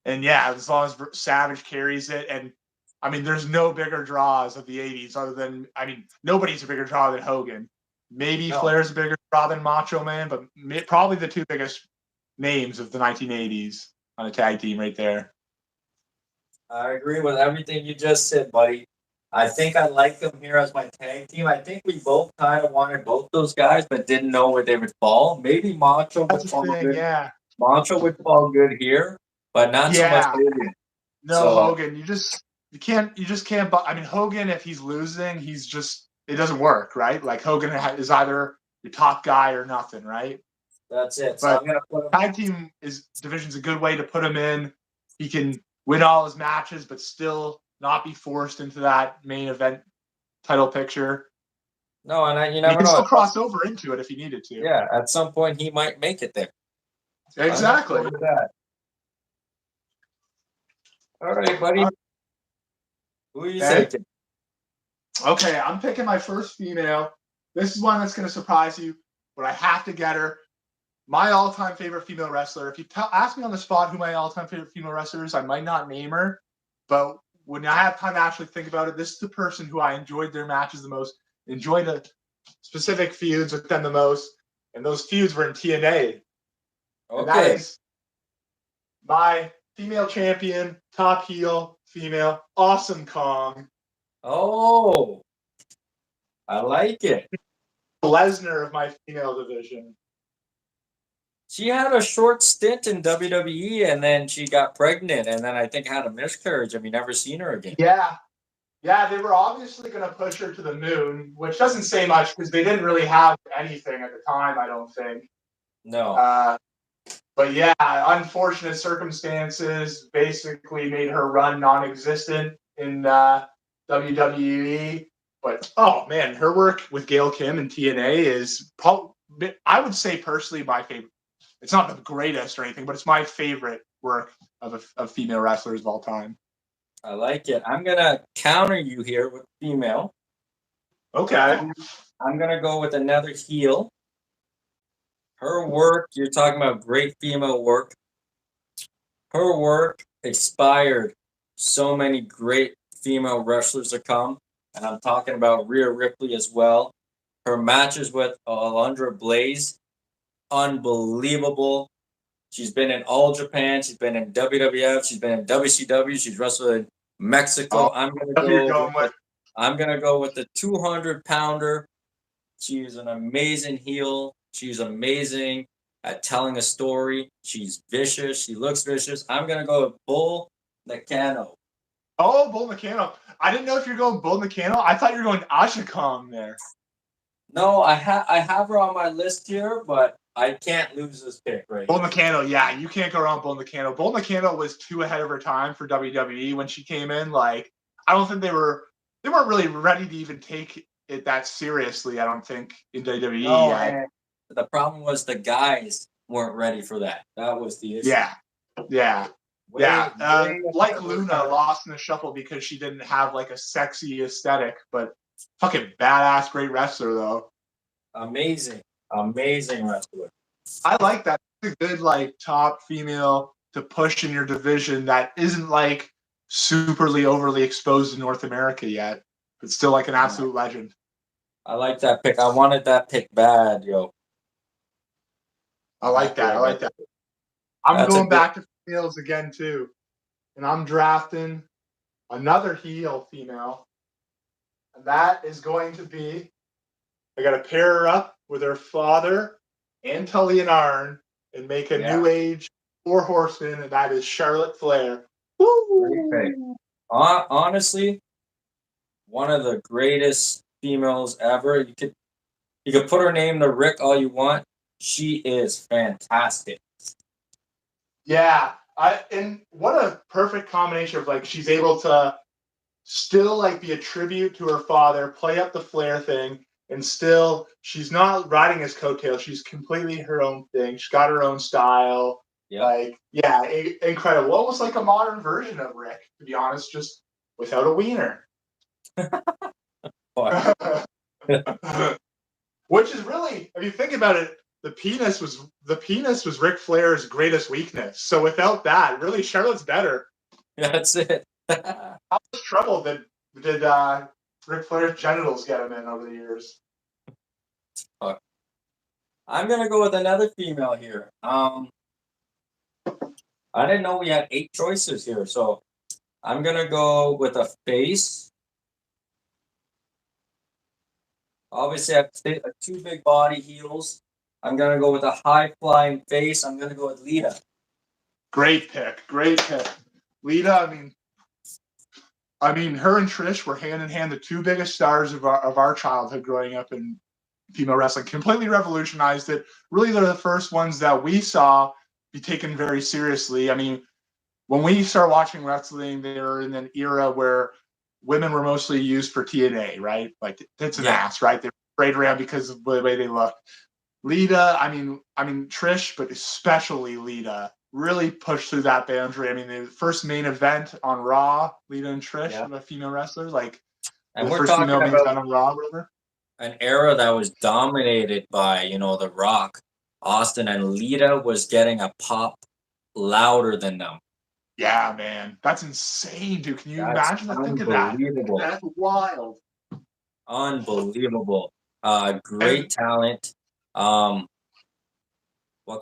And yeah, as long as Savage carries it. And I mean, there's no bigger draws of the 80s other than, I mean, nobody's a bigger draw than Hogan. Maybe Flair's a bigger draw than Macho Man, but probably the two biggest names of the 1980s on a tag team right there. I agree with everything you just said, buddy. I think I like them here as my tag team. I think we both kind of wanted both those guys, but didn't know where they would fall. Maybe Macho would fall good. Yeah. Macho would fall good here, but not so much Hogan. No, Hogan. You just can't. I mean, Hogan, if he's losing, it doesn't work, right? Like Hogan is either your top guy or nothing, right? That's it. So I'm gonna put him. Tag team division's a good way to put him in. He can win all his matches, but still not be forced into that main event title picture. No, and you never know. He can still cross over into it if he needed to. Yeah, at some point he might make it there. Exactly. All right, buddy. Who are you taking? Okay, I'm picking my first female. This is one that's going to surprise you, but I have to get her. My all-time favorite female wrestler. If you ask me on the spot who my all-time favorite female wrestler is, I might not name her, but when I have time to actually think about it, this is the person who I enjoyed their matches the most, enjoyed the specific feuds with them the most, and those feuds were in TNA. Okay. And that is my female champion, top heel, female, Awesome Kong. Oh, I like it. Lesnar of my female division. She had a short stint in WWE, and then she got pregnant, and then I think had a miscarriage, and we never seen her again. Yeah. Yeah, they were obviously going to push her to the moon, which doesn't say much because they didn't really have anything at the time, I don't think. No. But yeah, unfortunate circumstances basically made her run non-existent in WWE. But oh man, her work with Gail Kim and TNA is probably, I would say personally, my favorite. It's not the greatest or anything, but it's my favorite work of female wrestlers of all time. I like it. I'm gonna counter you here with female. Okay. I'm gonna go with another heel. Her work, you're talking about great female work. Her work inspired so many great female wrestlers to come, and I'm talking about Rhea Ripley as well. Her matches with Alundra Blaze, unbelievable. She's been in All Japan. She's been in WWF. She's been in WCW. She's wrestled in Mexico. Oh, I'm gonna go with the 200-pounder. She's an amazing heel. She's amazing at telling a story. She's vicious. She looks vicious. I'm gonna go with Bull Nakano. Oh, Bull Nakano. I didn't know if you're going Bull Nakano. I thought you were going Ashikam there. No, I have her on my list here, but I can't lose this pick right Bull here. Nakano, yeah, you can't go wrong Bull Nakano. Bull Nakano was too ahead of her time for WWE when she came in. Like, I don't think they weren't really ready to even take it that seriously, I don't think, in WWE yet. The problem was the guys weren't ready for that. That was the issue. Yeah. Like Luna lost in the shuffle because she didn't have like a sexy aesthetic, but fucking badass, great wrestler though. Amazing wrestler. I like that. It's a good like top female to push in your division that isn't like superly overly exposed in North America yet, but still like an absolute legend. I like that pick. I wanted that pick bad, yo. I like that. I'm going back to females again too, and I'm drafting another heel female, and that is going to be. I got to pair her up with her father and Tully and Arn and make a new age 4 horsemen, and that is Charlotte Flair. Woo! Great pick. Honestly, one of the greatest females ever. You could put her name to Rick all you want. She is fantastic. Yeah, and what a perfect combination of like she's able to still like be a tribute to her father, play up the Flair thing, and still she's not riding his coattails. She's completely her own thing. She's got her own style. Yep. Like, yeah, incredible. Almost like a modern version of Rick, to be honest, just without a wiener. Which is really, if you think about it, the penis was Ric Flair's greatest weakness. So without that, really, Charlotte's better. That's it. How much trouble did Ric Flair's genitals get him in over the years? I'm gonna go with another female here. I didn't know we had 8 choices here, so I'm gonna go with a face. Obviously, I have 2 big body heels. I'm gonna go with a high flying face. I'm gonna go with Lita. Great pick. Lita, I mean, her and Trish were hand in hand the 2 biggest stars of our childhood growing up in female wrestling. Completely revolutionized it. Really, they're the first ones that we saw be taken very seriously. I mean, when we started watching wrestling, they were in an era where women were mostly used for TNA, right? Like tits and ass, right? They were sprayed around because of the way they looked. Lita, I mean Trish, but especially Lita, really pushed through that boundary. I mean, the first main event on Raw, Lita and Trish, the female wrestlers, like and the first female main event on Raw, whatever. An era that was dominated by, The Rock, Austin, and Lita was getting a pop louder than them. Yeah, man. That's insane, dude. Can you imagine the think of that? That's wild. Unbelievable. Great talent. What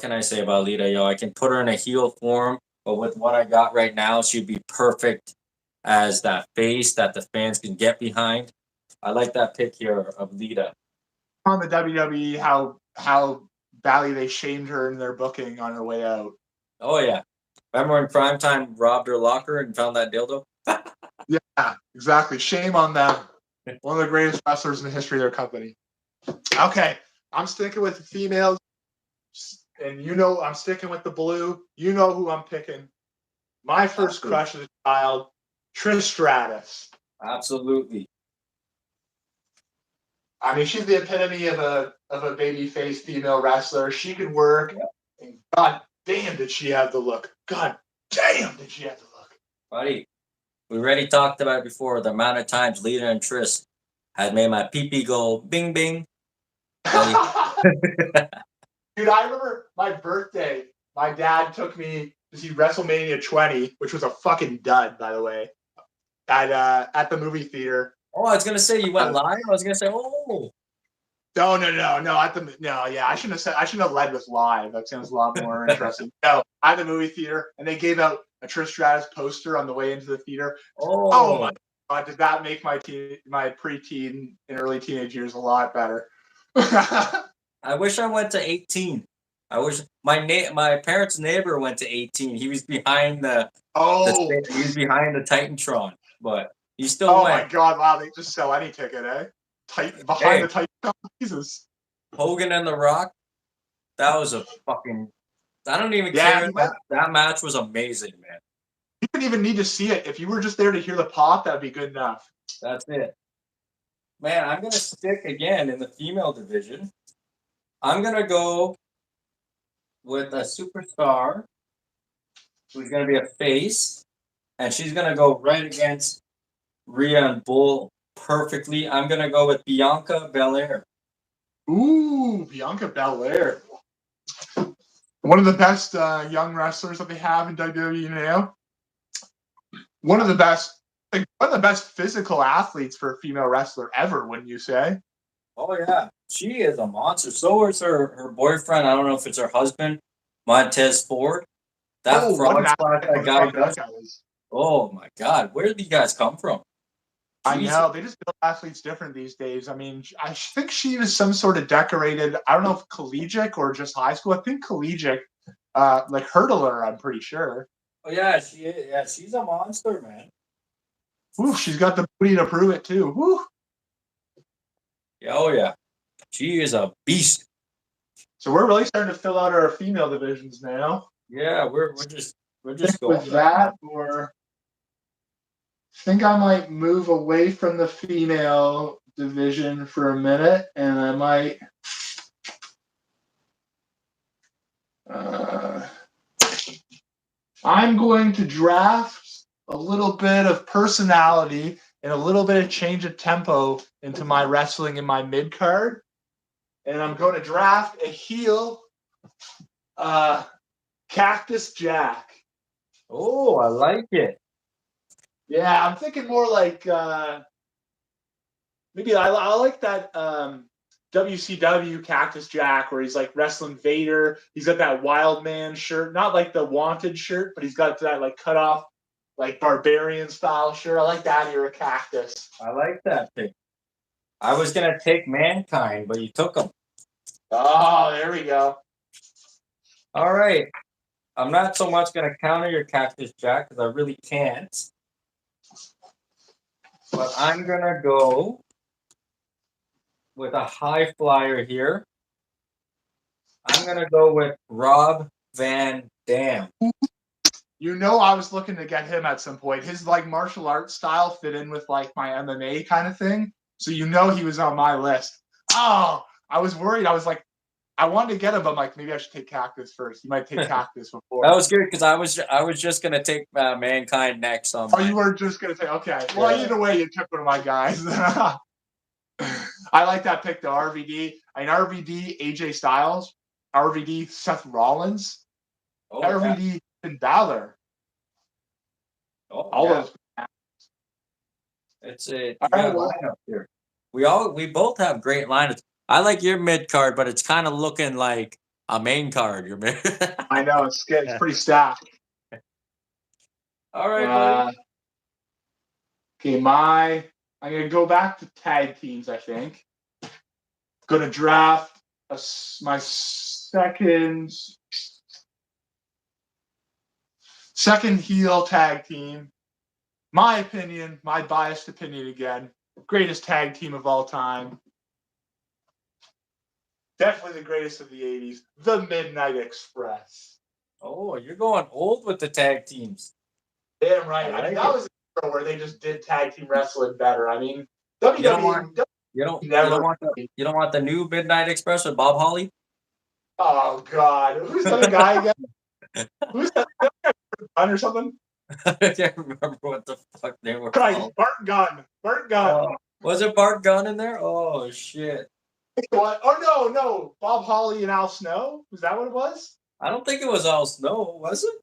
can I say about Lita, yo? I can put her in a heel form, but with what I got right now, she'd be perfect as that face that the fans can get behind. I like that pick here of Lita. on the WWE how badly they shamed her in their booking on her way out. Oh yeah. Remember when Primetime robbed her locker and found that dildo? Yeah, exactly. Shame on them. One of the greatest wrestlers in the history of their company. Okay, I'm sticking with the females, and I'm sticking with the blue. You know who I'm picking. My first crush as a child, Trish Stratus. Absolutely. I mean, she's the epitome of a baby-faced female wrestler. She could work, and god damn did she have the look. God damn did she have the look. Buddy, we already talked about it before, the amount of times Lita and Trish had made my pee-pee go bing bing. Buddy. Dude, I remember my birthday. My dad took me to see WrestleMania 20, which was a fucking dud, by the way, at the movie theater. Oh, I was gonna say you went live. I was gonna say, oh. No. Yeah, I shouldn't have led with live. That sounds a lot more interesting. No, at the movie theater, and they gave out a Trish Stratus poster on the way into the theater. Oh my god, did that make my preteen and early teenage years a lot better? I wish I went to 18. I wish my parents' neighbor went to 18. He was behind the Titantron, but he still went. Oh my god! Wow, they just sell any ticket, eh? Behind the Titantron, Jesus. Hogan and The Rock. That was a fucking. I don't even care. That match was amazing, man. You didn't even need to see it. If you were just there to hear the pop, that'd be good enough. That's it. Man, I'm gonna stick again in the female division. I'm gonna go with a superstar who's gonna be a face, and she's gonna go right against Rhea and Bull perfectly. I'm gonna go with Bianca Belair. Ooh, Bianca Belair. One of the best young wrestlers that they have in WWE now. One of the best physical athletes for a female wrestler ever, wouldn't you say? Oh yeah, she is a monster. So is her boyfriend. I don't know if it's her husband, Montez Ford. That frog splash that guy does. Oh my god, where did these guys come from? I know, they just build athletes different these days. I mean, I think she was some sort of decorated, I don't know if collegiate or just high school. I think collegiate, like hurdler, I'm pretty sure. Oh yeah, she is. Yeah, she's a monster, man. Ooh, she's got the booty to prove it too. Woo. Yeah, oh yeah. She is a beast. So we're really starting to fill out our female divisions now. Yeah, we're just going with that, or I think I might move away from the female division for a minute, and I might I'm going to draft a little bit of personality and a little bit of change of tempo into my wrestling in my mid card, and I'm going to draft a heel, Cactus Jack. Oh, I like it. Yeah, I'm thinking more like maybe I like that WCW Cactus Jack where he's like wrestling Vader. He's got that Wild Man shirt, not like the Wanted shirt, but he's got that like cut off like barbarian style shirt. I like that era Cactus. I like that thing. I was gonna take Mankind, but you took him. Oh, there we go. All right. I'm not so much gonna counter your Cactus Jack because I really can't. But I'm gonna go with a high flyer here. I'm gonna go with Rob Van Dam. You know, I was looking to get him at some point. His like martial arts style fit in with like my MMA kind of thing. So you know he was on my list. Oh, I was worried. I was like, I wanted to get him, but I'm like, maybe I should take Cactus first. You might take Cactus before. That was good because I was just gonna take Mankind next. Oh, you were just gonna say okay. Well, either way, you took one of my guys. I like that pick, the RVD. I mean, RVD, AJ Styles, RVD, Seth Rollins, RVD, Finn Balor. All those. It's a lineup here. We both have great lineups. I like your mid card, but it's kind of looking like a main card. Your mid. I know it's pretty stacked. All right, buddy. Okay, I'm gonna go back to tag teams. I think Gonna draft my second heel tag team. My opinion, my biased opinion again, greatest tag team of all time. Definitely the greatest of the 80s, the Midnight Express. Oh, you're going old with the tag teams. Damn right. I mean, that was a era where they just did tag team wrestling better. I mean, WWE you don't want the new Midnight Express with Bob Holly? Oh God, who's the other guy again? Who's that Gunn or something? I can't remember what the fuck they were Christ, called. Bart Gunn. Bart Gunn. Was it Bart Gunn in there? Oh shit. What? Oh no. Bob Holly and Al Snow? Was that what it was? I don't think it was Al Snow, was it?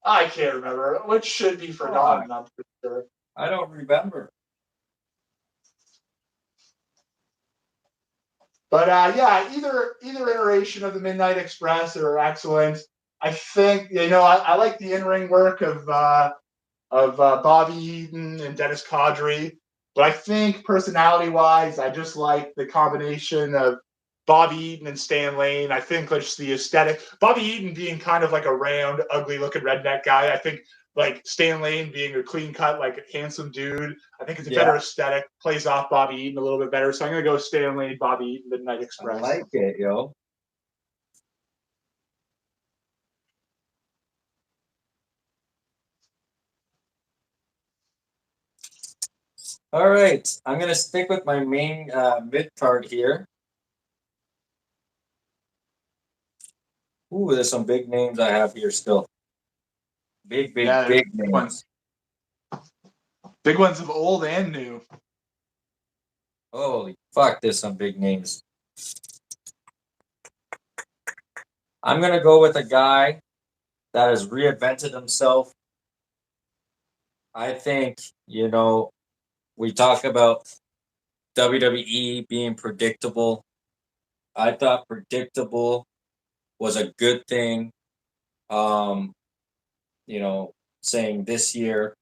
I can't remember. Which should be forgotten, I'm pretty sure. I don't remember. But yeah, either iteration of the Midnight Express are excellent. I think I like the in-ring work of Bobby Eaton and Dennis Kadri, but I think personality-wise, I just like the combination of Bobby Eaton and Stan Lane. I think just the aesthetic. Bobby Eaton being kind of like a round, ugly-looking redneck guy. I think like Stan Lane being a clean-cut, like handsome dude. I think it's a better aesthetic. Plays off Bobby Eaton a little bit better. So I'm gonna go Stan Lane, Bobby Eaton, Midnight Express. I like it, yo. All right, I'm gonna stick with my main mid card here. Ooh, there's some big names I have here still. Big names. Ones. Big ones of old and new. Holy fuck, there's some big names. I'm gonna go with a guy that has reinvented himself. I think, we talk about WWE being predictable. I thought predictable was a good thing. Saying this year,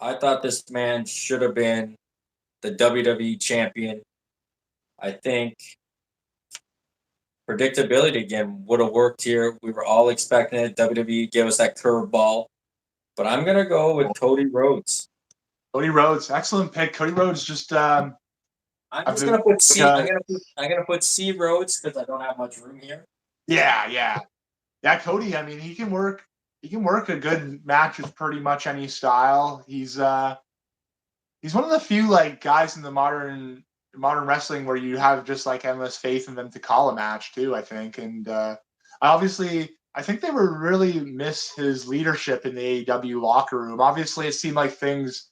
I thought this man should have been the WWE champion. I think predictability again would have worked here. We were all expecting it. WWE gave us that curveball. But I'm gonna go with Cody Rhodes. Cody Rhodes, excellent pick. Cody Rhodes just I'm just gonna put C. I'm gonna put C Rhodes because I don't have much room here. Yeah. Cody. I mean, he can work a good match with pretty much any style. He's one of the few like guys in the modern wrestling where you have just like endless faith in them to call a match too. I think, and I think they were really miss his leadership in the AEW locker room. Obviously, it seemed like things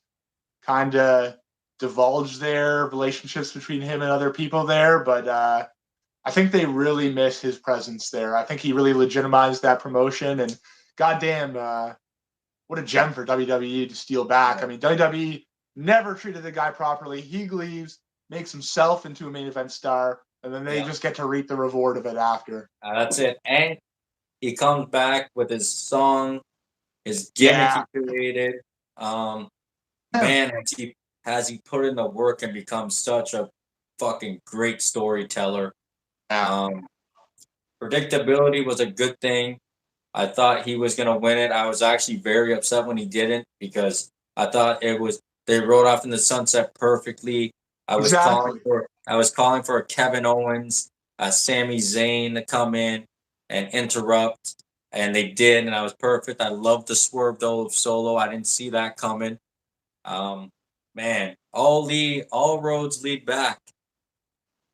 kind of divulged their relationships between him and other people there, but I think they really miss his presence there. I think he really legitimized that promotion, and goddamn, what a gem for WWE to steal back. I mean, WWE never treated the guy properly. He leaves, makes himself into a main event star, and then they just get to reap the reward of it after. That's it. And he comes back with his song, his gimmick he created. Man, has he put in the work and become such a fucking great storyteller. Predictability was a good thing. I thought he was going to win it. I was actually very upset when he didn't because I thought they rode off in the sunset perfectly. I was calling for a Kevin Owens, a Sami Zayn to come in and interrupt, and they did, and I was perfect. I loved the swerve though of Solo. I didn't see that coming. Man, all roads lead back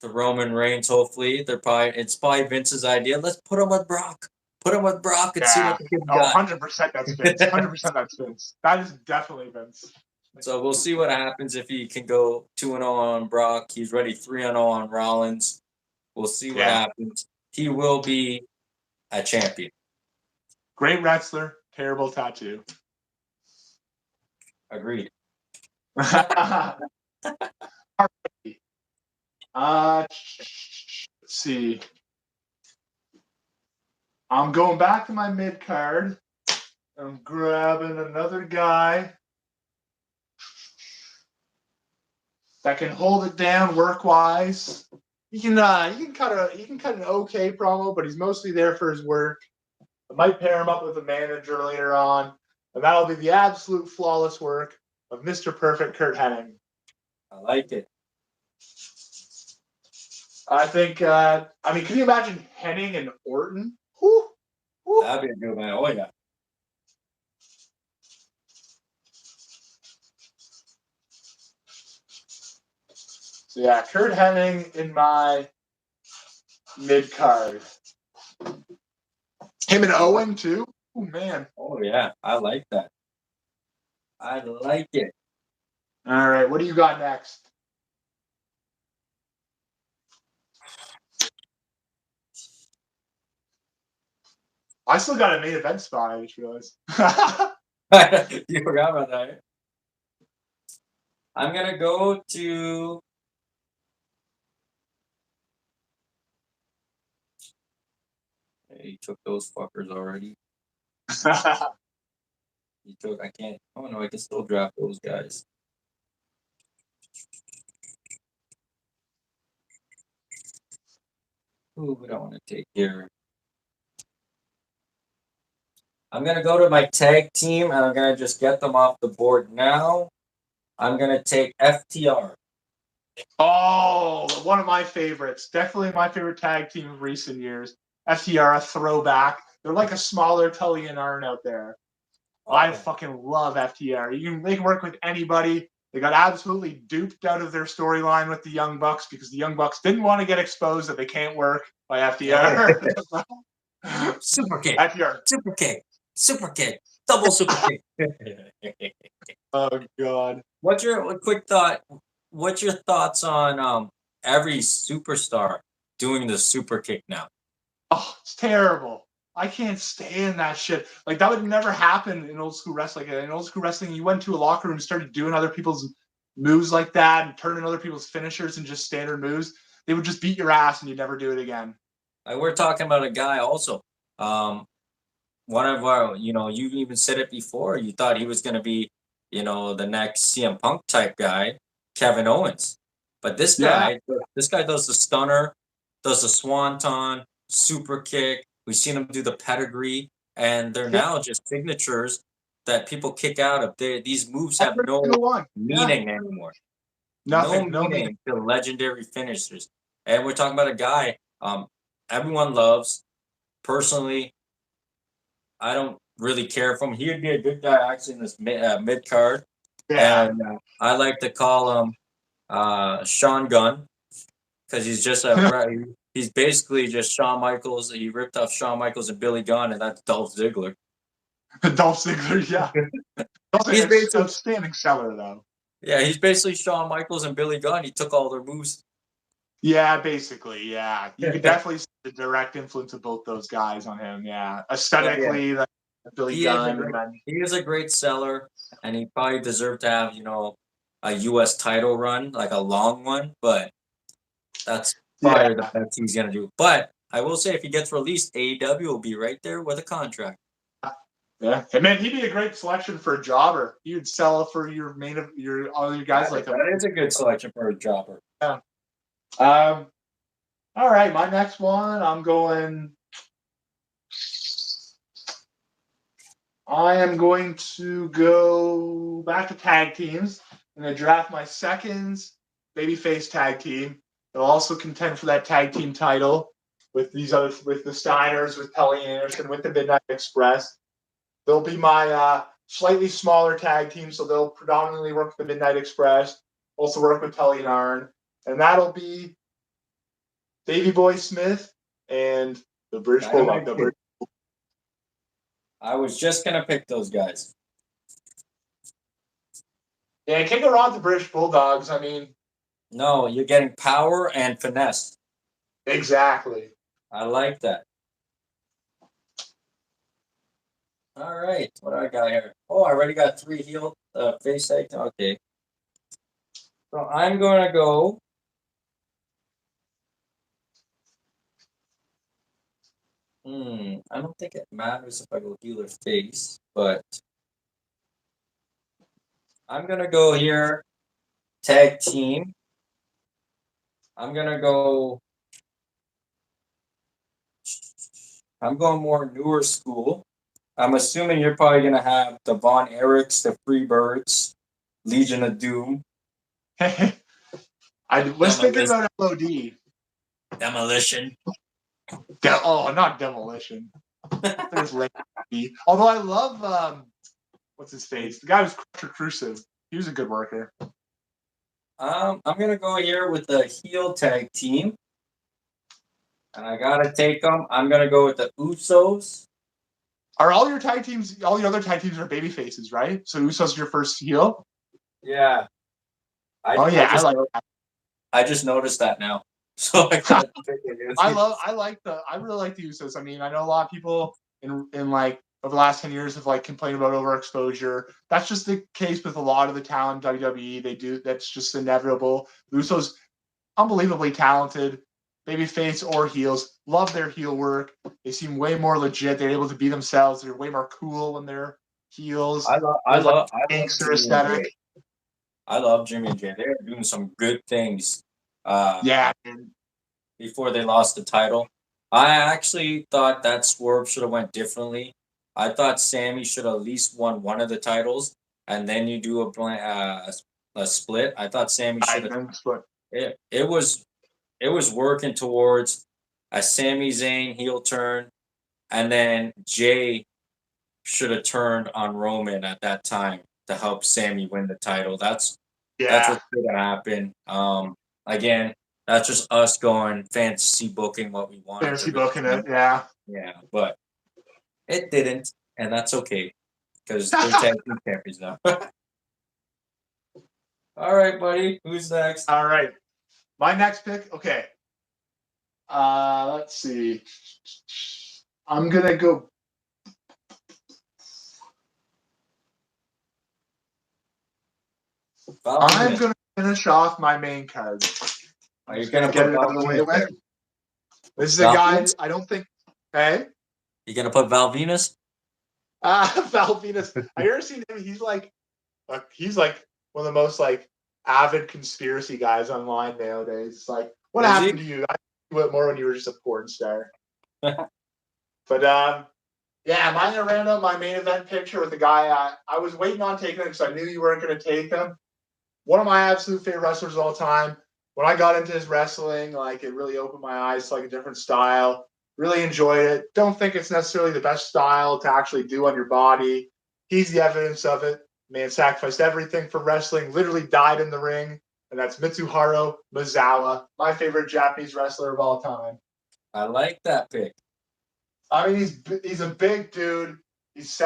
to Roman Reigns. Hopefully, it's probably Vince's idea. Let's put him with Brock. Put him with Brock and see what the kid's got. 100% that's Vince. 100% that's Vince. That is definitely Vince. So we'll see what happens if he can go 2-0 on Brock. He's ready 3-0 on Rollins. We'll see what happens. He will be a champion. Great wrestler, terrible tattoo. Agreed. Let's see. I'm going back to my mid card. I'm grabbing another guy that can hold it down work wise. he can cut an okay promo, but he's mostly there for his work. I might pair him up with a manager later on, and that'll be the absolute flawless work of Mr. Perfect Kurt Hennig. I like it. I think. I mean, can you imagine Hennig and Orton? Whew, whew. That'd be a good man. Oh yeah. So yeah, Kurt Hennig in my mid card. Him and Owen too. Oh man. Oh yeah. I like that. I like it. All right, what do you got next? I still got a main event spot. I just realized. You forgot about that. I'm gonna go to. He took those fuckers already. He took. I can't. Oh no, I can still draft those guys. Who would I want to take here? I'm gonna go to my tag team and I'm gonna just get them off the board now. I'm gonna take FTR. Oh, one of my favorites. Definitely my favorite tag team of recent years. FTR, a throwback. They're like a smaller Tully and Arn out there. I fucking love FTR. They can work with anybody. They got absolutely duped out of their storyline with the Young Bucks because the Young Bucks didn't want to get exposed that they can't work by FTR. Super kick. FTR. Super kick. Super kick. Double super kick. Oh god. What's your quick thought? What's your thoughts on every superstar doing the super kick now? Oh, it's terrible. I can't stand that shit. Like that would never happen in old school wrestling. In old school wrestling, you went to a locker room and started doing other people's moves like that and turning other people's finishers and just standard moves. They would just beat your ass and you'd never do it again. We're talking about a guy also. One of our, you even said it before. You thought he was going to be, the next CM Punk type guy, Kevin Owens. But this guy does the stunner, does the swanton, super kick. We've seen him do the pedigree, and they're now just signatures that people kick out of. These moves have no meaning anymore. Nothing. No meaning to legendary finishers. And we're talking about a guy everyone loves. Personally, I don't really care for him. He'd be a good guy actually in this mid card. Yeah. And I like to call him Sean Gunn because he's just he's basically just Shawn Michaels. He ripped off Shawn Michaels and Billy Gunn, and that's Dolph Ziggler. Dolph Ziggler, yeah. He's basically outstanding seller though. Yeah, he's basically Shawn Michaels and Billy Gunn. He took all their moves. Yeah, basically, yeah. You could definitely see the direct influence of both those guys on him. Yeah, aesthetically, like Billy Gunn. He is a great seller, and he probably deserved to have a U.S. title run, like a long one. But that's probably the best he's gonna do. But I will say, if he gets released, AEW will be right there with a contract. Yeah, and man, he'd be a great selection for a jobber. You'd sell for your all your guys like that. Is a good selection for a jobber. Yeah. All right, my next one, I am going to go back to tag teams. I'm going to draft my second babyface tag team. They'll also contend for that tag team title with the Steiners, with Pelly Anderson, with the Midnight Express. They'll be my slightly smaller tag team, so they'll predominantly work with the Midnight Express, also work with Pelly and Arn. And that'll be Davey Boy Smith and the British Bulldog. I was just going to pick those guys. Yeah, you can't go wrong with the British Bulldogs. I mean... No, you're getting power and finesse. Exactly. I like that. All right, what do I got here? Oh, I already got 3 heel face tag. Okay. So I'm going to go... I don't think it matters if I go heel or face, but I'm going to go here, tag team. I'm going to go I'm going more newer school. I'm assuming you're probably gonna have the Von Erichs, the Freebirds, Legion of Doom, I was thinking Demolition. about LOD. Demolition. Not Demolition. There's Lady. Although I love what's his face? The guy who's Crusher Crucive. He was a good worker. I'm gonna go here with the heel tag team, and I gotta take them. I'm gonna go with the Usos. Are all your tag teams? All your other tag teams are baby faces, right? So Usos your first heel. Yeah, Oh yeah, I like. I just noticed that now, so I gotta pick it. I really like the Usos. I mean, I know a lot of people in like over the last 10 years have like complained about overexposure. That's just the case with a lot of the talent in WWE. They do that's just inevitable. The Usos unbelievably talented, babyface or heels. Love their heel work. They seem way more legit. They're able to be themselves. They're way more cool when they're heels. There's like gangster aesthetic. I love Jimmy and Jay. They're doing some good things. Yeah. Before they lost the title, I actually thought that Swerve should have went differently. I thought Sammy should have at least won one of the titles, and then you do a split. I thought Sammy should have. It was working towards a Sami Zayn heel turn, and then Jay should have turned on Roman at that time to help Sammy win the title. That's what should have happened. Again, that's just us going fantasy booking what we wanted. Fantasy booking it, yeah. Yeah, but it didn't, and that's okay because they're tag team champions now. All right, buddy. Who's next? All right. My next pick, okay. Let's see. I'm gonna go. I'm gonna finish off my main card. Are you gonna get it out of the way with? This is a guy I don't think. Hey, you gonna put Val Venus? Val Venus. Have you ever seen him? He's like one of the most like avid conspiracy guys online nowadays. It's like, what happened to you? I knew it more when you were just a porn star. But yeah, mine are random. My main event picture with the guy I was waiting on taking him because I knew you weren't going to take him. One of my absolute favorite wrestlers of all time. When I got into his wrestling, like it really opened my eyes to like a different style. Really enjoyed it. Don't think it's necessarily the best style to actually do on your body. He's the evidence of it. Man sacrificed everything for wrestling, literally died in the ring. And that's Mitsuharu Misawa, my favorite Japanese wrestler of all time. I like that pick. I mean, he's a big dude. He's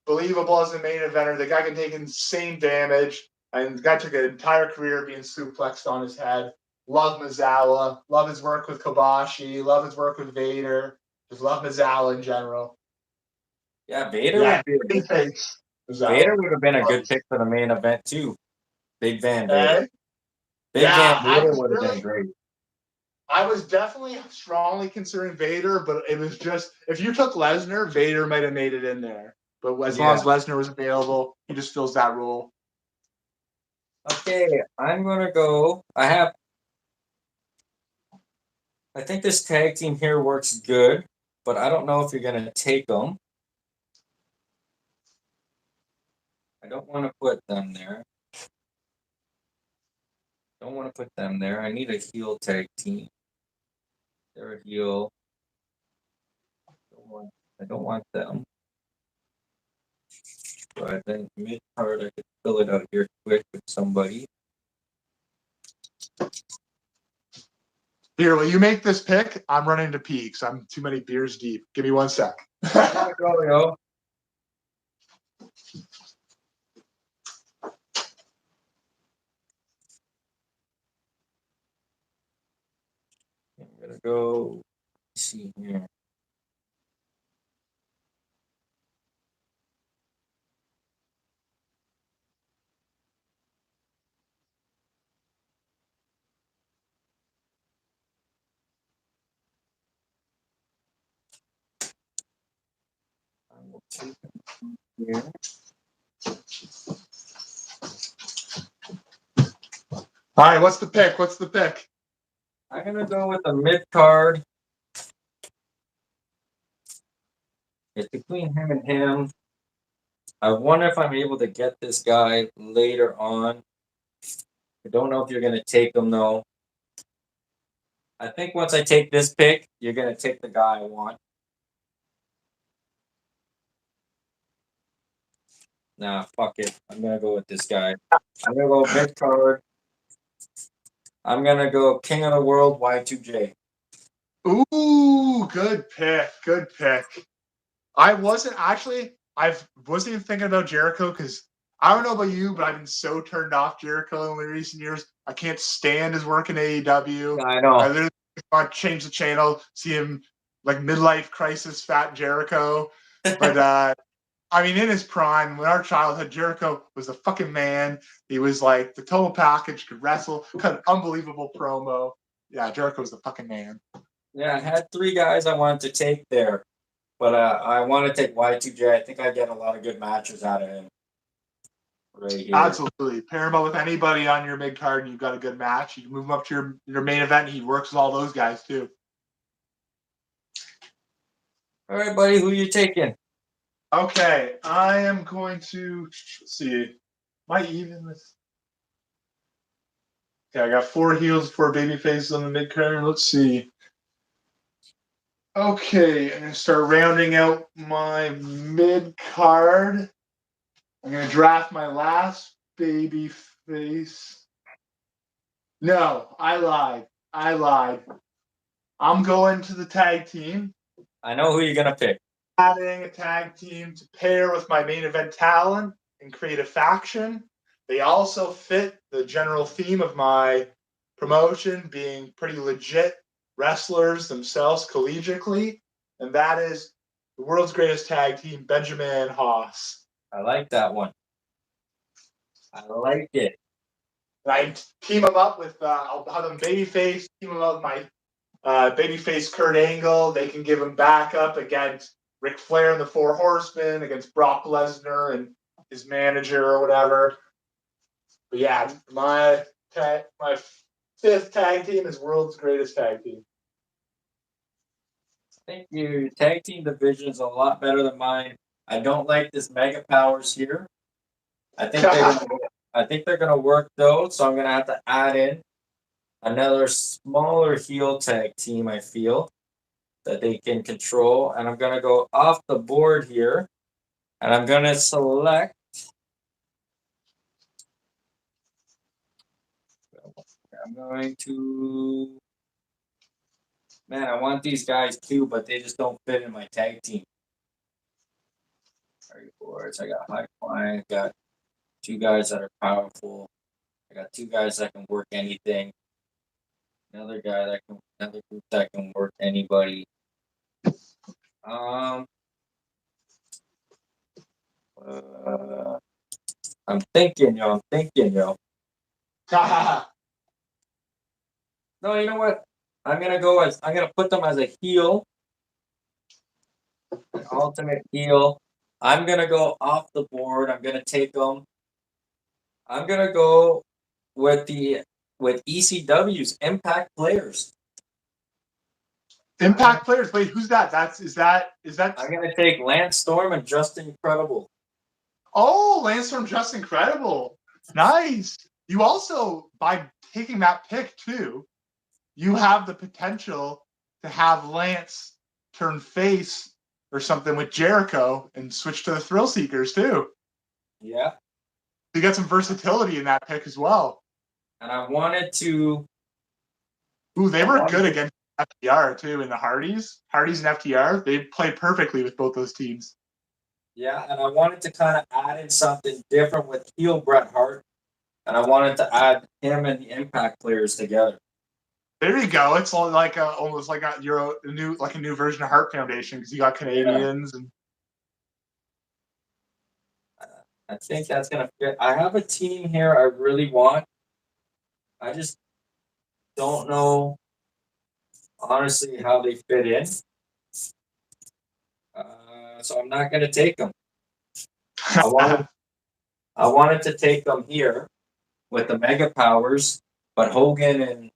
believable as a main eventer. The guy can take insane damage. And the guy took an entire career being suplexed on his head. Love Misawa. Love his work with Kobashi. Love his work with Vader. Just love Misawa in general. Yeah, Vader would have been a good pick for the main event too. Big Van Vader. Van Vader would have been great. I was definitely strongly considering Vader, but it was just if you took Lesnar, Vader might have made it in there. But as long as Lesnar was available, he just fills that role. Okay, I'm gonna go. I think this tag team here works good, but I don't know if you're gonna take them. I don't want to put them there. Don't want to put them there. I need a heel tag team. They're a heel. I don't want them. But then mid card, I could fill it out here quick with somebody. Here, will you make this pick? I'm running to pee because I'm too many beers deep. Give me 1 sec. Go. I'm gonna go. Let's see here. Here. All right, what's the pick? I'm gonna go with a mid card. It's between him and him. I wonder if I'm able to get this guy later on. I don't know if you're going to take him, though. I think once I take this pick, you're going to take the guy I want. Nah, fuck it. I'm going to go with this guy. I'm going to go mid card. I'm going to go King of the World Y2J. Ooh, good pick. Good pick. I wasn't even thinking about Jericho because I don't know about you, but I've been so turned off Jericho in the recent years. I can't stand his work in AEW. I I know. literally want to change the channel, see him like midlife crisis fat Jericho. But I mean, in his prime, when our childhood, Jericho was the fucking man. He was like the total package, could wrestle, cut an unbelievable promo. Yeah, Jericho was the fucking man. Yeah, I had three guys I wanted to take there, but I want to take Y2J. I think I get a lot of good matches out of him right here. Absolutely. Pair him up with anybody on your mid card and you've got a good match. You can move him up to your main event. He works with all those guys too. All right, buddy, who you taking? Okay, I am going to see. Am I even this? Okay, I got 4 heels, 4 baby faces on the mid card. Let's see. Okay, I'm gonna start rounding out my mid card. I'm gonna draft my last baby face. No, I lied. I'm going to the tag team. I know who you're gonna pick. Adding a tag team to pair with my main event talent and create a faction. They also fit the general theme of my promotion being pretty legit wrestlers themselves collegiately, and that is the world's greatest tag team, Benjamin and Haas. I like that one. I like it. And I team them up with, I'll have them babyface, team them up with my babyface Kurt Angle. They can give him backup against Ric Flair and the Four Horsemen, against Brock Lesnar and his manager or whatever. But yeah, my 5th tag team is world's greatest tag team. I think your tag team division is a lot better than mine. I don't like this Mega Powers here. I think they're gonna work though, so I'm gonna have to add in another smaller heel tag team. I feel that they can control, and I'm gonna go off the board here, and I'm gonna select. I'm going to. Man, I want these guys too, but they just don't fit in my tag team. All right, boards. I got High Flying. I got 2 guys that are powerful. I got 2 guys that can work anything. Another group that can work anybody. Um, I'm thinking, yo. No, you know what? I'm gonna put them as a heel, an ultimate heel. I'm gonna go off the board. I'm gonna take them. I'm gonna go with ECW's Impact Players. Impact players. Wait, who's that? Is that? I'm gonna take Lance Storm and Justin Incredible. Oh, Lance Storm, just incredible. Nice. You also, by taking that pick too, you have the potential to have Lance turn face or something with Jericho and switch to the Thrill Seekers too. Yeah. You got some versatility in that pick as well. And I wanted to. Ooh, they were good against FTR too in the Hardys. Hardys and FTR, they played perfectly with both those teams. Yeah, and I wanted to kind of add in something different with heel Bret Hart, and I wanted to add him and the Impact Players together. There you go. It's like almost like a new version of Hart Foundation because you got Canadians and. I think that's gonna fit. I have a team here I really want. I just don't know, honestly, how they fit in. So I'm not gonna take them. I wanted to take them here with the Mega Powers, but Hogan and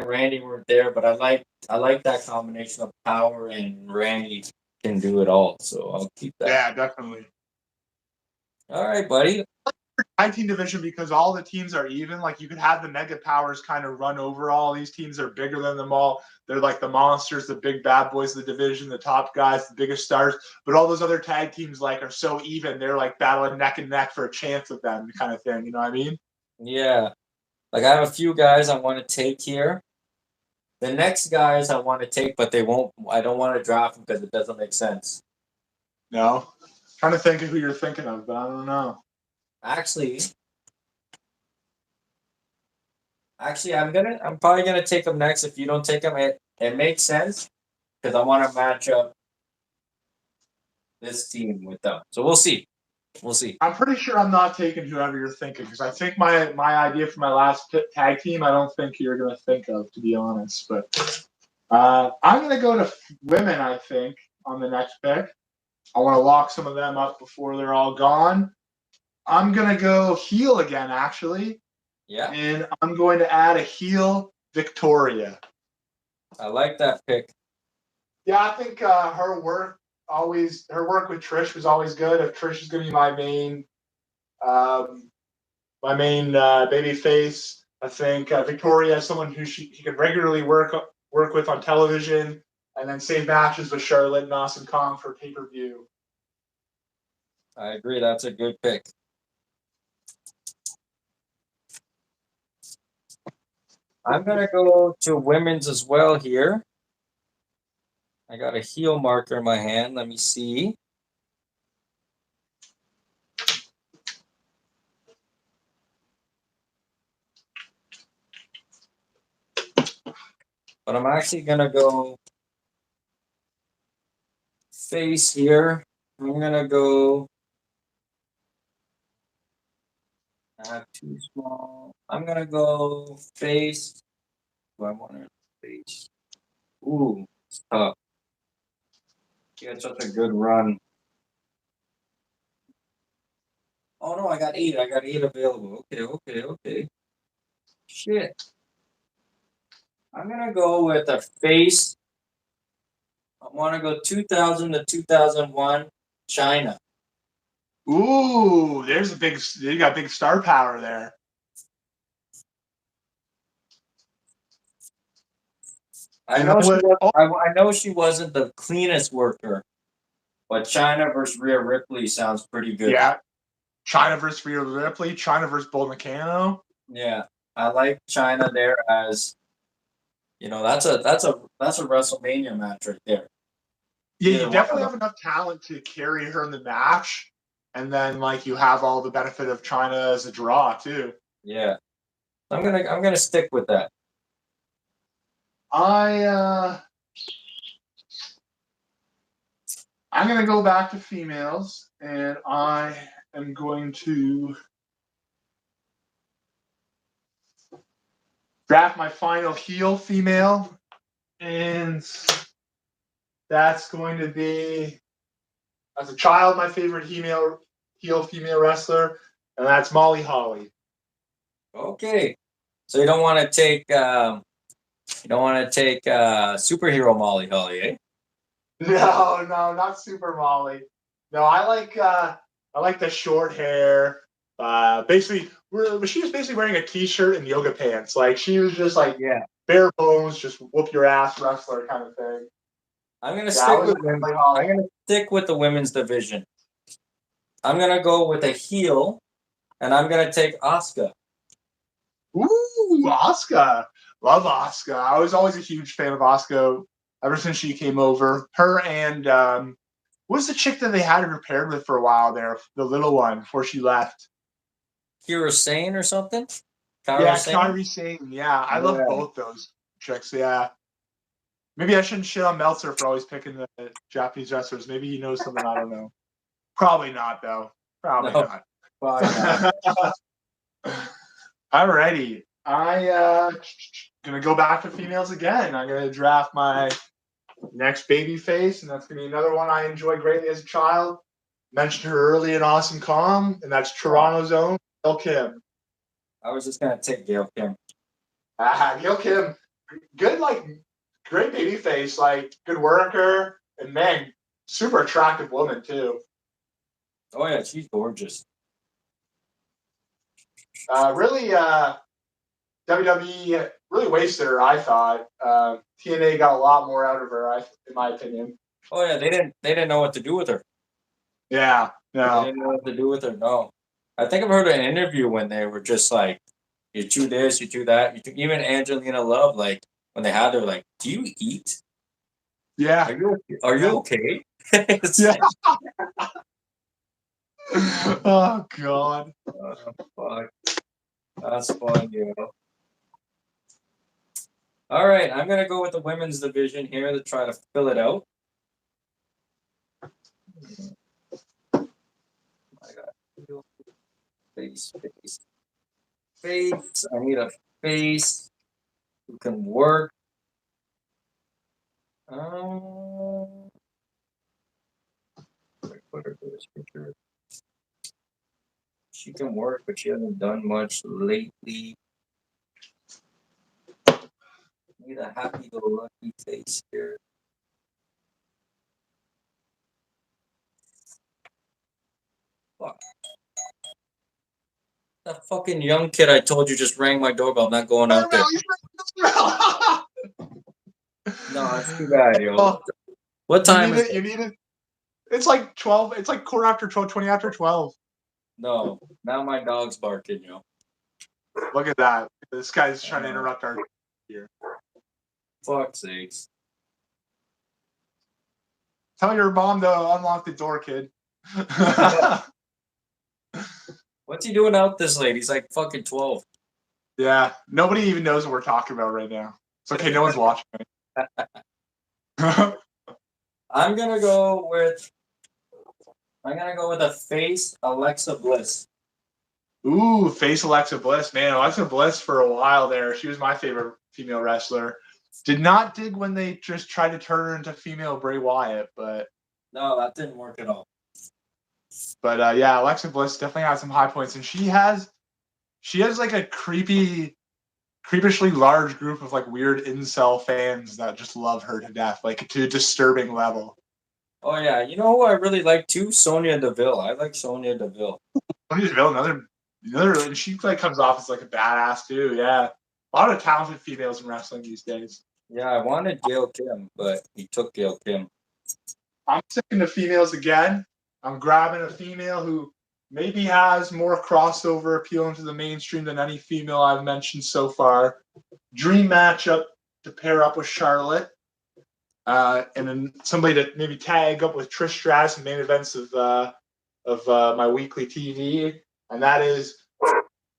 Randy weren't there. But I like that combination of Power and Randy can do it all. So I'll keep that. Yeah, definitely. All right, buddy. Tag team division because all the teams are even. Like you could have the mega powers kind of run over all these teams. They're bigger than them all. They're like the monsters, the big bad boys of the division, the top guys, the biggest stars. But all those other tag teams like are so even. They're like battling neck and neck for a chance of them, kind of thing. You know what I mean? Yeah. Like I have a few guys I want to take here. The next guys I want to take, but they won't. I don't want to draft them because it doesn't make sense. No. Trying to think of who you're thinking of, but I don't know. Actually, I'm probably gonna take them next. If you don't take them, it makes sense because I want to match up this team with them. So we'll see. We'll see. I'm pretty sure I'm not taking whoever you're thinking because I think my idea for my last tag team I don't think you're gonna think of, to be honest. But I'm gonna go to women. I think on the next pick. I want to lock some of them up before they're all gone. I'm gonna go heel again, actually. Yeah. And I'm going to add a heel Victoria. I like that pick. Yeah, I think her work with Trish was always good. If Trish is going to be my main baby face, I think Victoria is someone who she can regularly work with on television, and then save matches with Charlotte and Awesome Kong for pay-per-view. I agree. That's a good pick. I'm gonna go to women's as well here. I got a heel marker in my hand. Let me see. But I'm actually gonna go face here. I'm gonna go. Too small. I'm gonna go face. Do I want to face? Ooh, it's tough. She had such a good run. Oh no, I got 8. I got 8 available. Okay. Shit. I'm gonna go with a face. I want to go 2000 to 2001 China. Ooh, you got big star power there. I know she wasn't the cleanest worker, but China versus Rhea Ripley sounds pretty good. Yeah, China versus Rhea Ripley, China versus Bull Nakano. Yeah, I like China there as that's a WrestleMania match right there. Yeah, you definitely have enough talent to carry her in the match, and then like you have all the benefit of China as a draw too. Yeah, I'm gonna stick with that. I'm gonna go back to females, and I am going to draft my final heel female, and that's going to be, as a child, my favorite heel female wrestler, and that's Molly Holly. Okay, so you don't want to take superhero Molly Holly, eh? No, not Super Molly. No, I like the short hair. Basically, she was basically wearing a t-shirt and yoga pants. Like she was just like bare bones, just whoop your ass wrestler kind of thing. I'm gonna stick with the women's division. I'm gonna go with a heel, and I'm gonna take Asuka. Ooh, Asuka. Love Asuka. I was always a huge fan of Asuka ever since she came over. Her and what was the chick that they had her paired with for a while there? The little one before she left. Kira Sane or something? Kairi Sane. Yeah, I love both those chicks. Yeah. Maybe I shouldn't shit on Meltzer for always picking the Japanese wrestlers. Maybe he knows something I don't know. Probably not, though. Probably not. Alrighty. I gonna go back to females again. I'm gonna draft my next baby face, and that's gonna be another one I enjoyed greatly as a child. Mentioned her early in Awesome Kong, and that's Toronto's own Gail Kim. I was just gonna take Gail Kim. Gail Kim, good, like great baby face, like good worker, and man, super attractive woman too. Oh yeah, she's gorgeous. Really, WWE really wasted her. I thought TNA got a lot more out of her, in my opinion. Oh yeah, they didn't know what to do with her. Yeah, They no, didn't know what to do with her. No, I think I've heard an interview when they were just like, you chew this, you chew that. Even Angelina Love, like when they had her, like, do you eat? yeah, Are yeah, you okay? It's yeah. like, Oh God. oh, fuck, that's fun, you know. All right, I'm gonna go with the women's division here to try to fill it out. I got face, face, face. I need a face who can work. Um, wait, put her for this picture. She can work, but she hasn't done much lately. Need a happy-go-lucky face here. Fuck. That fucking young kid I told you just rang my doorbell. I'm not going out there. No, that's too bad, yo. Oh, What you time need is it. it? You need it. It's like 12. It's like quarter after 12, 20 after 12. No, now my dog's barking, yo. Look at that. This guy's trying to interrupt our here. Fuck sakes. Tell your mom to unlock the door, kid. What's he doing out this late? He's like fucking 12. Yeah, nobody even knows what we're talking about right now. It's okay. No one's watching. I'm gonna go with a face Alexa Bliss. Ooh, face Alexa Bliss. Man, Alexa Bliss for a while there. She was my favorite female wrestler. Did not dig when they just tried to turn her into female Bray Wyatt, but No, that didn't work at all. yeah, Alexa Bliss definitely has some high points, and she has like a creepishly large group of like weird incel fans that just love her to death, like to a disturbing level. Oh yeah, you know who I really like too? Sonya Deville. I like Sonya Deville. Sonya Deville, another, and she like comes off as like a badass too. Yeah, a lot of talented females in wrestling these days. Yeah, I wanted Gail Kim, but he took Gail Kim. I'm sticking to females again. I'm grabbing a female who maybe has more crossover appeal into the mainstream than any female I've mentioned so far. Dream matchup to pair up with Charlotte. And then somebody to maybe tag up with Trish Stratus in main events of my weekly TV, and that is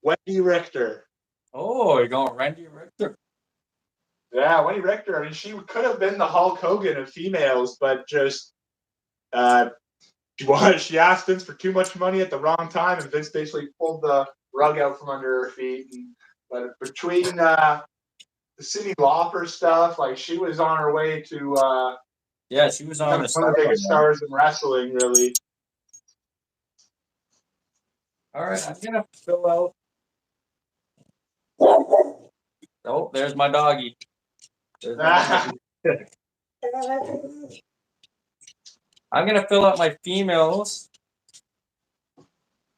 Wendy Richter. Oh, you're going Randy Richter. Yeah, Wendy Richter. I mean, she could have been the Hulk Hogan of females, but just she asked Vince for too much money at the wrong time, and Vince basically pulled the rug out from under her feet. But between the Cyndi Lauper stuff, like she was on her way to Yeah, she was on one the of the biggest stars in wrestling, really. All right, I'm gonna fill out. Oh, there's my doggy. There's my doggy. I'm gonna fill out my females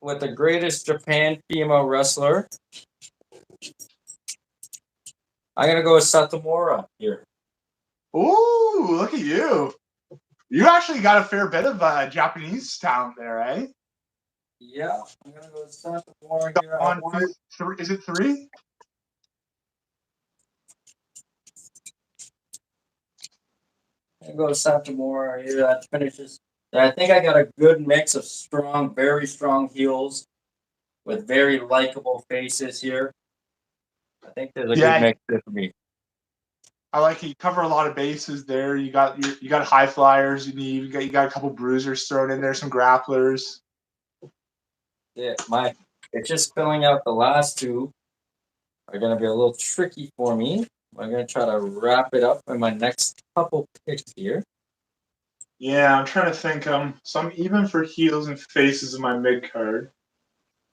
with the greatest Japan female wrestler. I'm gonna go with Satomura here. Ooh, look at you. You actually got a fair bit of Japanese talent there, eh? Yeah, I'm gonna go with Satomura here. One, two, three. Is it three? I'm gonna go with Satomura here. That finishes. I think I got a good mix of strong, very strong heels with very likable faces here. I think there's a good mix here for me. I like it. You cover a lot of bases there. You got high flyers. You got a couple bruisers thrown in there, some grapplers. Yeah, it's just filling out the last two are gonna be a little tricky for me. I'm gonna try to wrap it up in my next couple picks here. Yeah, I'm trying to think. Some even for heels and faces in my mid card.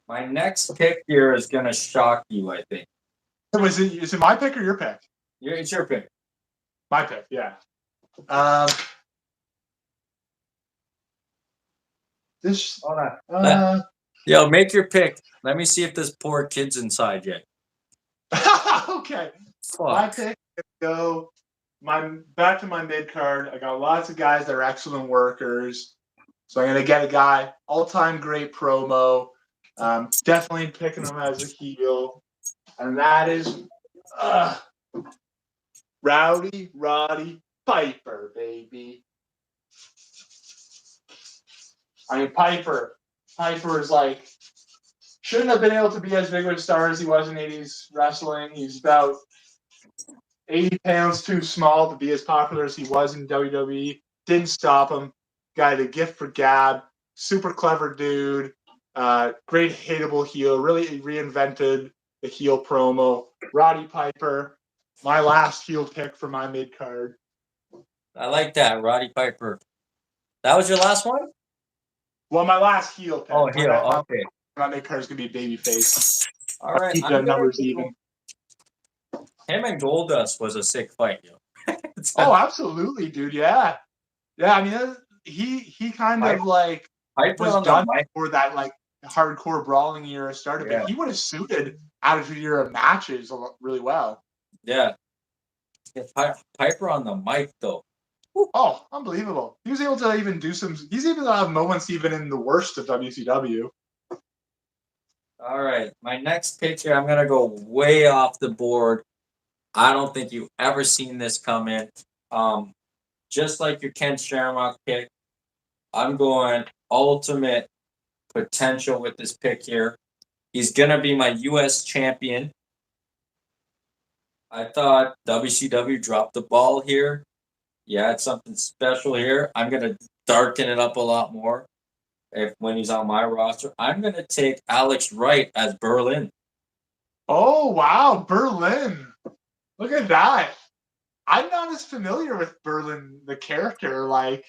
My next pick here is gonna shock you, I think. Is it my pick or your pick? It's your pick. My pick, yeah. This. Hold on. Uh. Yo, make your pick. Let me see if this poor kid's inside yet. Okay. My Fuck. pick is go. Back to my mid card. I got lots of guys that are excellent workers. So I'm gonna get a guy, all-time great promo. Definitely picking him as a heel, and that is Roddy Piper, baby. I mean, Piper is like shouldn't have been able to be as big of a star as he was in '80s wrestling. He's about 80 pounds too small to be as popular as he was in WWE. Didn't stop him. Guy, the gift for gab. Super clever dude. Great hateable heel. Really reinvented the heel promo. Roddy Piper, my last heel pick for my mid card. I like that, Roddy Piper. That was your last one? Well, my last heel pick. Oh, heel. Okay. My mid card is gonna be babyface. All right. Keep the numbers even. Him and Goldust was a sick fight, yo. Oh, absolutely, dude. Yeah. I mean, he kind of like Piper was on done the mic. before that like hardcore brawling era started, Yeah. but he would have suited Attitude Era matches really well. Yeah. Piper on the mic, though. Oh, unbelievable. He was able to even do some. He's even have moments even in the worst of WCW. All right. My next pick here, I'm going to go way off the board. I don't think you've ever seen this come in. Just like your Ken Shamrock pick, I'm going ultimate potential with this pick here. He's going to be my U.S. champion. I thought WCW dropped the ball here. Yeah, it's something special here. I'm going to darken it up a lot more when he's on my roster. I'm going to take Alex Wright as Berlin. Oh, wow. Berlin. Look at that. I'm not as familiar with Berlin, the character. Like,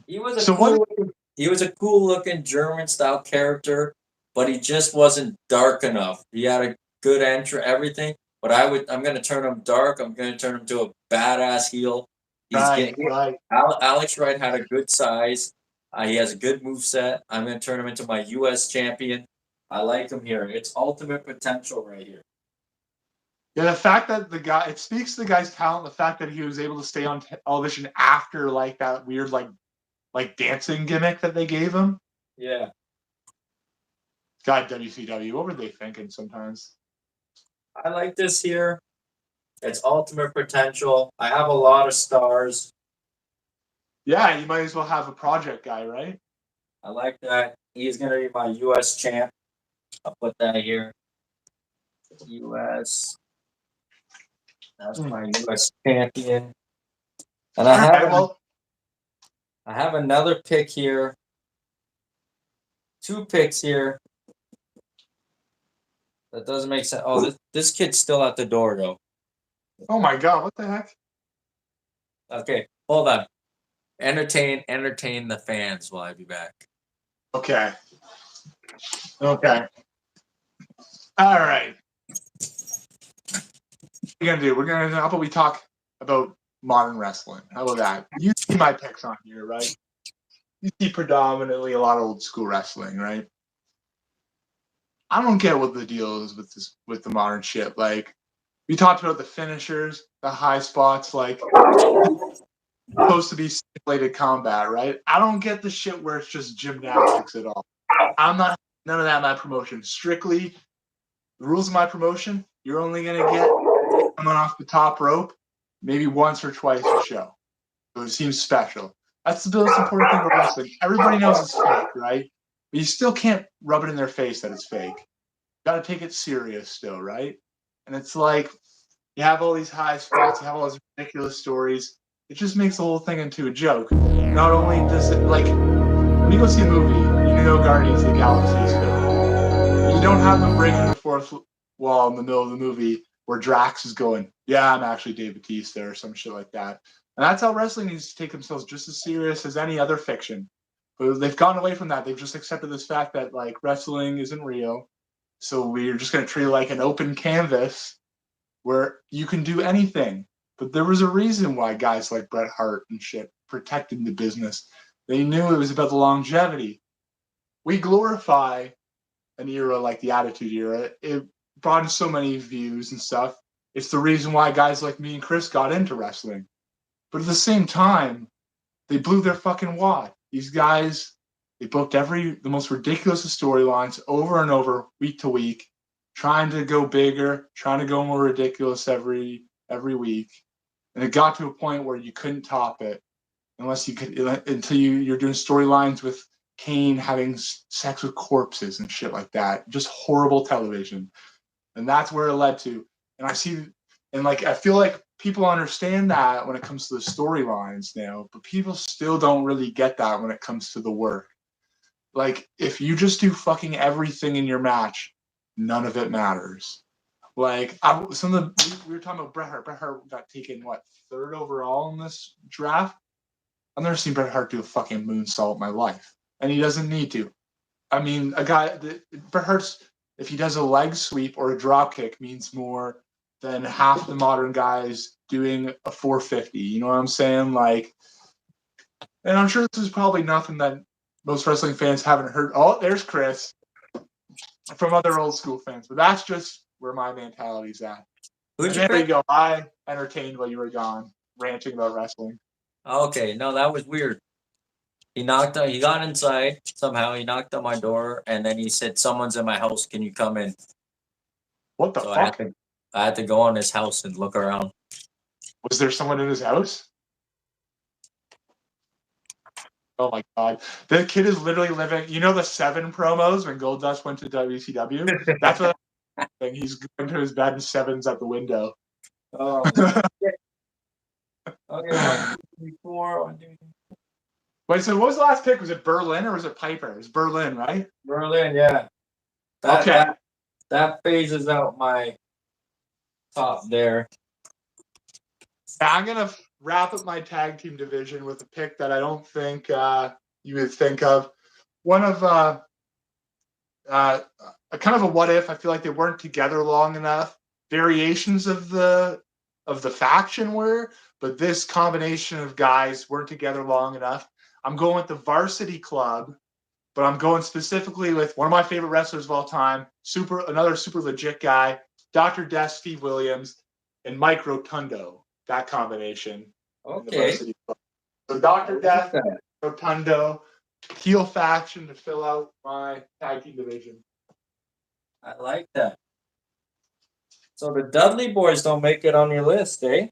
he was a cool looking German style character, but he just wasn't dark enough. He had a good entry, everything. But I'm going to turn him dark. I'm going to turn him to a badass heel. right. Alex Wright had a good size. He has a good move set. I'm going to turn him into my U.S. champion. I like him here. It's ultimate potential right here. Yeah, the fact that it speaks to the guy's talent. The fact that he was able to stay on television after like that weird like dancing gimmick that they gave him. Yeah. God, WCW, what were they thinking sometimes? I like this here. It's ultimate potential. I have a lot of stars. Yeah, you might as well have a project guy, right? I like that. He's going to be my U.S. champ. I'll put that here. U.S. That's my U.S. champion. And I have another pick here. 2 picks here. That doesn't make sense. Oh, this kid's still at the door, though. Oh my God, what the heck? Okay, hold on. Entertain the fans while I be back. Okay. All right. What are we gonna do? How about we talk about modern wrestling? How about that? You see my picks on here, right? You see predominantly a lot of old school wrestling, right? I don't get what the deal is with the modern shit. Like, we talked about the finishers, the high spots, like supposed to be simulated combat, right? I don't get the shit where it's just gymnastics at all. I'm not none of that in my promotion. Strictly the rules of my promotion, you're only gonna get coming off the top rope maybe once or twice a show. So it seems special. That's the most important thing about wrestling. Everybody knows it's fake, right? But you still can't rub it in their face that it's fake. You gotta take it serious still, right? And it's like you have all these high spots, you have all these ridiculous stories. It just makes the whole thing into a joke. Not only does it like when you go see a movie, you know Guardians of the Galaxy is good. You don't have them breaking the fourth wall in the middle of the movie where Drax is going, yeah, I'm actually Dave Bautista or some shit like that. And that's how wrestling needs to take themselves just as serious as any other fiction. But they've gone away from that. They've just accepted this fact that like wrestling isn't real. So we're just going to treat it like an open canvas where you can do anything. But there was a reason why guys like Bret Hart and shit protected the business. They knew it was about the longevity. We glorify an era like the Attitude Era. It brought in so many views and stuff. It's the reason why guys like me and Chris got into wrestling. But at the same time, they blew their fucking wad. These guys, they booked the most ridiculous of storylines over and over, week to week, trying to go bigger, trying to go more ridiculous every week. And it got to a point where you couldn't top it unless you could until you're doing storylines with Kane having sex with corpses and shit like that. Just horrible television. And that's where it led to. And I feel like people understand that when it comes to the storylines now, but people still don't really get that when it comes to the work. Like, if you just do fucking everything in your match, none of it matters. Like, we were talking about Bret Hart. Bret Hart got taken, third overall in this draft? I've never seen Bret Hart do a fucking moonsault in my life. And he doesn't need to. I mean, Bret Hart's, if he does a leg sweep or a drop kick, means more than half the modern guys doing a 450. You know what I'm saying? Like, and I'm sure this is probably nothing that most wrestling fans haven't heard. Oh, there's Chris from other old school fans. But that's just where my mentality's at. There you go. I entertained while you were gone, ranting about wrestling. Okay, no, that was weird. He got inside somehow. He knocked on my door, and then he said, "Someone's in my house. Can you come in?" What the fuck? I had to go in his house and look around. Was there someone in his house? Oh my god. The kid is literally living, you know, the 7 promos when Goldust went to WCW? That's what he's going to his bed and 7's at the window. Oh. Okay, 1, 2, 3, 4. Wait, so what was the last pick? Was it Berlin or was it Piper? It was Berlin, right? Berlin, yeah. That phases out my top there. I'm going to wrap up my tag team division with a pick that I don't think you would think of. One of a kind of a what if. I feel like they weren't together long enough. Variations of the faction were, but this combination of guys weren't together long enough. I'm going with the Varsity Club, but I'm going specifically with one of my favorite wrestlers of all time, another super legit guy, Dr. Death, Steve Williams, and Mike Rotundo. That combination. Okay. So Dr. Death, Rotundo, heel faction to fill out my tag team division. I like that. So the Dudley Boys don't make it on your list, eh?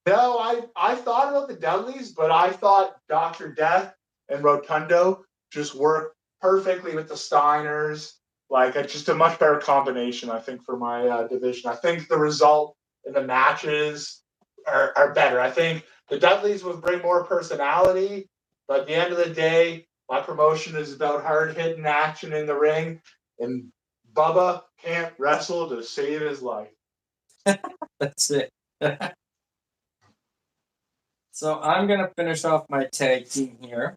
No, I thought about the Dudleys, but I thought Dr. Death and Rotundo just work perfectly with the Steiners. Like, it's just a much better combination, I think, for my division. I think the result in the matches are better. I think the Dudleys would bring more personality, but at the end of the day, my promotion is about hard-hitting action in the ring, and Bubba can't wrestle to save his life. That's it. So I'm going to finish off my tag team here.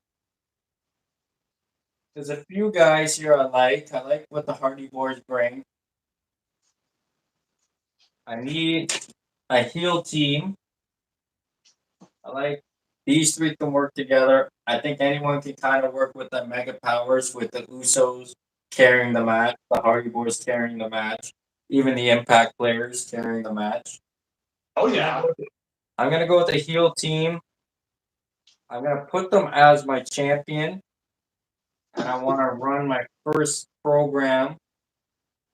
There's a few guys here I like. I like what the Hardy Boys bring. I need a heel team. I like these 3 can work together. I think anyone can kind of work with the Mega Powers, with the Usos carrying the match, the Hardy Boys carrying the match, even the Impact players carrying the match. Oh, yeah. I'm going to go with the heel team. I'm going to put them as my champion. And I want to run my first program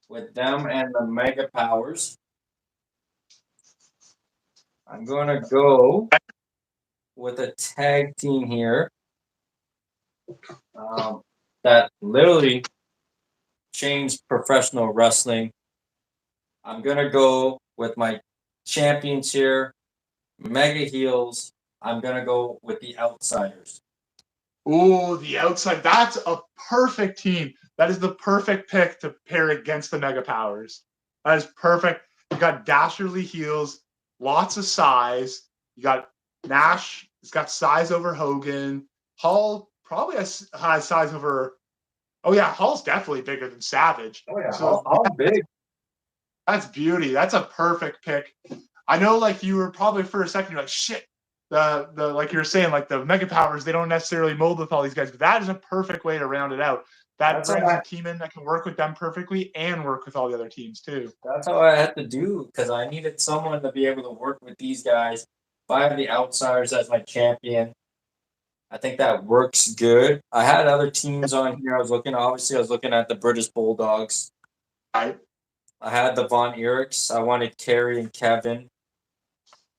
with them and the Mega Powers. I'm going to go with a tag team here that literally changed professional wrestling. I'm going to go with my champions here, Mega Heels. I'm going to go with the Outsiders. Ooh, the Outside. That's a perfect team. That is the perfect pick to pair against the Mega Powers. That is perfect. You got dastardly heels, lots of size. You got Nash. It's got size over Hogan. Hall probably has size over. Oh yeah, Hall's definitely bigger than Savage. Oh yeah, so Hall's big. That's beauty. That's a perfect pick. I know, like, you were probably for a second, you're like, shit, the like you're saying, like the mega powers, they don't necessarily mold with all these guys, but that is a perfect way to round it out. That That's how brings I a team in that can work with them perfectly and work with all the other teams too. that's how I had to do because I needed someone to be able to work with these guys. If I have the outsiders as my champion, I think that works good. I had other teams on here. Obviously, I was looking at the British Bulldogs. Right? I had the Von Erichs. I wanted Kerry and Kevin.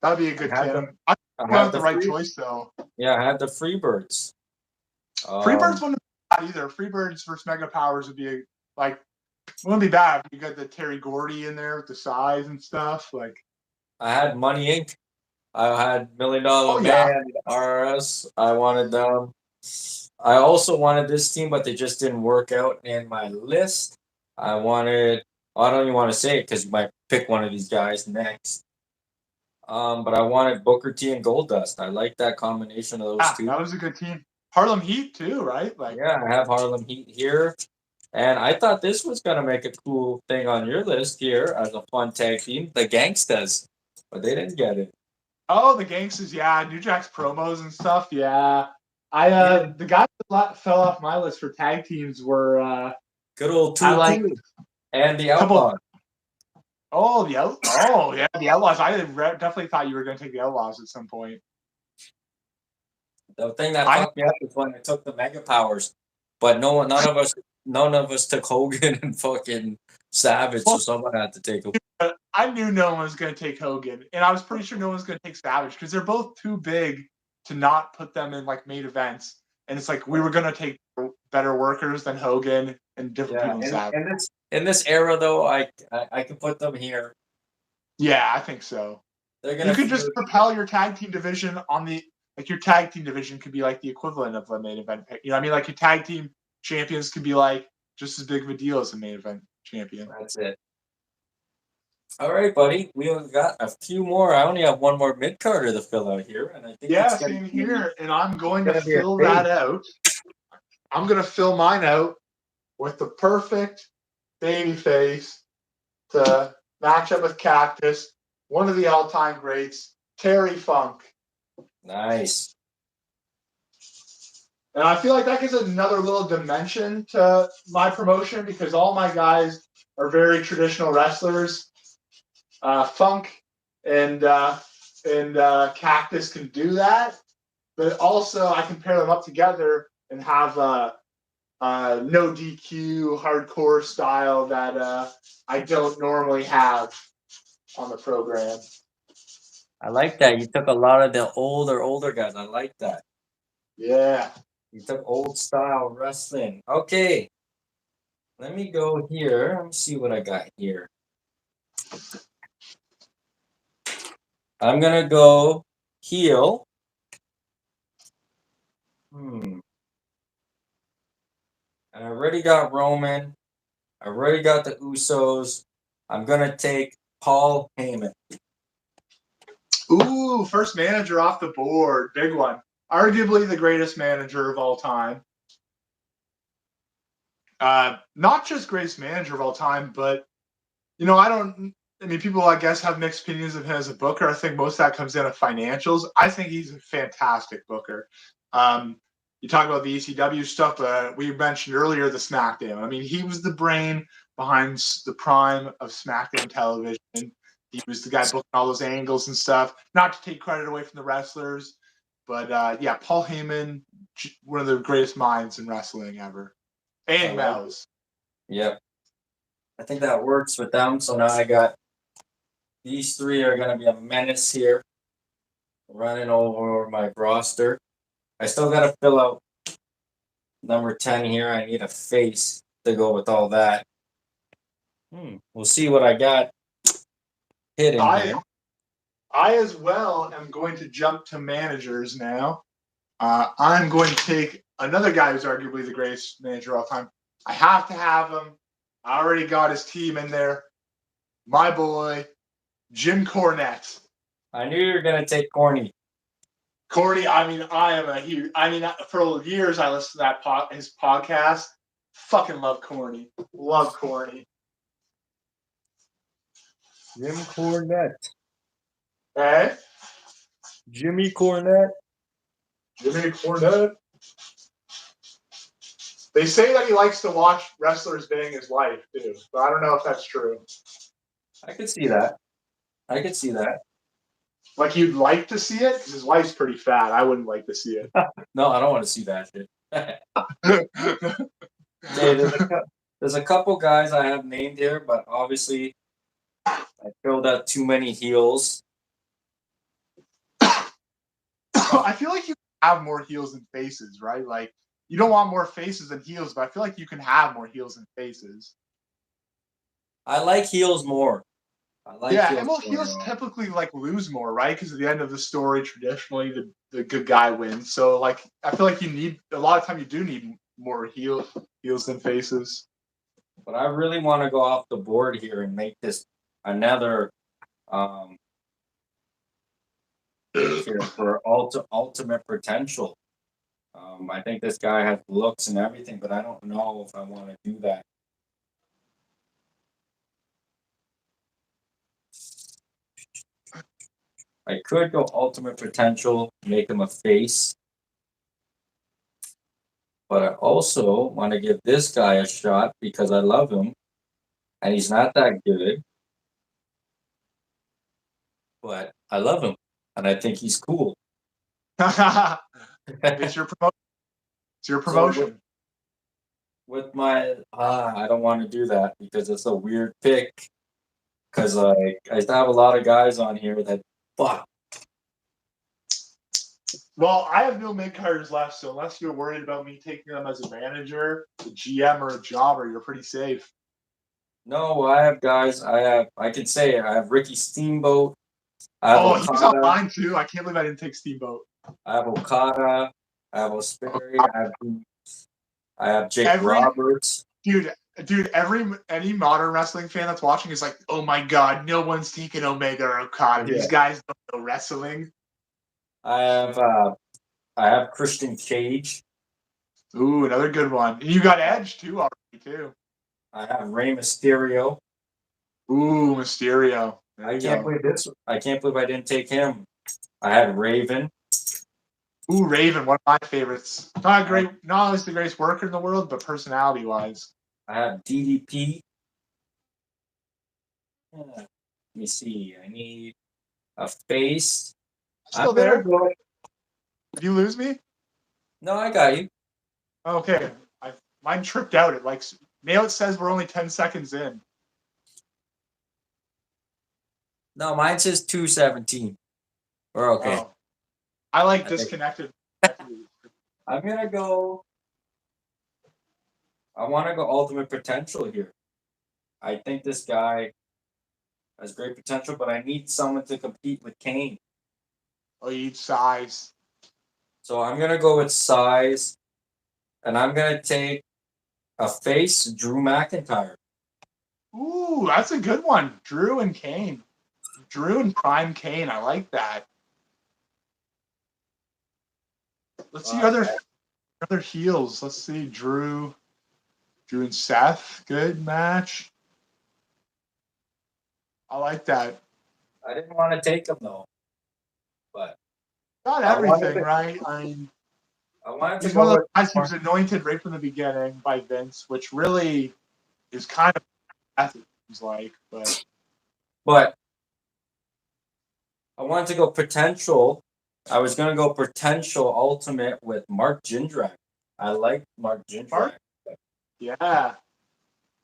That'd be a good I had the team. I I went had with the the right free choice though. yeah, I had the Freebirds. Freebirds Um, wouldn't be bad either. Freebirds versus Mega Powers would be like wouldn't be bad. You got the Terry Gordy in there with the size and stuff. Like, I had Money Inc. I had Million oh Dollar yeah, Man, RS. I wanted them. I also wanted this team, but they just didn't work out in my list. I wanted. I don't even want to say it because you might pick one of these guys next. But I wanted Booker T and Goldust. I like that combination of those that two. was a good team. Harlem Heat too, right? Like, Yeah, I have Harlem Heat here. And I thought this was gonna make a cool thing on your list here as a fun tag team, the Gangstas, but they didn't get it. oh, the Gangsters, yeah, New Jack's promos and stuff, yeah. Even The guys that fell off my list for tag teams were good old I Tool like Two and the a couple. Outlaws. Oh yeah, the Outlaws. Definitely thought you were going to take the Outlaws at some point. The thing that I fucked me up was when they took the Mega Powers, but none of us took Hogan and fucking Savage, so well, someone had to take them. I knew no one was going to take Hogan, and I was pretty sure no one was going to take Savage because they're both too big to not put them in like main events. And it's like we were going to take better workers than Hogan and different Yeah, people than Savage. in this era though, I can put them here. Yeah, I think so. They're You gonna could just feud. propel your tag team division on the like your tag team division could be like the equivalent of a main event pick. You know what I mean? Like your tag team champions could be like just as big of a deal as a main event champion. That's it. All right, buddy. We only got a few more. I only have one more mid carder to fill out here, and I think Yeah, same here. And I'm going to gonna be a fill face. that out. I'm going to fill mine out with the perfect baby face to match up with Cactus, one of the all-time greats, Terry Funk. Nice. And I feel like that gives another little dimension to my promotion because all my guys are very traditional wrestlers. Funk and Cactus can do that, but also I can pair them up together and have no DQ hardcore style that I don't normally have on the program. I like that. You took a lot of the older guys. I like that. Yeah. You took old style wrestling. Okay. Let me go here. Let me see what I got here. I'm gonna go heel. I already got Roman. I already got the Usos. I'm gonna take Paul Heyman. Ooh, first manager off the board. Big one. Arguably the greatest manager of all time. Not just greatest manager of all time, but I mean, people I guess have mixed opinions of him as a booker. I think most of that comes down to financials. I think he's a fantastic booker. You talk about the ECW stuff, but we mentioned earlier the SmackDown. I mean, he was the brain behind the prime of SmackDown television. He was the guy booking all those angles and stuff. Not to take credit away from the wrestlers, but yeah, Paul Heyman, one of the greatest minds in wrestling ever. I And like it. Mel's. Yep. I think that works with them. So now I got these three are gonna be a menace here. Running over my roster. I still gotta fill out number 10 here. I need a face to go with all that. We'll see what I got hidden I here. I as well am going to jump to managers now. I'm going to take another guy who's arguably the greatest manager of all time. I have to have him. I already got his team in there. My boy, Jim Cornette. I knew you were gonna take Corny. Corny, I mean, I am a huge. I mean, for years I listened to his podcast. Fucking love Corny. Love Corny. Jim Cornette. Hey, Jimmy Cornette. Jimmy Cornette. They say that he likes to watch wrestlers bang his wife too, but I don't know if that's true. I could see that. I could see that. Like you'd like to see it because his wife's pretty fat. I wouldn't like to see it. No, I don't want to see that shit. Okay, there's a couple guys I have named here, but obviously I filled out too many heels. I feel like you have more heels than faces, right? Like you don't want more faces than heels, but I feel like you can have more heels than faces. I like heels more. I like Yeah, heels and well, more. heels typically like lose more, right? Because at the end of the story, traditionally the good guy wins. So like, I feel like you need a lot of time. You do need more heels than faces. But I really want to go off the board here and make this another pick here for ultimate potential. I think this guy has looks and everything, but I don't know if I want to do that. I could go ultimate potential, make him a face, but I also want to give this guy a shot because I love him, and he's not that good, but I love him, and I think he's cool. It's your promotion. It's your So promotion. with my I don't want to do that because it's a weird pick. Because I have a lot of guys on here that fuck. Well, I have no mid carders left, so unless you're worried about me taking them as a manager, a GM, or a jobber, you're pretty safe. No, I have guys. I can say it. I have Ricky Steamboat. I have Oh, he's on Okada. mine too. I can't believe I didn't take Steamboat. I have Okada. I have Ospreay. I have Jake Every Roberts. dude, any modern wrestling fan that's watching is like, oh my god, no one's taking Omega or Okada. Yeah. These guys don't know wrestling. I have Christian Cage. Ooh, another good one. And you got Edge too already too. I have Rey Mysterio. Ooh, Mysterio. I can't believe this. I can't believe I didn't take him. I had Raven. Ooh, Raven, one of my favorites. Not only the greatest worker in the world, but personality wise. I have DDP. Let me see. I need a face. Still there? Did you lose me? No, I got you. Okay. Mine tripped out. Now it says we're only 10 seconds in. No, mine says 2:17. We're okay. Oh. I disconnected. I'm gonna go. I want to go ultimate potential here. I think this guy has great potential, but I need someone to compete with Kane. Oh, you need size. So I'm gonna go with size, and I'm gonna take a face, Drew McIntyre. Ooh, that's a good one. Drew and Kane. Drew and Prime Kane. I like that. Let's see other heels. Let's see Drew and Seth. Good match. I like that. I didn't want to take him though, but not everything, right? I wanted to he's go one of with those guys. He was anointed right from the beginning by Vince, which really is kind of it seems like, but I wanted to go potential. I was gonna go potential ultimate with Mark Jindrak. I like Mark Jindrak. Yeah.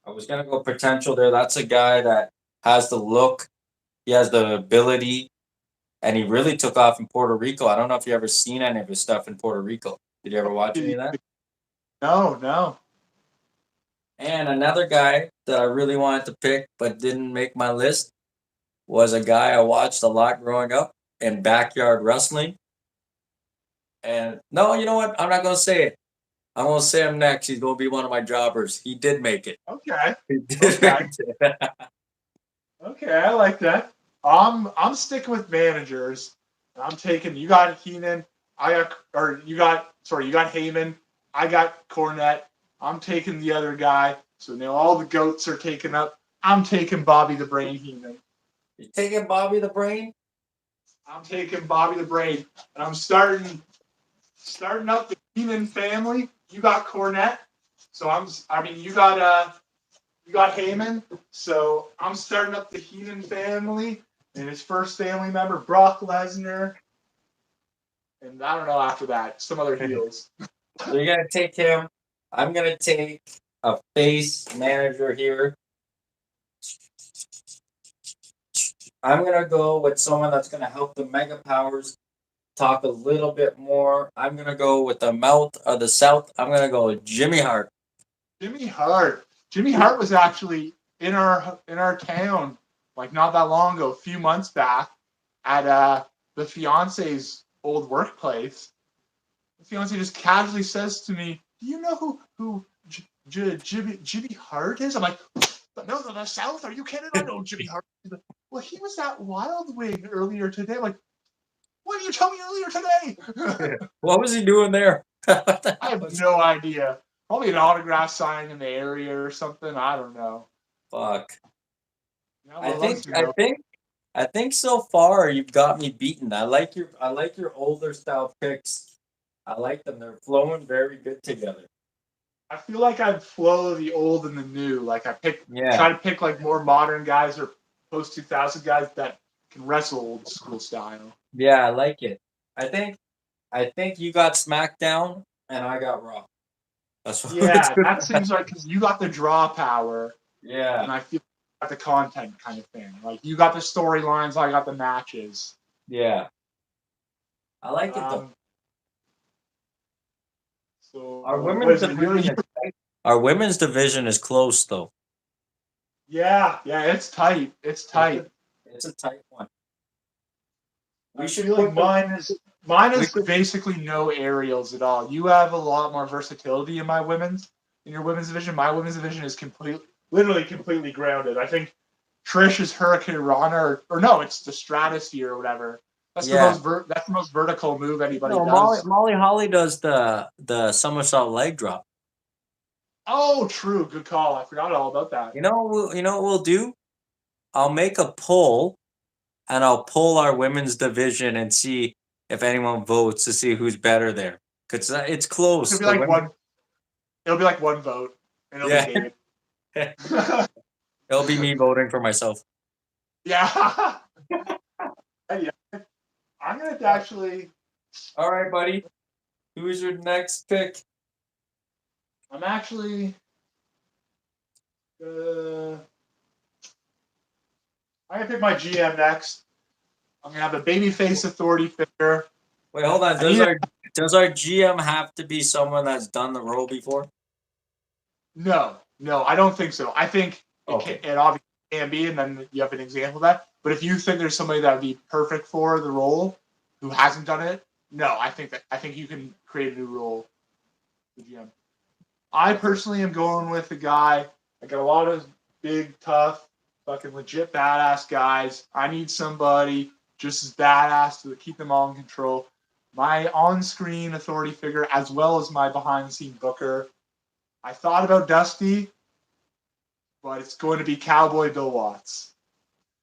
I was gonna go potential there. That's a guy that has the look, he has the ability, and he really took off in Puerto Rico. I don't know if you ever seen any of his stuff in Puerto Rico. Did you ever watch any of that? No. And another guy that I really wanted to pick but didn't make my list was a guy I watched a lot growing up in backyard wrestling. And no, you know what? I'm not gonna say it. I'm gonna say him next. He's gonna be one of my jobbers. He did make it. Okay. He did make it. Okay, I like that. I'm sticking with managers. I'm taking you got Heenan. You got Heyman. I got Cornette. I'm taking the other guy. So now all the goats are taken up. I'm taking Bobby the Brain Heenan. You taking Bobby the Brain? I'm taking Bobby the Brain, and I'm starting up the Keenan family. You got Cornette, so I mean, you got Heyman, so I'm starting up the Heenan family and his first family member, Brock Lesnar, and I don't know after that, some other heels. So you're gonna take him. I'm gonna take a face manager here. I'm gonna go with someone that's gonna help the Mega Powers talk a little bit more. I'm gonna go with the mouth of the South. I'm gonna go with Jimmy Hart. Jimmy Hart. Jimmy Hart was actually in our town like not that long ago, a few months back, at the fiance's old workplace. The fiance just casually says to me, "Do you know who Jimmy Hart is?" I'm like, "The North of the South? Are you kidding? I know Jimmy Hart." He's like, "Well, he was at Wild Wing earlier today." I'm like, "What did you tell me earlier today?" What was he doing there? I have no idea. Probably an autograph signing in the area or something. I don't know. Fuck. Yeah, I well, think listen, I think I think so far you've got me beaten. I like your older style picks. I like them. They're flowing very good together. I feel like I flow the old and the new. Like Yeah. try to pick like more modern guys or post 2000 guys that can wrestle old school style. Yeah, I like it. I think you got SmackDown and I got Raw. That's what it's Yeah, that seems like because you got the draw power, Yeah. and I feel like the content kind of thing. Like you got the storylines, I got the matches. Yeah. I like it though. Um, Our so what women's is it? division is tight. Our women's division is close though. Yeah, it's tight. It's It's tight. a, it's a tight one. We I should feel like put the mine we is could basically no aerials at all. You have a lot more versatility in your women's division. My women's division is literally completely grounded. I think Trish is Hurricane Rana, or no, it's the Stratosphere or whatever. Yeah. That's the most vertical move anybody No, Molly does. Molly Holly does the somersault leg drop. Oh, true, good call. I forgot all about that. You know what we'll do? I'll make a poll and I'll poll our women's division and see if anyone votes to see who's better there. Cause it's It'll close. be The like women, one. It'll be like one vote, and it'll be yeah, David. it'll be me voting for myself. Yeah, yeah. I'm gonna actually. All right, buddy. Who's your next pick? I'm actually. Uh, I'm gonna pick my GM next. I'm gonna have a babyface authority figure. Wait, hold on. I Does need a our does our GM have to be someone that's done the role before? no, I don't think so. I think Okay. it obviously can be, and then you have an example of that. But if you think there's somebody that would be perfect for the role who hasn't done it, no, I think you can create a new role for GM. I personally am going with a guy. I got a lot of big, tough, fucking legit badass guys. I need somebody just as badass to keep them all in control. My on-screen authority figure, as well as my behind-the-scene booker. I thought about Dusty, but it's going to be Cowboy Bill Watts.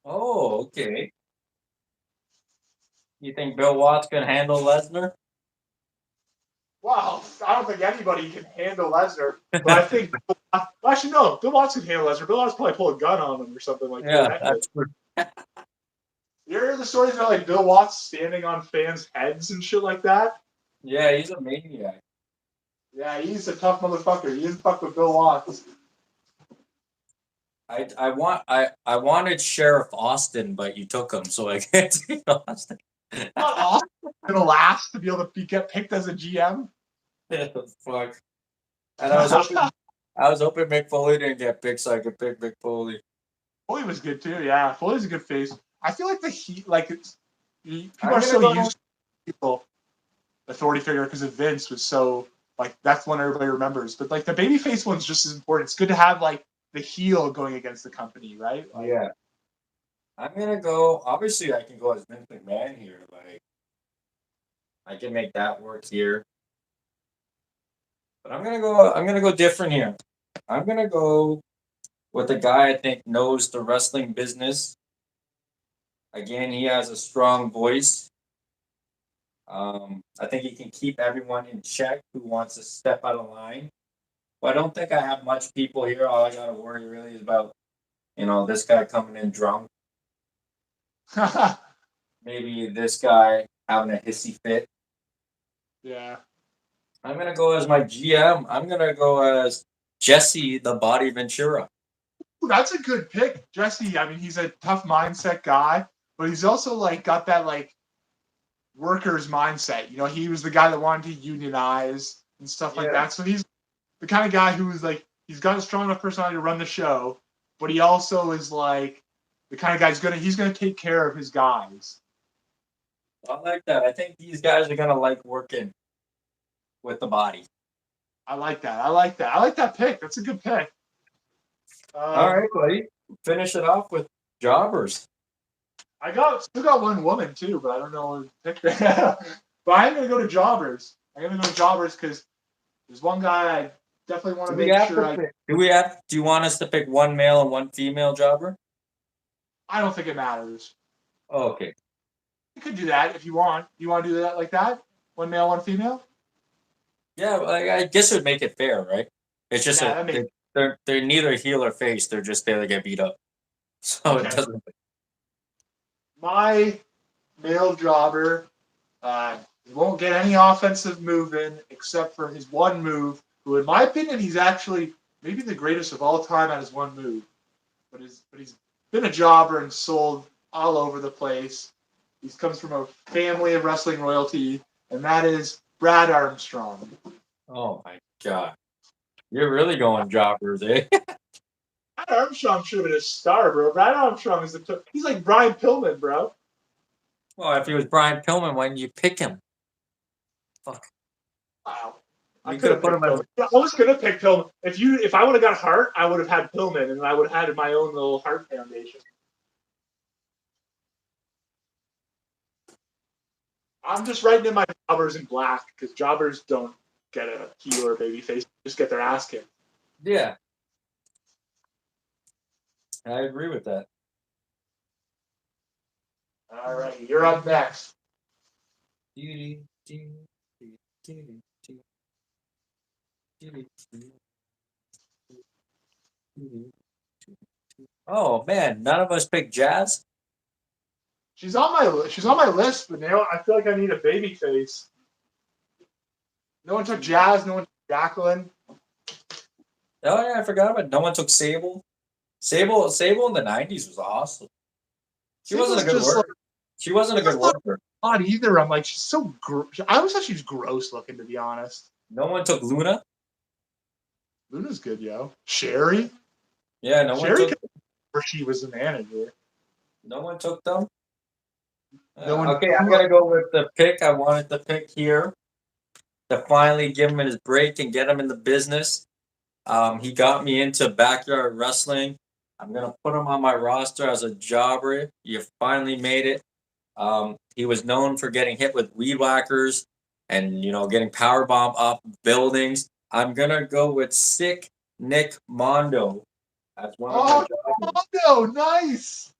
Oh, okay. You think Bill Watts can handle Lesnar? Wow, I don't think anybody can handle Lesnar, but I think actually no, Bill Watts can handle Lesnar. Bill Watts probably pull a gun on him or something like pull a Yeah, head. that's true. You hear the stories about like Bill Watts standing on fans' heads and shit like that? Yeah, he's a maniac. Yeah, he's a tough motherfucker. He didn't fuck with Bill Watts. I wanted Sheriff Austin, but you took him, so I can't take Austin. Not Austin gonna last to be able to get picked as a GM. Fuck. And I was hoping Mick Foley didn't get picked, so I could pick Mick Foley. Foley was good too. Yeah, Foley's a good face. I feel like the heat, like people I'm are gonna so go. used to people authority figure because of Vince was so like that's one everybody remembers. But like the babyface one's just as important. It's good to have like the heel going against the company, right? Like, Yeah, I'm gonna go. Obviously, I can go as Vince McMahon here. Like, I can make that work here. But I'm gonna go different here. I'm gonna go with a guy I think knows the wrestling business. Again, he has a strong voice. I think he can keep everyone in check who wants to step out of line. But I don't think I have much people here. All I got to worry really is about, this guy coming in drunk. Maybe this guy having a hissy fit. Yeah. I'm going to go as my GM. I'm going to go as Jesse the Body Ventura. Ooh, that's a good pick, Jesse. I mean, he's a tough mindset guy, but he's also like got that like workers mindset. You know, he was the guy that wanted to unionize and stuff like Yeah. that. So he's the kind of guy who's like he's got a strong enough personality to run the show, but he also is like the kind of guy he's gonna take care of his guys. I like that. I think these guys are going to like working with the body. I like that. I like that. I like that pick. That's a good pick. All right, buddy. Finish it off with jobbers. I still got one woman too, but I don't know what to pick. But I'm gonna go to jobbers. I'm gonna go to jobbers because there's one guy I definitely want to make sure Do you want us to pick one male and one female jobber? I don't think it matters. Oh, okay. You could do that if you want. You want to do that like that? One male, one female? Yeah, well, I guess it would make it fair, right? It's just Yeah, that makes they're neither heel or face. They're just there to get beat up. So it okay. doesn't. My male jobber won't get any offensive move in except for his one move, who in my opinion he's actually maybe the greatest of all time at his one move. But he's been a jobber and sold all over the place. He comes from a family of wrestling royalty, and that is Brad Armstrong. Oh my god, you're really going jobbers, eh? Brad Armstrong should have been a star, bro. Brad Armstrong is he's like Brian Pillman, bro. Well, if he was Brian Pillman, why didn't you pick him? Fuck. Wow. I You could could have have put picked him as. Pillman. I was gonna pick Pillman. If I would have got Hart, I would have had Pillman, and I would have had my own little Hart Foundation. I'm just writing in my jobbers in black because jobbers don't get a heel or baby face; just get their ass kicked. Yeah, I agree with that. All right, you're up next. Oh man, none of us picked Jazz. She's on my list, but now I feel like I need a baby face. No one took Jazz. No one took Jacqueline. Oh yeah, I forgot about it. No one took Sable. Sable in the '90s was awesome. She wasn't a good just worker. She wasn't a good worker. Not either. I'm like, she's so. I always thought she was gross looking, to be honest. No one took Luna. Luna's good, yo. Sherry. Yeah, no one Sherry took. where she was the manager. No one took them. No one. Okay, I'm gonna go with the pick. I wanted to pick here to finally give him his break and get him in the business. He got me into backyard wrestling. I'm gonna put him on my roster as a jobber. You finally made it. He was known for getting hit with weed whackers and getting power bomb off buildings. I'm gonna go with sick Nick Mondo as one of my jobbers. Mondo, nice.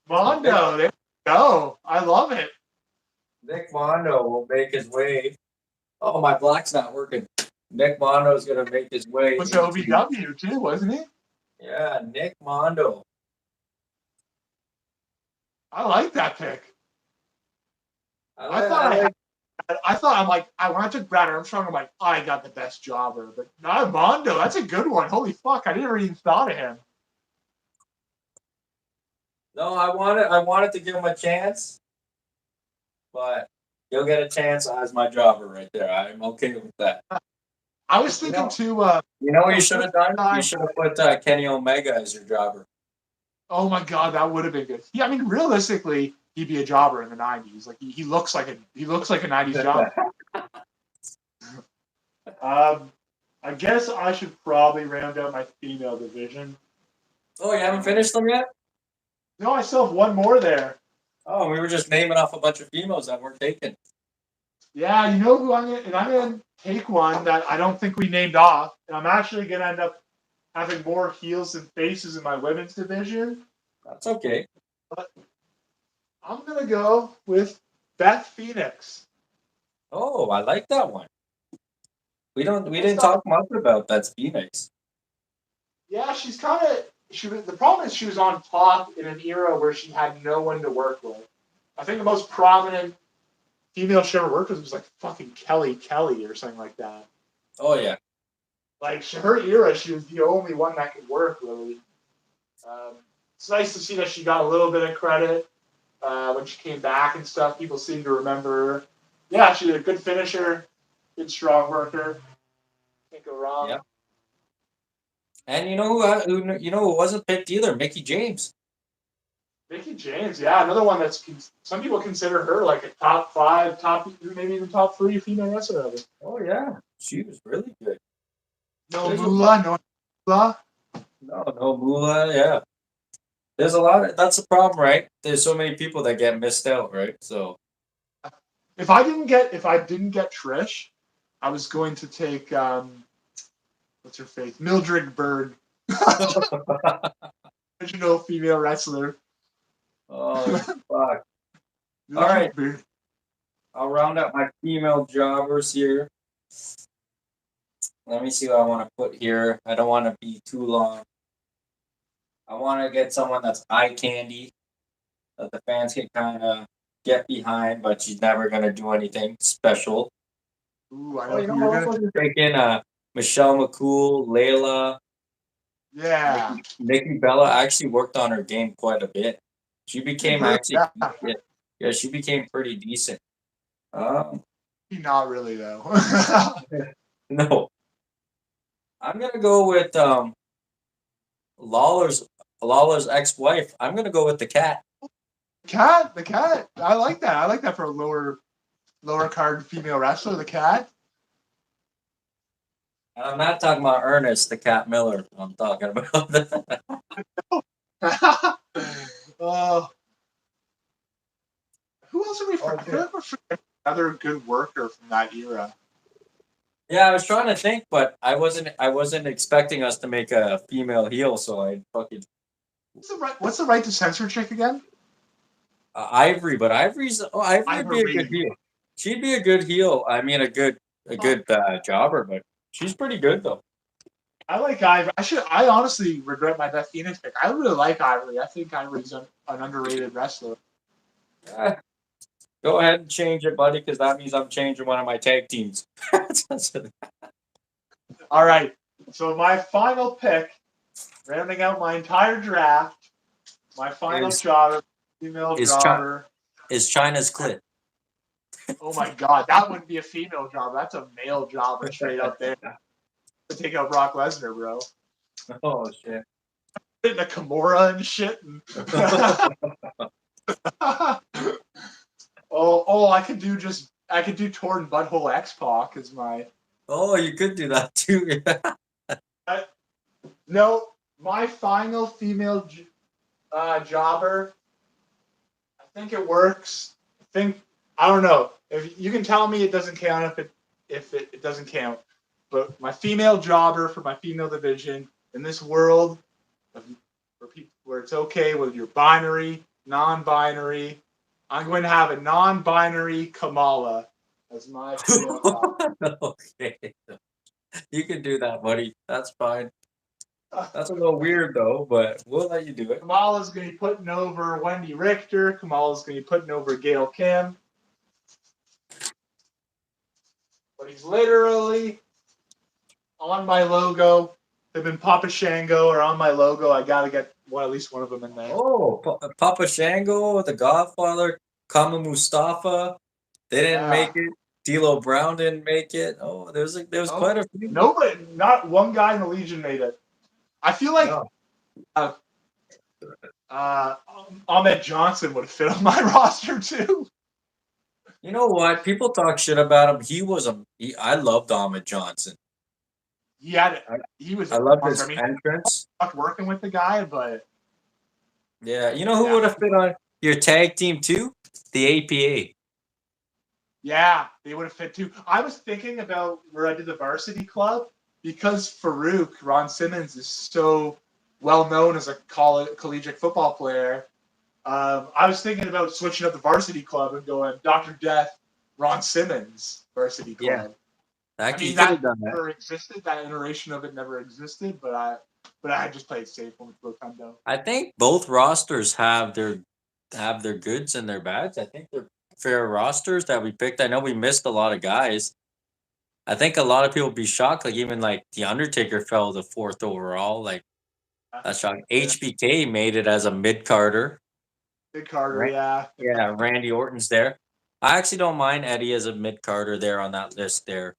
Mondo, there you go. I love it. Nick Mondo will make his way. Oh, my black's not working. Nick Mondo is gonna make his way. Was OVW too, wasn't he? Yeah, Nick Mondo. I like that pick. I thought when I took Brad Armstrong, I'm like, I got the best jobber, but not Mondo. That's a good one. Holy fuck, I never even thought of him. No, I wanted to give him a chance, but he'll get a chance as my jobber right there. I'm okay with that. I was thinking too. You know what you should have done? You should have put Kenny Omega as your jobber. Oh my god, that would have been good. Yeah, I mean, realistically, he'd be a jobber in the '90s. Like he looks like a '90s jobber. I guess I should probably round out my female division. Oh, you haven't finished them yet? No, I still have one more there. Oh, we were just naming off a bunch of females that weren't taken. Yeah, you know who I'm gonna take one that I don't think we named off, and I'm actually gonna end up having more heels than faces in my women's division. That's okay. I'm gonna go with Beth Phoenix. Oh, I like that one. We Based didn't off, talk much about that's Phoenix. yeah, she's kind of. She was the problem is she was on top in an era where she had no one to work with. I think the most prominent female she ever worked with was like fucking Kelly or something like that. Oh yeah. Like her era, she was the only one that could work really. Um, it's nice to see that she got a little bit of credit when she came back and stuff. People seem to remember her. Yeah, she's a good finisher, good strong worker. Can't go wrong. Yeah. And you know who wasn't picked either? Mickey James. Mickey James, yeah, another one that's some people consider her like a top five, top maybe even top three female wrestler ever. Oh yeah. She was really good. No There's a Moolah, no Moolah. no Moolah, yeah. There's a lot of that's the problem, right? There's so many people that get missed out, right? So If I didn't get Trish, I was going to take what's her face, Mildred Bird, original female wrestler. oh fuck. All right. Mildred Bird. I'll round up my female jobbers here. Let me see what I want to put here. I don't want to be too long. I want to get someone that's eye candy that the fans can kind of get behind, but she's never gonna do anything special. Ooh, I Oh, know you who know you're what? gonna I'm take. just thinking Michelle McCool, Layla, Yeah. Nikki Bella actually worked on her game quite a bit. She became Really? actually, Yeah. yeah, yeah, she became pretty decent. Um, Not really though. no, I'm gonna go with Lawler's Lawler's ex-wife. I'm gonna go with the cat. The cat. I like that. I like that for a lower card female wrestler. The cat. And I'm not talking about Ernest, the cat Miller. I'm talking about. uh, who else are we? Okay. Another good worker from that era. Yeah, I was trying to think, but I wasn't expecting us to make a female heel, so I fucking What's the right to censor chick again? Ivory. But Ivory would be a good Ivory. heel. She'd be a good heel. I mean, a good jobber, but she's pretty good though. I like Ivory. I honestly regret my Beth Phoenix pick. I really like Ivory. I think Ivory's an underrated wrestler. Eh, go ahead and change it, buddy, because that means I'm changing one of my tag teams. All right. So my final pick, rounding out my entire draft, my final is jobber, female is Chi- jobber. is China's clit. Oh my God, that wouldn't be a female jobber. That's a male jobber straight up there. To take out Brock Lesnar, bro. Oh shit. In a Kimura and shit. I could do Torn Butthole X-Pac as my. Oh, you could do that too. No, my final female jobber. I think it works. I don't know. If you can tell me it doesn't count if it doesn't count. But my female jobber for my female division in this world where it's okay whether you're binary, non-binary, I'm going to have a non-binary Kamala as my female jobber. Okay, you can do that, buddy. That's fine. That's a little weird though, but we'll let you do it. Kamala's going to be putting over Wendy Richter. Kamala's going to be putting over Gail Kim. But he's literally on my logo. They've been Papa Shango or on my logo. I got to get at least one of them in there. Oh, Papa Shango, The Godfather, Kama Mustafa. They didn't make it. D'Lo Brown didn't make it. Oh, there was quite a few. Nobody, not one guy in the Legion made it. I feel like Ahmed Johnson would fit on my roster too. You know what? People talk shit about him. I loved Ahmed Johnson. He was. I loved his entrance. Working with the guy, but yeah, you know who would have fit on your tag team too? The APA. Yeah, they would have fit too. I was thinking about where I did the varsity club because Farouk, Ron Simmons, is so well known as a collegiate football player. I was thinking about switching up the varsity club and going Dr. Death, Ron Simmons varsity Yeah, club. I that you mean, could that have done that. never existed. That iteration of it never existed. But I just played safe with Rotendo. I think both rosters have their goods and their bads. I think they're fair rosters that we picked. I know we missed a lot of guys. I think a lot of people be shocked. Like even like the Undertaker fell the fourth overall. Like that's shocking. Yeah, HBK made it as a mid Carter. Big Carter, yeah. Yeah, Randy Orton's there. I actually don't mind Eddie as a mid Carter there on that list there.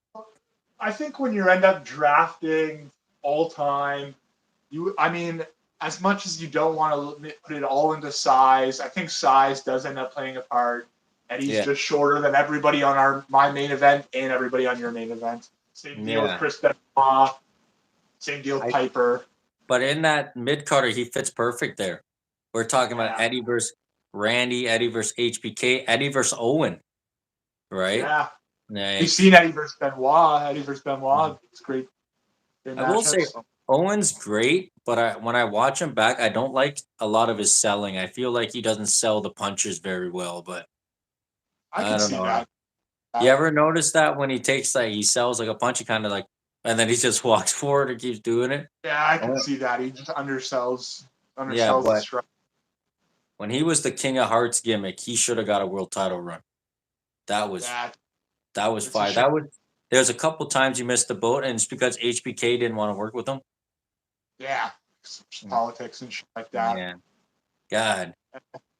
I think when you end up drafting all time, I mean, as much as you don't want to put it all into size, I think size does end up playing a part. Eddie's Yeah, just shorter than everybody on my main event and everybody on your main event. Same deal with yeah. Chris Benoit. Same deal with I Piper. but in that mid Carter, he fits perfect there. We're talking about Yeah, Eddie versus Randy, Eddie versus HBK, Eddie versus Owen, right? yeah. We've Like seen Eddie versus Benoit. Eddie versus Benoit. It's great, great I will say, matchups. Owen's great, but when I watch him back, I don't like a lot of his selling. I feel like he doesn't sell the punches very well. But I I can don't see know. that. You ever notice that when he takes like he sells like a punch, he kind of like, and then he just walks forward and keeps doing it. Yeah, I can Oh, see that. He just yeah, undersells the but strike. when he was the King of Hearts gimmick, he should have got a world title run. That was That that was it's a fire. shame. That was there's a couple times he missed the boat, and it's because HBK didn't want to work with him. Yeah, Mm, politics and shit like that. yeah, God.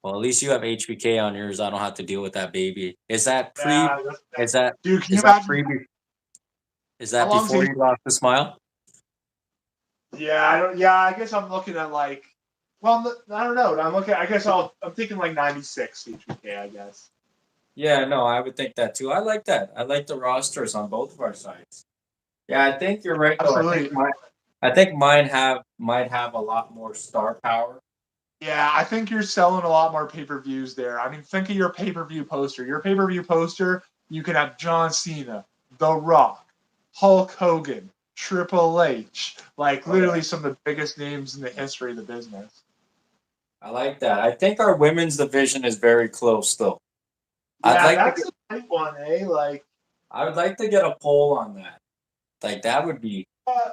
Well, at least you have HBK on yours. I don't have to deal with that baby. Is that pre? Yeah, Is that dude. Can you is that imagine pre? Is how that long's before he? you lost the smile? Yeah, I don't. Yeah, I guess I'm looking at like. Well, I don't know. I'm looking. I guess I'm thinking like 96 HBK. I guess. Yeah, no, I would think that too. I like that. I like the rosters on both of our sides. Yeah, I think you're right though. Absolutely. I think mine have might have a lot more star power. Yeah, I think you're selling a lot more pay-per-views there. I mean, think of your pay-per-view poster. Your pay-per-view poster, you can have John Cena, The Rock, Hulk Hogan, Triple H, like Oh yeah, literally some of the biggest names in the history of the business. I like that. I think our women's division is very close though. I'd Yeah, like to that's get a tight one, eh? Like, I would like to get a poll on that. Like that would be uh,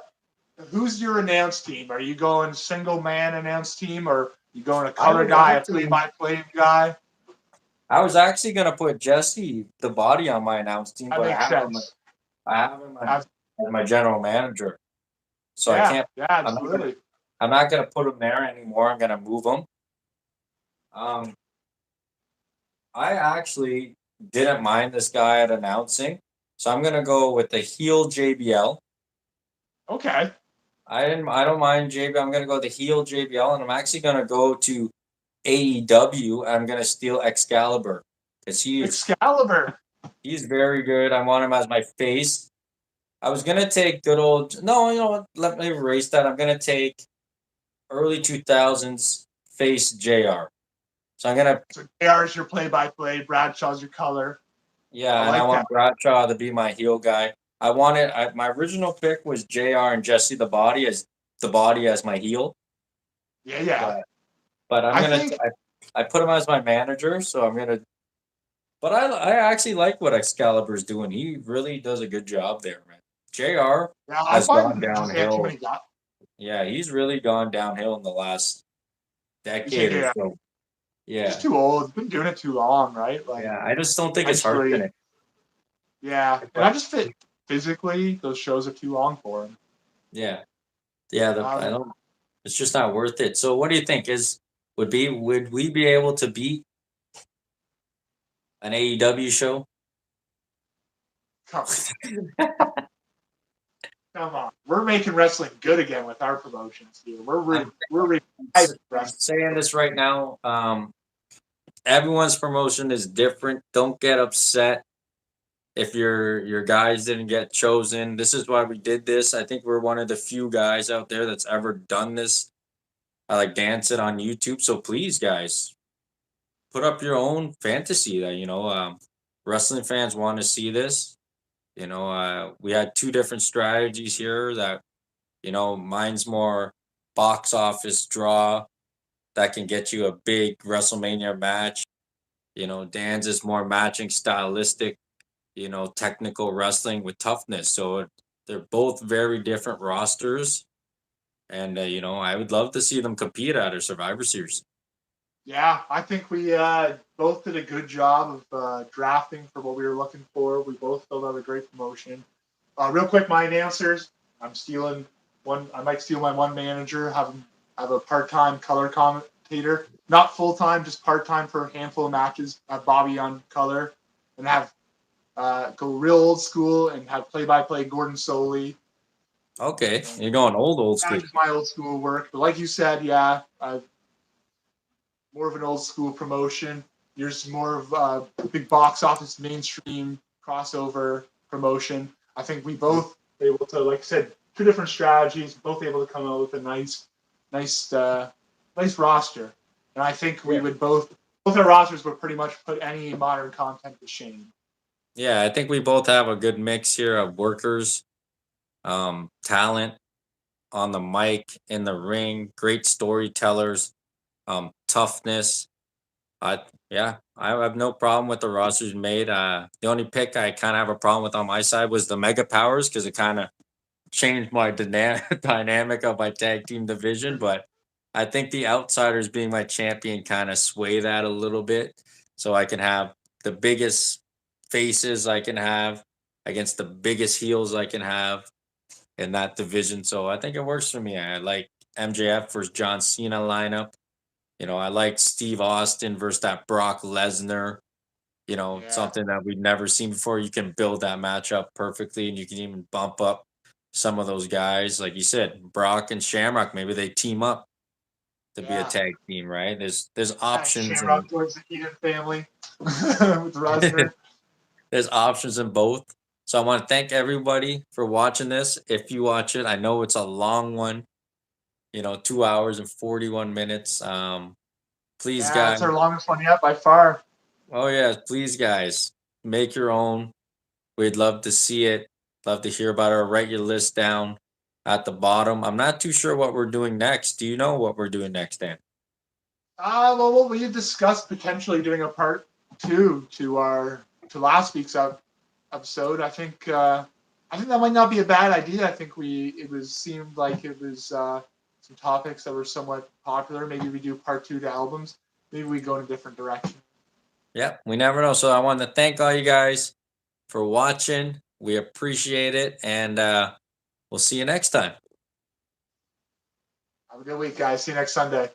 who's your announce team? Are you going single man announce team, or you going a I color was guy, a actually play-by-play guy? I was actually gonna put Jesse the body on my announce team, That but makes sense. I have him Abs- as my general manager. So I Yeah, can't yeah, I'm not gonna absolutely. I'm not gonna put him there anymore. I'm gonna move him. Um I actually didn't mind this guy at announcing. So I'm gonna go with the heel JBL. Okay. I don't mind JBL. I'm gonna go with the heel JBL and I'm actually gonna go to AEW. I'm gonna steal Excalibur. Because Excalibur. he's very good. I want him as my face. I was gonna take good old no, you know what? Let me erase that. I'm gonna take early 2000s face JR. So I'm gonna So JR is your play-by-play. Bradshaw's your color. I yeah, and I like that. want Bradshaw to be my heel guy. My original pick was JR and Jesse the body as my heel, Yeah, yeah. but but I'm I gonna think I put him as my manager, so I'm gonna. But I actually like what Excalibur's doing. He really does a good job there, man. JR yeah, I has find gone he doesn't have too downhill. many guys. Yeah, he's really gone downhill in the last You say decade or JR. so. He's Yeah, too old. He's been doing it too long, right? Like yeah. I just don't think his heart's in eventually, it. yeah. And But I just fit physically. Those shows are too long for him. yeah, yeah. I Um, don't. It's just not worth it. So, what do you think? Would we be able to beat an AEW show? come, come on, we're making wrestling good again with our promotions here. I'm, We're I'm reviving wrestling. saying this right now. Everyone's promotion is different. Don't get upset if your guys didn't get chosen. This is why we did this. I think we're one of the few guys out there that's ever done this. I like dance it on YouTube. So please, guys, put up your own fantasy that wrestling fans want to see this. We had two different strategies here that mine's more box office draw. that can get you a big WrestleMania match. Dan's is more matching stylistic, technical wrestling with toughness. So they're both very different rosters. And, I would love to see them compete at a Survivor Series. Yeah, I think we both did a good job of drafting for what we were looking for. We both filled out a great promotion. Real quick, my answers. I'm stealing one. I might steal my one manager. Have a part-time color commentator, not full-time, just part-time for a handful of matches. Have Bobby on color, and have go real old school and have play-by-play Gordon Soley. Okay, you're going old Kind school. of just my old school work, but like you said, yeah, more of an old school promotion. Yours more of a big box office mainstream crossover promotion. I think we both were able to, like I said, two different strategies, both able to come out with a nice roster. And I think we Yeah. would both our rosters would pretty much put any modern content to shame. Yeah, I think we both have a good mix here of workers, talent on the mic, in the ring, great storytellers, toughness. I have no problem with the rosters made. The only pick I kind of have a problem with on my side was the Mega Powers because it kind of changed my dynamic of my tag team division. But I think the Outsiders being my champion kind of sway that a little bit, so I can have the biggest faces I can have against the biggest heels I can have in that division. So I think it works for me. I like MJF versus John Cena lineup. I like Steve Austin versus that Brock Lesnar. Yeah. Something that we've never seen before. You can build that matchup perfectly, and you can even bump up some of those guys. Like you said, Brock and Shamrock, maybe they team up to be a Yeah. tag team, right? There's options Shamrock and towards the Eden family with Lesnar. there's options in both. So I want to thank everybody for watching this. If you watch it, I know it's a long one, 2 hours and 41 minutes. Please, Yeah, guys. it's our longest one yet by far. Oh, yeah. Please, guys, make your own. We'd love to see it. Love to hear about it. Write your list down at the bottom. I'm not too sure what we're doing next. Do you know what we're doing next, Dan? Well, we discussed potentially doing a part two to last week's episode. I think that might not be a bad idea. I think it was seemed like it was some topics that were somewhat popular. Maybe we do part two to albums. Maybe we go in a different direction. Yep, we never know. So I want to thank all you guys for watching. We appreciate it, and we'll see you next time. Have a good week, guys. See you next Sunday.